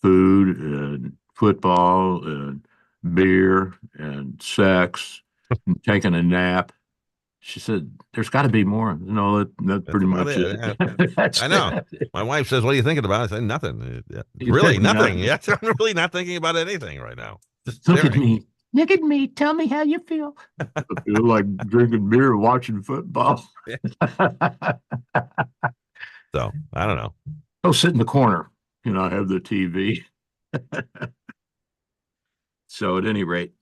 food and football and beer and sex and taking a nap." She said, "There's got to be more." No, that's pretty much it. I know. My wife says, "What are you thinking about?" I say, "Nothing. Really, nothing. Yes, I'm really not thinking about anything right now." Look at me. Look at me. Tell me how you feel. I feel like drinking beer and watching football. So, I don't know. Go sit in the corner. I have the TV. So at any rate,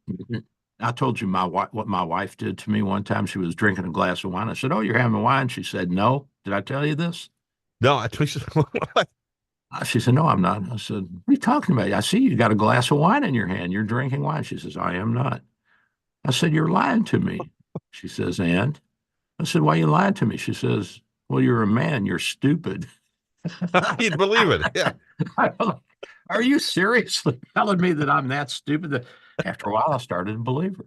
I told you what my wife did to me one time. She was drinking a glass of wine. I said, "Oh, you're having wine?" She said, "No." Did I tell you this? No, I told you. What? She said, "No, I'm not." I said, "What are you talking about? I see you got a glass of wine in your hand. You're drinking wine." She says, "I am not." I said, "You're lying to me." She says, "And?" I said, "Why are you lying to me?" She says, "Well, you're a man. You're stupid." You'd believe it. Yeah. Are you seriously telling me that I'm that stupid? After a while, I started to believe her.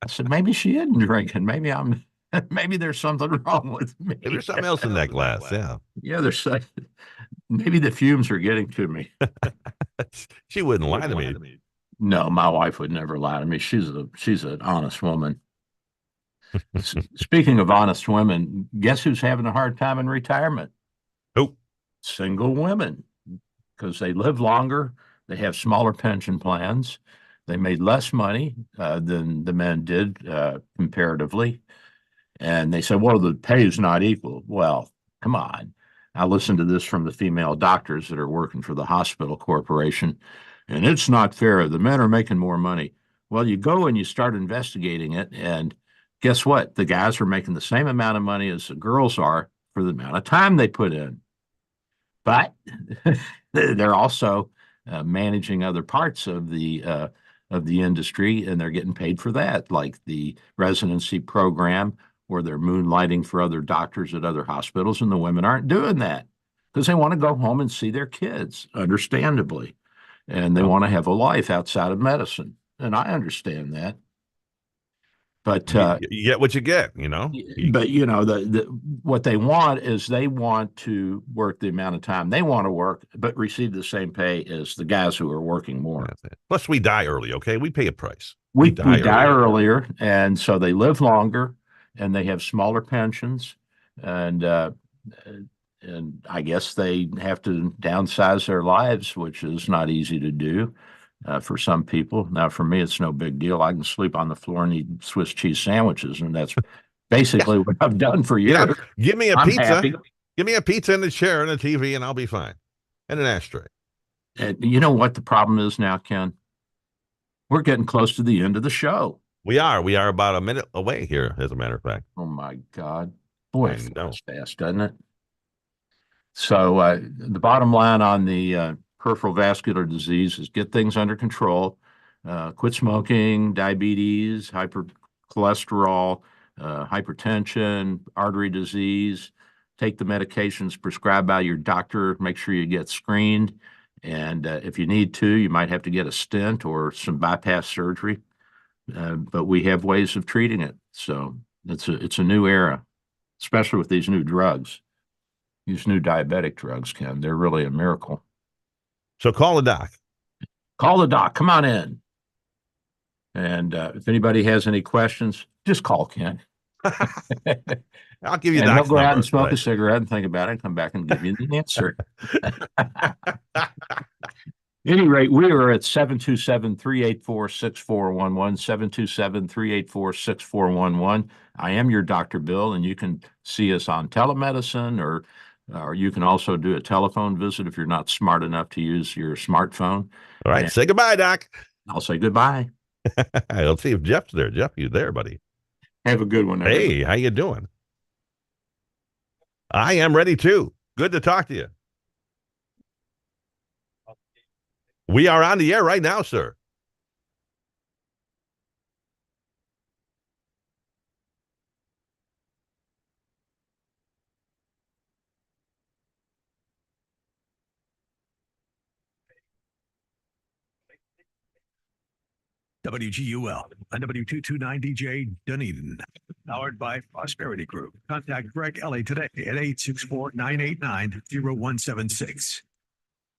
I said, maybe she isn't drinking. Maybe there's something wrong with me. Maybe there's something else in that glass. Yeah. Yeah, maybe the fumes are getting to me. She wouldn't lie to me. No, my wife would never lie to me. She's an honest woman. Speaking of honest women, guess who's having a hard time in retirement? Who? Single women, because they live longer. They have smaller pension plans. They made less money than the men did comparatively. And they said, well, the pay is not equal. Well, come on. I listened to this from the female doctors that are working for the hospital corporation, and it's not fair. The men are making more money. Well, you go and you start investigating it, and guess what? The guys are making the same amount of money as the girls are for the amount of time they put in. But they're also managing other parts of the industry, and they're getting paid for that, like the residency program, where they're moonlighting for other doctors at other hospitals, and the women aren't doing that because they want to go home and see their kids, understandably, and they want to have a life outside of medicine, and I understand that. But you get what you get, But what they want is they want to work the amount of time they want to work, but receive the same pay as the guys who are working more. Plus, we die early. Okay, we pay a price. We die earlier, and so they live longer, and they have smaller pensions, and I guess they have to downsize their lives, which is not easy to do. For some people. Now, for me, it's no big deal. I can sleep on the floor and eat Swiss cheese sandwiches, and that's basically what I've done for years. Give me a pizza. Happy. Give me a pizza and a chair and a TV, and I'll be fine. And an ashtray. And you know what the problem is now, Ken? We're getting close to the end of the show. We are. We are about a minute away here, as a matter of fact. Oh, my God. Boy, it flies fast, doesn't it? So the bottom line on the peripheral vascular disease is get things under control, quit smoking, diabetes, hypercholesterol, hypertension, artery disease. take the medications prescribed by your doctor. Make sure you get screened. And if you need to, you might have to get a stent or some bypass surgery. But we have ways of treating it. So it's a new era, especially with these new drugs. These new diabetic drugs, Ken, they're really a miracle. So call the doc. Call the doc. Come on in. And if anybody has any questions, just call Ken. I'll give you and he'll Doc's go out number, and smoke right. a cigarette and think about it and come back and give you the answer. Any rate, we are at 727-384-6411, 727-384-6411. I am your Dr. Bill, and you can see us on telemedicine, or you can also do a telephone visit if you're not smart enough to use your smartphone. All right, and say goodbye, Doc. I'll say goodbye. Let's see if Jeff's there. Jeff, you there, buddy? Have a good one, everybody. Hey, how you doing? I am ready too. Good to talk to you. We are on the air right now, sir. WGUL and W229DJ Dunedin, powered by Prosperity Group. Contact Greg Ellie today at 864-989-0176.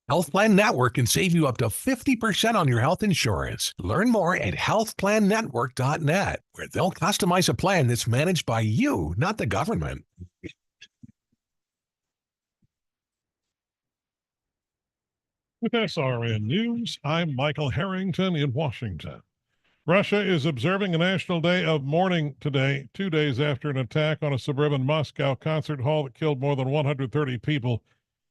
Health Plan Network can save you up to 50% on your health insurance. Learn more at healthplannetwork.net, where they'll customize a plan that's managed by you, not the government. With SRN News, I'm Michael Harrington in Washington. Russia is observing a national day of mourning today, 2 days after an attack on a suburban Moscow concert hall that killed more than 130 people.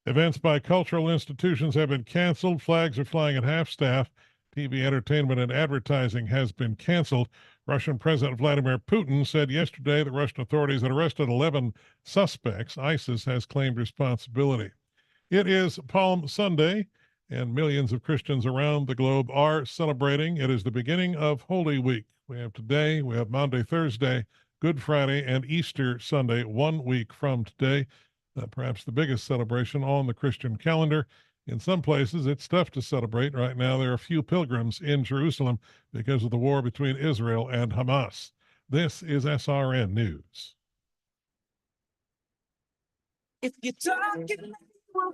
Events by cultural institutions have been canceled. Flags are flying at half-staff. TV entertainment and advertising has been canceled. Russian President Vladimir Putin said yesterday that Russian authorities had arrested 11 suspects. ISIS has claimed responsibility. It is Palm Sunday, and millions of Christians around the globe are celebrating. It is the beginning of Holy Week. We have today, we have Monday, Thursday, Good Friday, and Easter Sunday, 1 week from today. Perhaps the biggest celebration on the Christian calendar. In some places, it's tough to celebrate. Right now, there are few pilgrims in Jerusalem because of the war between Israel and Hamas. This is SRN News. If you're talking, Why are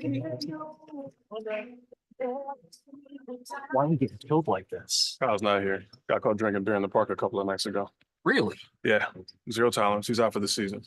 we getting killed like this? Kyle's not here. Got caught drinking beer in the park a couple of nights ago. Really? Yeah, 0 tolerance. He's out for the season.